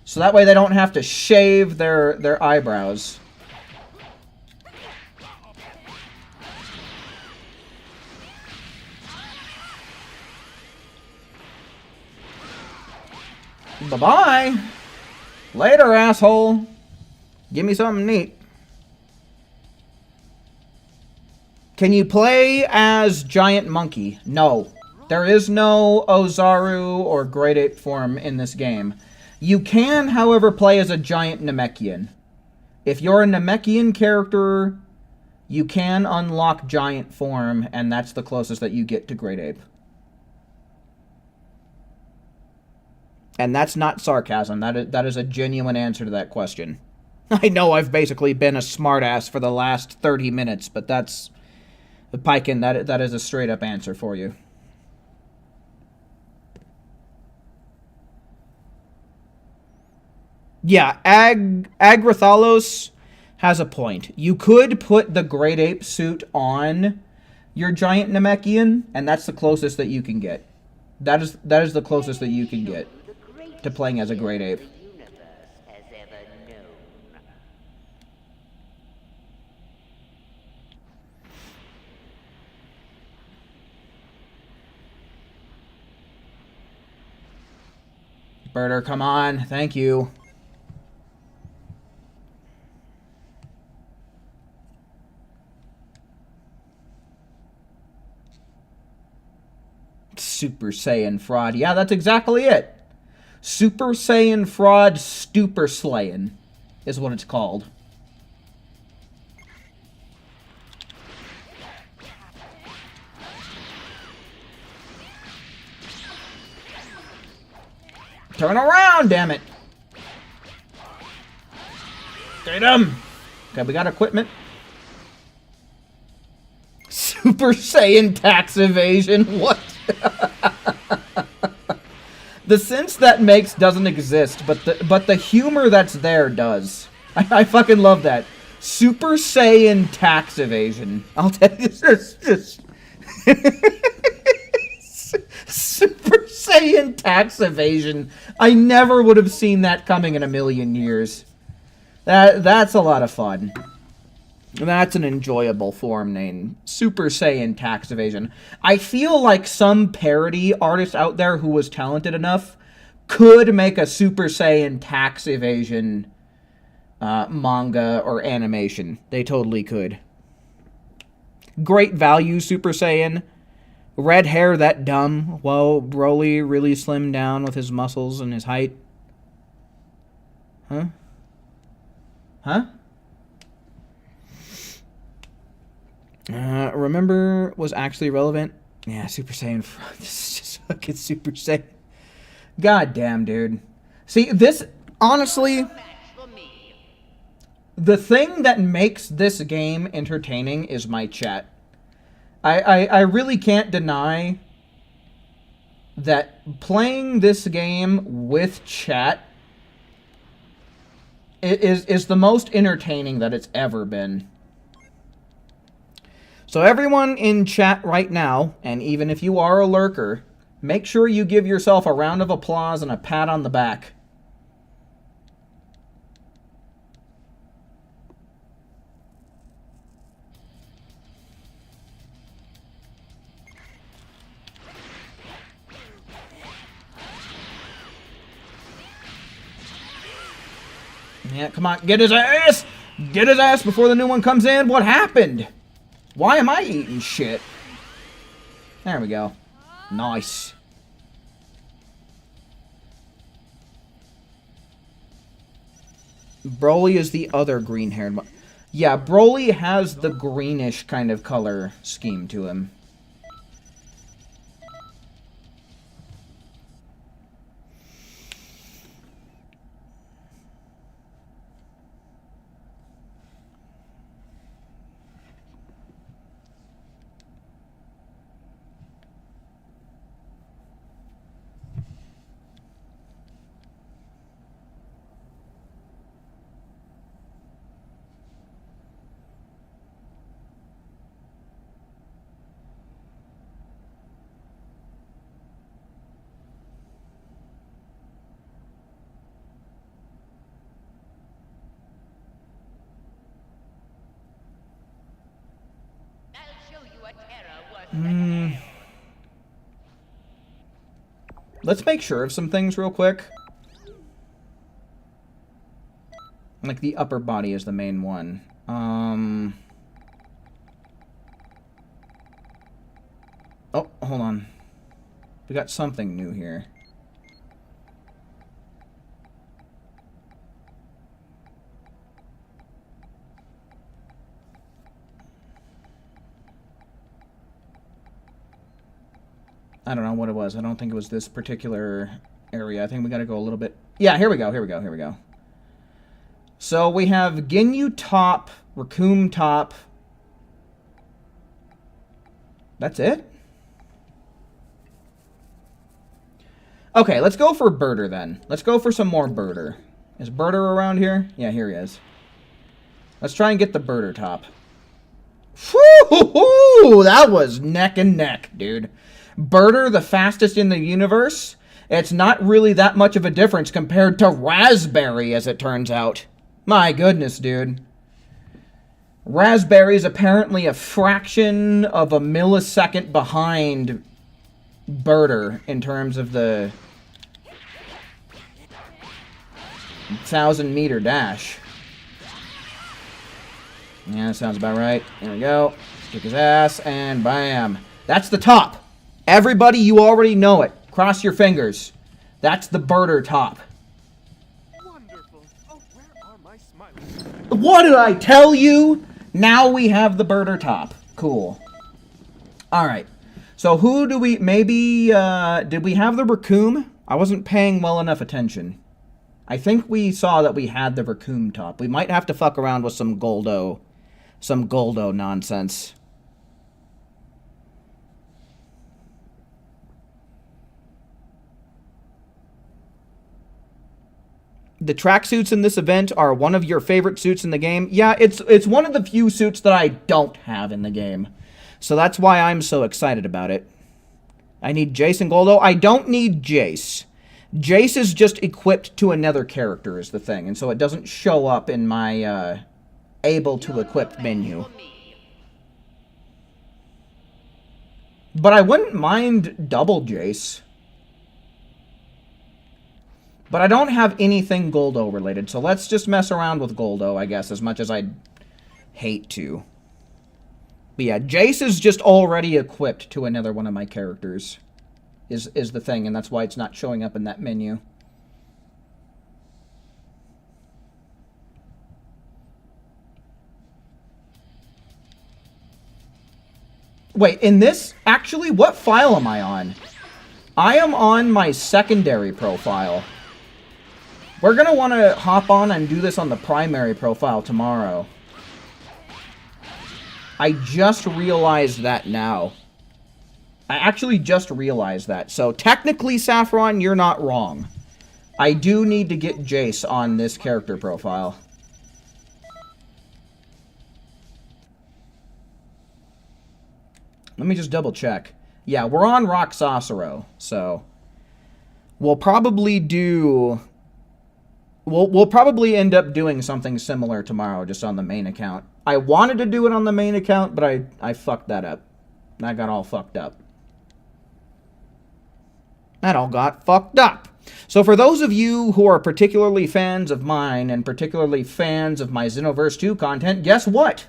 so that way they don't have to shave their eyebrows. Bye-bye. Later, asshole. Give me something neat. Can you play as Giant Monkey? No. There is no Ozaru or Great Ape form in this game. You can, however, play as a Giant Namekian. If you're a Namekian character, you can unlock Giant form, and that's the closest that you get to Great Ape. And that's not sarcasm. That is a genuine answer to that question. I know I've basically been a smartass for the last 30 minutes, but that's... Piken, that is a straight-up answer for you. Yeah, Agrathalos has a point. You could put the Great Ape suit on your Giant Namekian, and that's the closest that you can get. That is the closest that you can get to playing as a Great Ape. Birder, come on. Thank you. Super Saiyan fraud. Yeah, that's exactly it. Super Saiyan fraud stupor slaying is what it's called. Turn around, damn it. Get him. Okay, we got equipment. Super Saiyan tax evasion. What? The sense that makes doesn't exist, but the humor that's there does. I fucking love that. Super Saiyan tax evasion. I'll tell you this. Super Saiyan tax evasion. I never would have seen that coming in a million years. That's a lot of fun. That's an enjoyable form name. Super Saiyan tax evasion. I feel like some parody artist out there who was talented enough could make a Super Saiyan tax evasion manga or animation. They totally could. Great value, Super Saiyan. Red hair that dumb. Whoa, Broly really slimmed down with his muscles and his height. Huh? Huh? Remember was actually relevant? Yeah, Super Saiyan. This is just fucking Super Saiyan. God damn, dude. See, this, honestly, the thing that makes this game entertaining is my chat. I really can't deny that playing this game with chat is the most entertaining that it's ever been. So everyone in chat right now, and even if you are a lurker, make sure you give yourself a round of applause and a pat on the back. Yeah, come on, get his ass! Get his ass before the new one comes in! What happened? Why am I eating shit? There we go. Nice. Broly is the other green-haired one. Yeah, Broly has the greenish kind of color scheme to him. Let's make sure of some things real quick. Like the upper body is the main one. Oh, hold on. We got something new here. I don't know what it was. I don't think it was this particular area. I think we gotta go a little bit... Yeah, here we go, here we go, here we go. So we have Ginyu top, Raccoon top. That's it? Okay, let's go for Birder then. Let's go for some more Birder. Is Birder around here? Yeah, here he is. Let's try and get the Birder top. Whoo! That was neck and neck, dude. Birder, the fastest in the universe. It's not really that much of a difference compared to Raspberry, as it turns out. My goodness, dude. Raspberry is apparently a fraction of a millisecond behind Birder in terms of the 1,000-meter dash. Yeah, that sounds about right. There we go. Kick his ass, and bam. That's the top. Everybody, you already know it. Cross your fingers. That's the birder top. Wonderful. Oh, where are my smiling? What did I tell you? Now we have the birder top. Cool. Alright. So who do we... Maybe, did we have the raccoon? I wasn't paying well enough attention. I think we saw that we had the raccoon top. We might have to fuck around with some Goldo. Some Goldo nonsense. The tracksuits in this event are one of your favorite suits in the game. Yeah, it's one of the few suits that I don't have in the game. So that's why I'm so excited about it. I need Jace and Goldo. I don't need Jace. Jace is just equipped to another character is the thing. And so it doesn't show up in my able to equip menu. But I wouldn't mind double Jace. But I don't have anything Goldo related, so let's just mess around with Goldo, I guess, as much as I'd hate to. But yeah, Jace is just already equipped to another one of my characters, is the thing, and that's why it's not showing up in that menu. Wait, in this, actually, what file am I on? I am on my secondary profile. We're going to want to hop on and do this on the primary profile tomorrow. I just realized that now. I actually just realized that. So technically, Saffron, you're not wrong. I do need to get Jace on this character profile. Let me just double check. Yeah, we're on Roxasero, so we'll probably do... We'll probably end up doing something similar tomorrow, just on the main account. I wanted to do it on the main account, but I fucked that up. That got all fucked up. That all got fucked up. So for those of you who are particularly fans of mine, and particularly fans of my Xenoverse 2 content, guess what?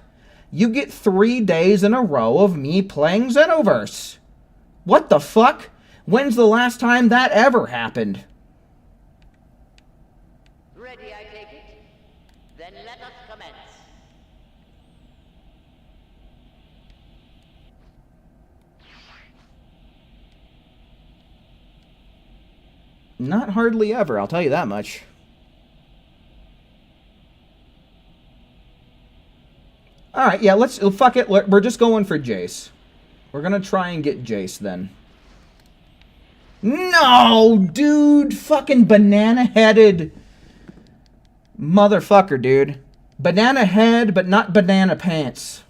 You get 3 days in a row of me playing Xenoverse. What the fuck? When's the last time that ever happened? Ready, I take it? Then let us commence. Not hardly ever, I'll tell you that much. Alright, yeah, let's... Fuck it, we're just going for Jace. We're gonna try and get Jace, then. No, dude! Fucking banana-headed... motherfucker, dude. Banana head, but not banana pants.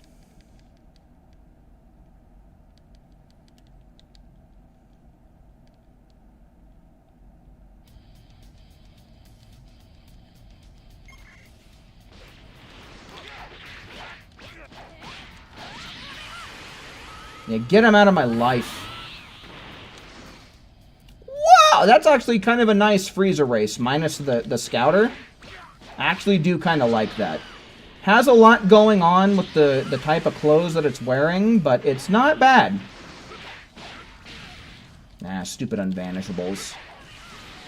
Yeah, get him out of my life. Wow, that's actually kind of a nice Frieza race, minus the scouter. I actually do kind of like that. Has a lot going on with the type of clothes that it's wearing, but it's not bad. Nah, stupid unvanishables.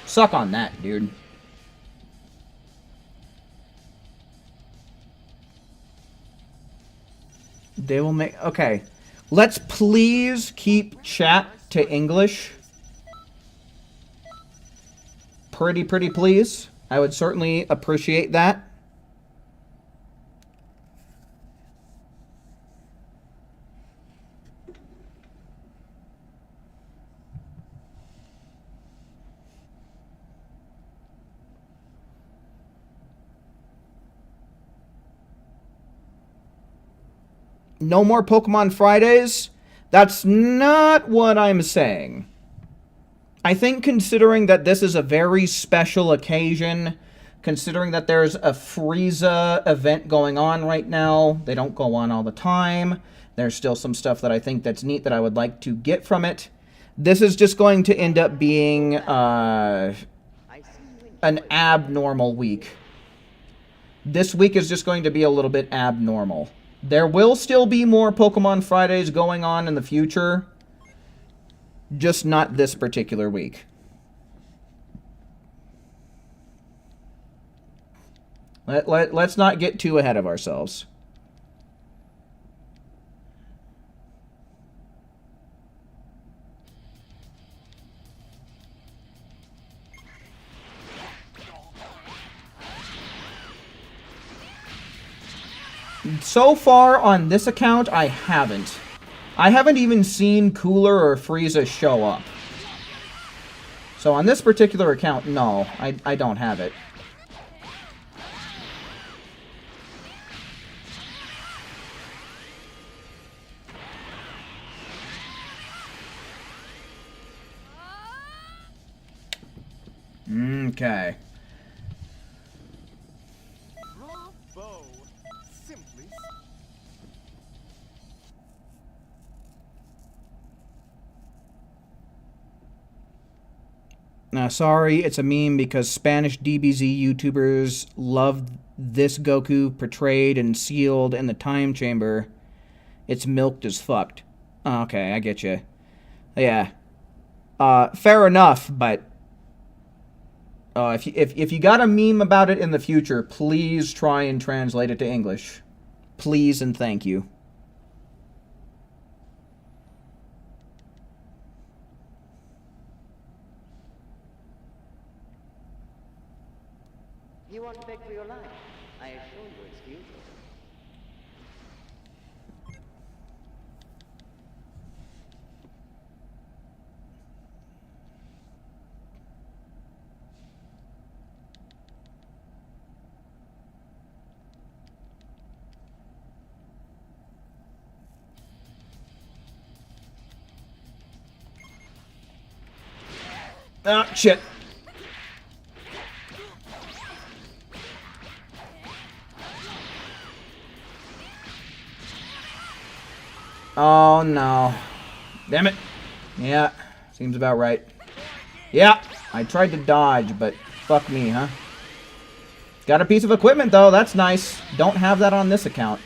Suck on that, dude. They will make... Okay. Let's please keep chat to English. Pretty please. I would certainly appreciate that. No more Pokemon Fridays? That's not what I'm saying. I think considering that this is a very special occasion, considering that there's a Frieza event going on right now, they don't go on all the time, there's still some stuff that I think that's neat that I would like to get from it. This is just going to end up being an abnormal week. This week is just going to be a little bit abnormal. There will still be more Pokemon Fridays going on in the future. Just not this particular week. Let's not get too ahead of ourselves. So far on this account, I haven't. I haven't even seen Cooler or Frieza show up. So on this particular account, no, I don't have it. Okay. Bravo. Simply. Sorry, it's a meme because Spanish DBZ YouTubers love this Goku portrayed and sealed in the time chamber. It's milked as fucked. Okay, I get you. Yeah. Fair enough, but if you got a meme about it in the future, please try and translate it to English. Please and thank you. You want to beg for your life? I assure you it's futile. Ah, shit. Oh, no. Damn it. Yeah, seems about right. Yeah, I tried to dodge, but fuck me, huh? Got a piece of equipment, though. That's nice. Don't have that on this account.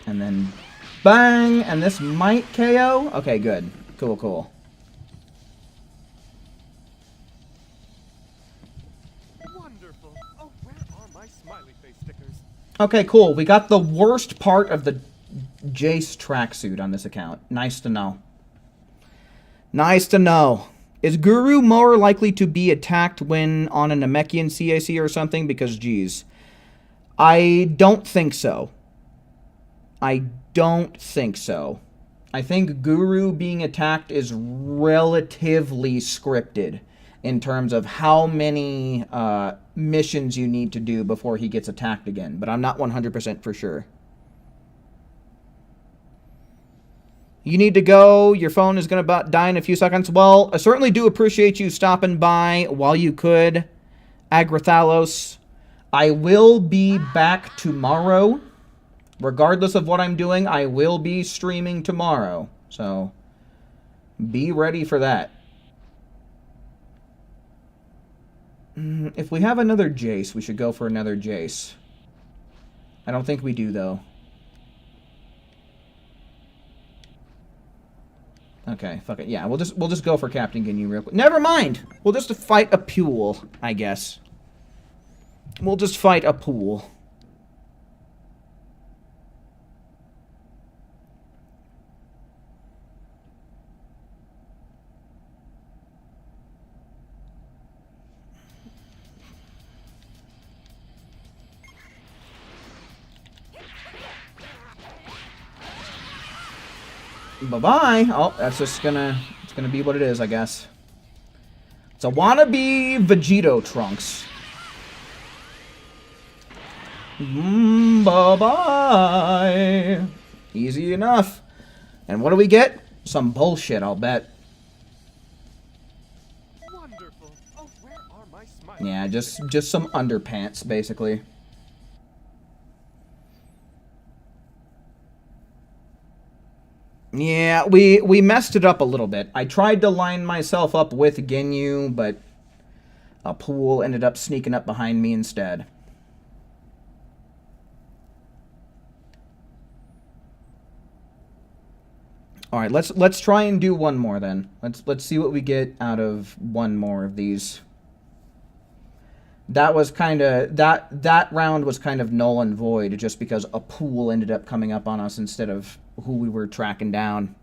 And then bang! And this might KO? Okay, good. Cool, cool. Wonderful. Oh, where are my smiley face stickers? Okay, cool. We got the worst part of the Jace tracksuit on this account. Nice to know. Nice to know. Is Guru more likely to be attacked when on a Namekian CAC or something? Because, geez. I don't think so. I don't think so. I think Guru being attacked is relatively scripted in terms of how many missions you need to do before he gets attacked again. But I'm not 100% for sure. You need to go. Your phone is going to die in a few seconds. Well, I certainly do appreciate you stopping by while you could, Agrathalos. I will be back tomorrow. Regardless of what I'm doing, I will be streaming tomorrow. So, be ready for that. If we have another Jace, we should go for another Jace. I don't think we do, though. Okay, fuck it. Yeah, we'll just go for Captain Ginyu real quick. Never mind! We'll just fight a pool, I guess. We'll just fight a pool. Bye-bye. Oh, that's just it's gonna be what it is, I guess. It's a wannabe Vegito Trunks. Bye-bye. Easy enough. And what do we get? Some bullshit, I'll bet. Wonderful. Oh, where are my smiley Yeah, face just some underpants, basically. Yeah, we messed it up a little bit. I tried to line myself up with Ginyu, but a pool ended up sneaking up behind me instead. All right, let's try and do one more then. Let's see what we get out of one more of these. That was kind of that round was kind of null and void just because a pool ended up coming up on us instead of who we were tracking down.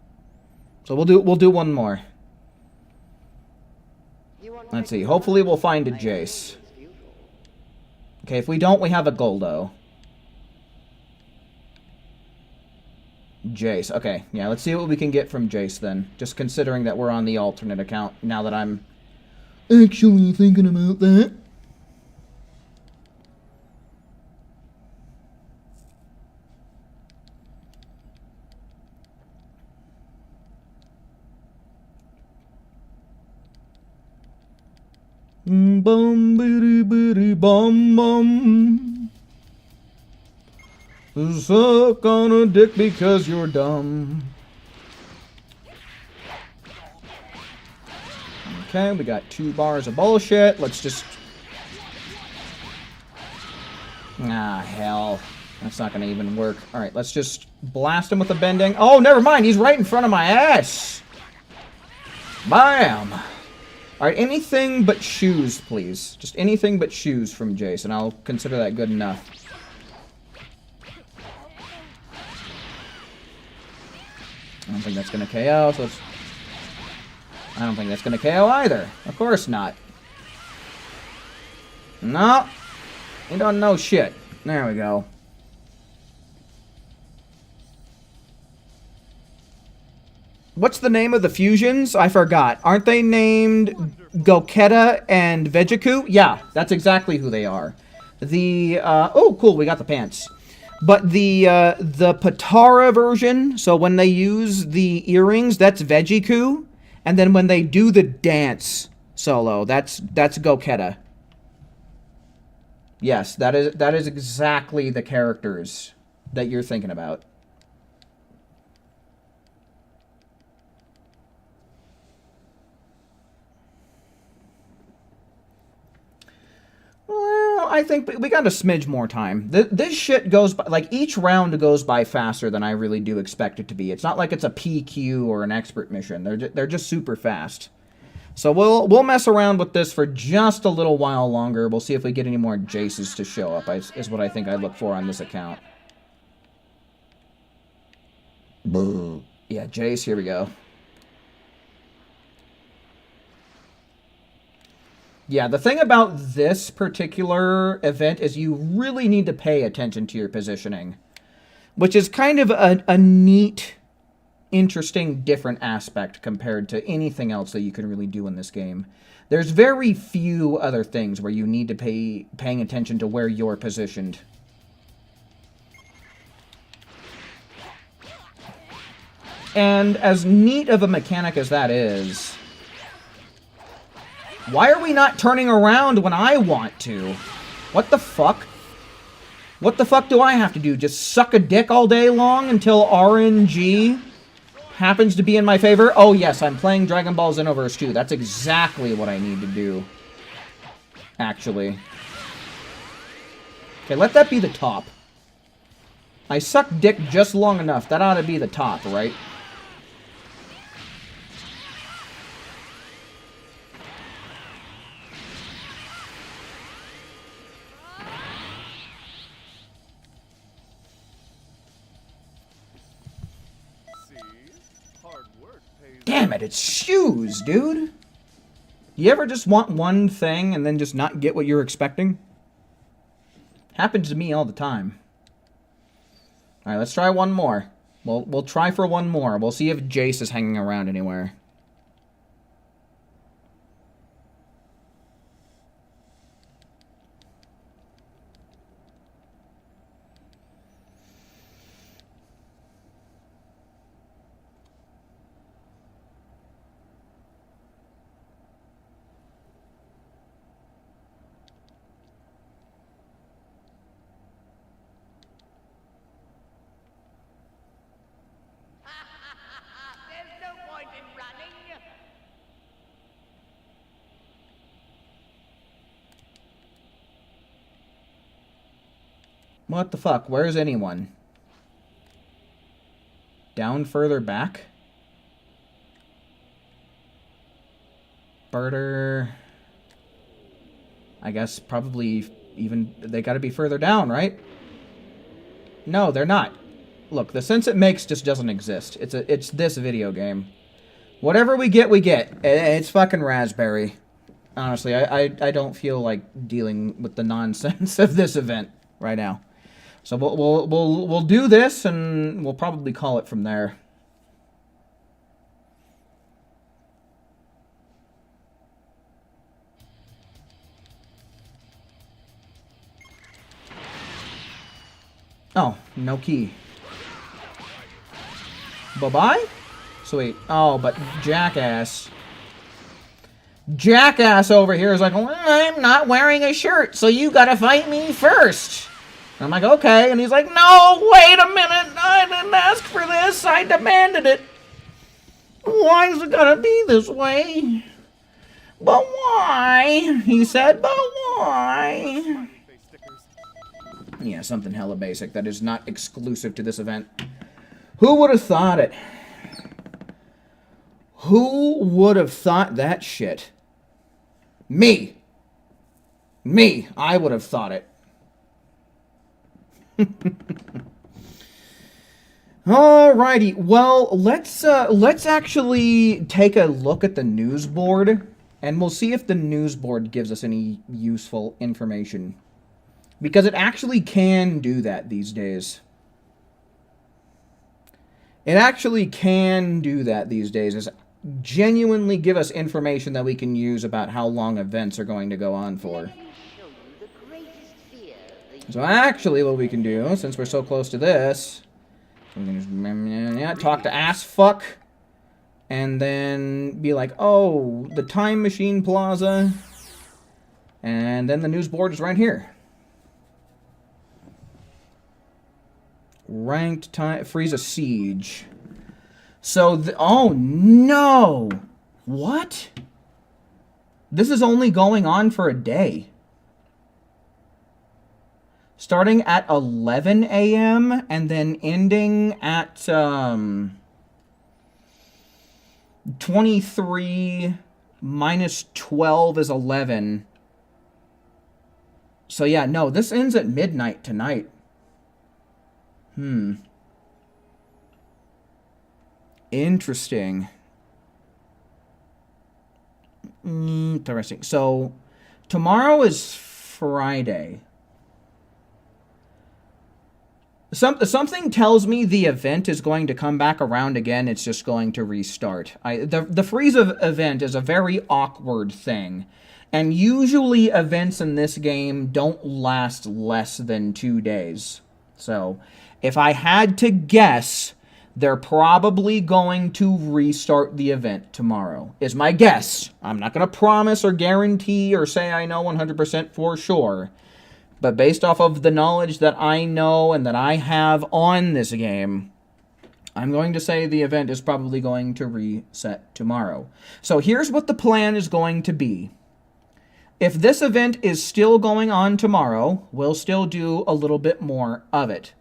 So we'll do one more. Let's see. Hopefully we'll find a Jace. Okay, if we don't, we have a Goldo. Jace. Okay, yeah, let's see what we can get from Jace then. Just considering that we're on the alternate account now that I'm actually thinking about that. Bum bitty bitty bum bum. Suck on a dick because you're dumb. Okay, we got 2 bars of bullshit. Let's just... Ah, hell. That's not gonna even work. Alright, let's just blast him with the bending. Oh, never mind. He's right in front of my ass. Bam. Alright, anything but shoes, please. Just anything but shoes from Jace, and I'll consider that good enough. I don't think that's gonna KO, so let's... I don't think that's gonna KO either. Of course not. No. You don't know shit. There we go. What's the name of the fusions? I forgot. Aren't they named Goketa and Vejiku? Yeah, that's exactly who they are. The, oh, cool, we got the pants. But the Patara version, so when they use the earrings, that's Vejiku. And then when they do the dance solo, that's Goketa. Yes, that is exactly the characters that you're thinking about. Well, I think we got a smidge more time. This shit goes by, like, each round goes by faster than I really do expect it to be. It's not like it's a PQ or an expert mission. They're just super fast. So we'll mess around with this for just a little while longer. We'll see if we get any more Jaces to show up, is what I think I look for on this account. Boo. Yeah, Jace, here we go. Yeah, the thing about this particular event is you really need to pay attention to your positioning, which is kind of a neat, interesting, different aspect compared to anything else that you can really do in this game. There's very few other things where you need to paying attention to where you're positioned. And as neat of a mechanic as that is... Why are we not turning around when I want to? What the fuck? What the fuck do I have to do? Just suck a dick all day long until RNG happens to be in my favor? Oh yes, I'm playing Dragon Ball Xenoverse 2. That's exactly what I need to do. Actually. Okay, let that be the top. I suck dick just long enough. That ought to be the top, right? Damn it, it's shoes, dude. You ever just want one thing and then just not get what you're expecting? Happens to me all the time. Alright, let's try one more. We'll try for one more. We'll see if Jace is hanging around anywhere. There's no point in running. What the fuck? Where's anyone? Down further back? Birder. I guess probably even... They gotta be further down, right? No, they're not. Look, the sense it makes just doesn't exist. It's this video game. Whatever we get, we get. It's fucking raspberry. Honestly, I don't feel like dealing with the nonsense of this event right now. So we'll do this, and we'll probably call it from there. Oh, no key. Bye-bye? Sweet. Oh, but Jackass. Jackass over here is like, well, I'm not wearing a shirt, so you gotta fight me first. I'm like, okay. And he's like, no, wait a minute. I didn't ask for this. I demanded it. Why is it gonna be this way? But why? He said, but why? Yeah, something hella basic that is not exclusive to this event. Who would have thought it? Who would have thought that shit? Me. Me. I would have thought it. Alrighty. Well, let's actually take a look at the news board, and we'll see if the news board gives us any useful information. Because it actually can do that these days. It actually can do that these days. Is genuinely give us information that we can use about how long events are going to go on for. So actually what we can do, since we're so close to this, we can just talk to assfuck, and then be like, oh, the Time Machine Plaza, and then the news board is right here. Ranked time, Frieza Siege. So, oh no! What? This is only going on for a day. Starting at 11 a.m. and then ending at 23 minus 12 is 11. So yeah, no, this ends at midnight tonight. Interesting. Interesting. So, tomorrow is Friday. Something tells me the event is going to come back around again. It's just going to restart. The Frieza event is a very awkward thing. And usually events in this game don't last less than 2 days. So, if I had to guess, they're probably going to restart the event tomorrow, is my guess. I'm not going to promise or guarantee or say I know 100% for sure. But based off of the knowledge that I know and that I have on this game, I'm going to say the event is probably going to reset tomorrow. So here's what the plan is going to be. If this event is still going on tomorrow, we'll still do a little bit more of it.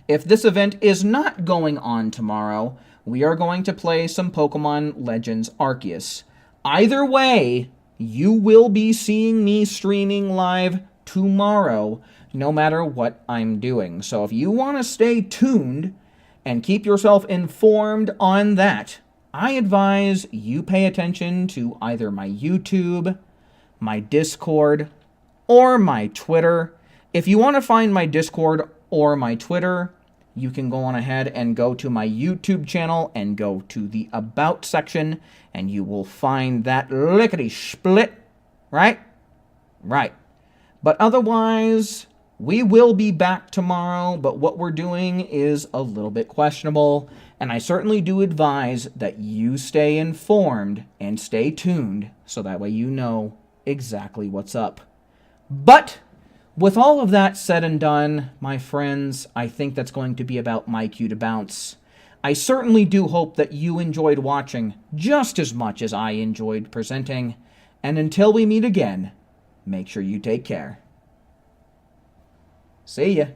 If this event is not going on tomorrow, we are going to play some Pokemon Legends Arceus. Either way, you will be seeing me streaming live tomorrow, no matter what I'm doing. So if you want to stay tuned and keep yourself informed on that, I advise you pay attention to either my YouTube, my Discord, or my Twitter. If you want to find my Discord or my Twitter, you can go on ahead and go to my YouTube channel and go to the About section, and you will find that lickety-split, right? Right. But otherwise, we will be back tomorrow, but what we're doing is a little bit questionable, and I certainly do advise that you stay informed and stay tuned, so that way you know exactly what's up. But with all of that said and done, my friends, I think that's going to be about my cue to bounce. I certainly do hope that you enjoyed watching just as much as I enjoyed presenting, and until we meet again, make sure you take care. See ya.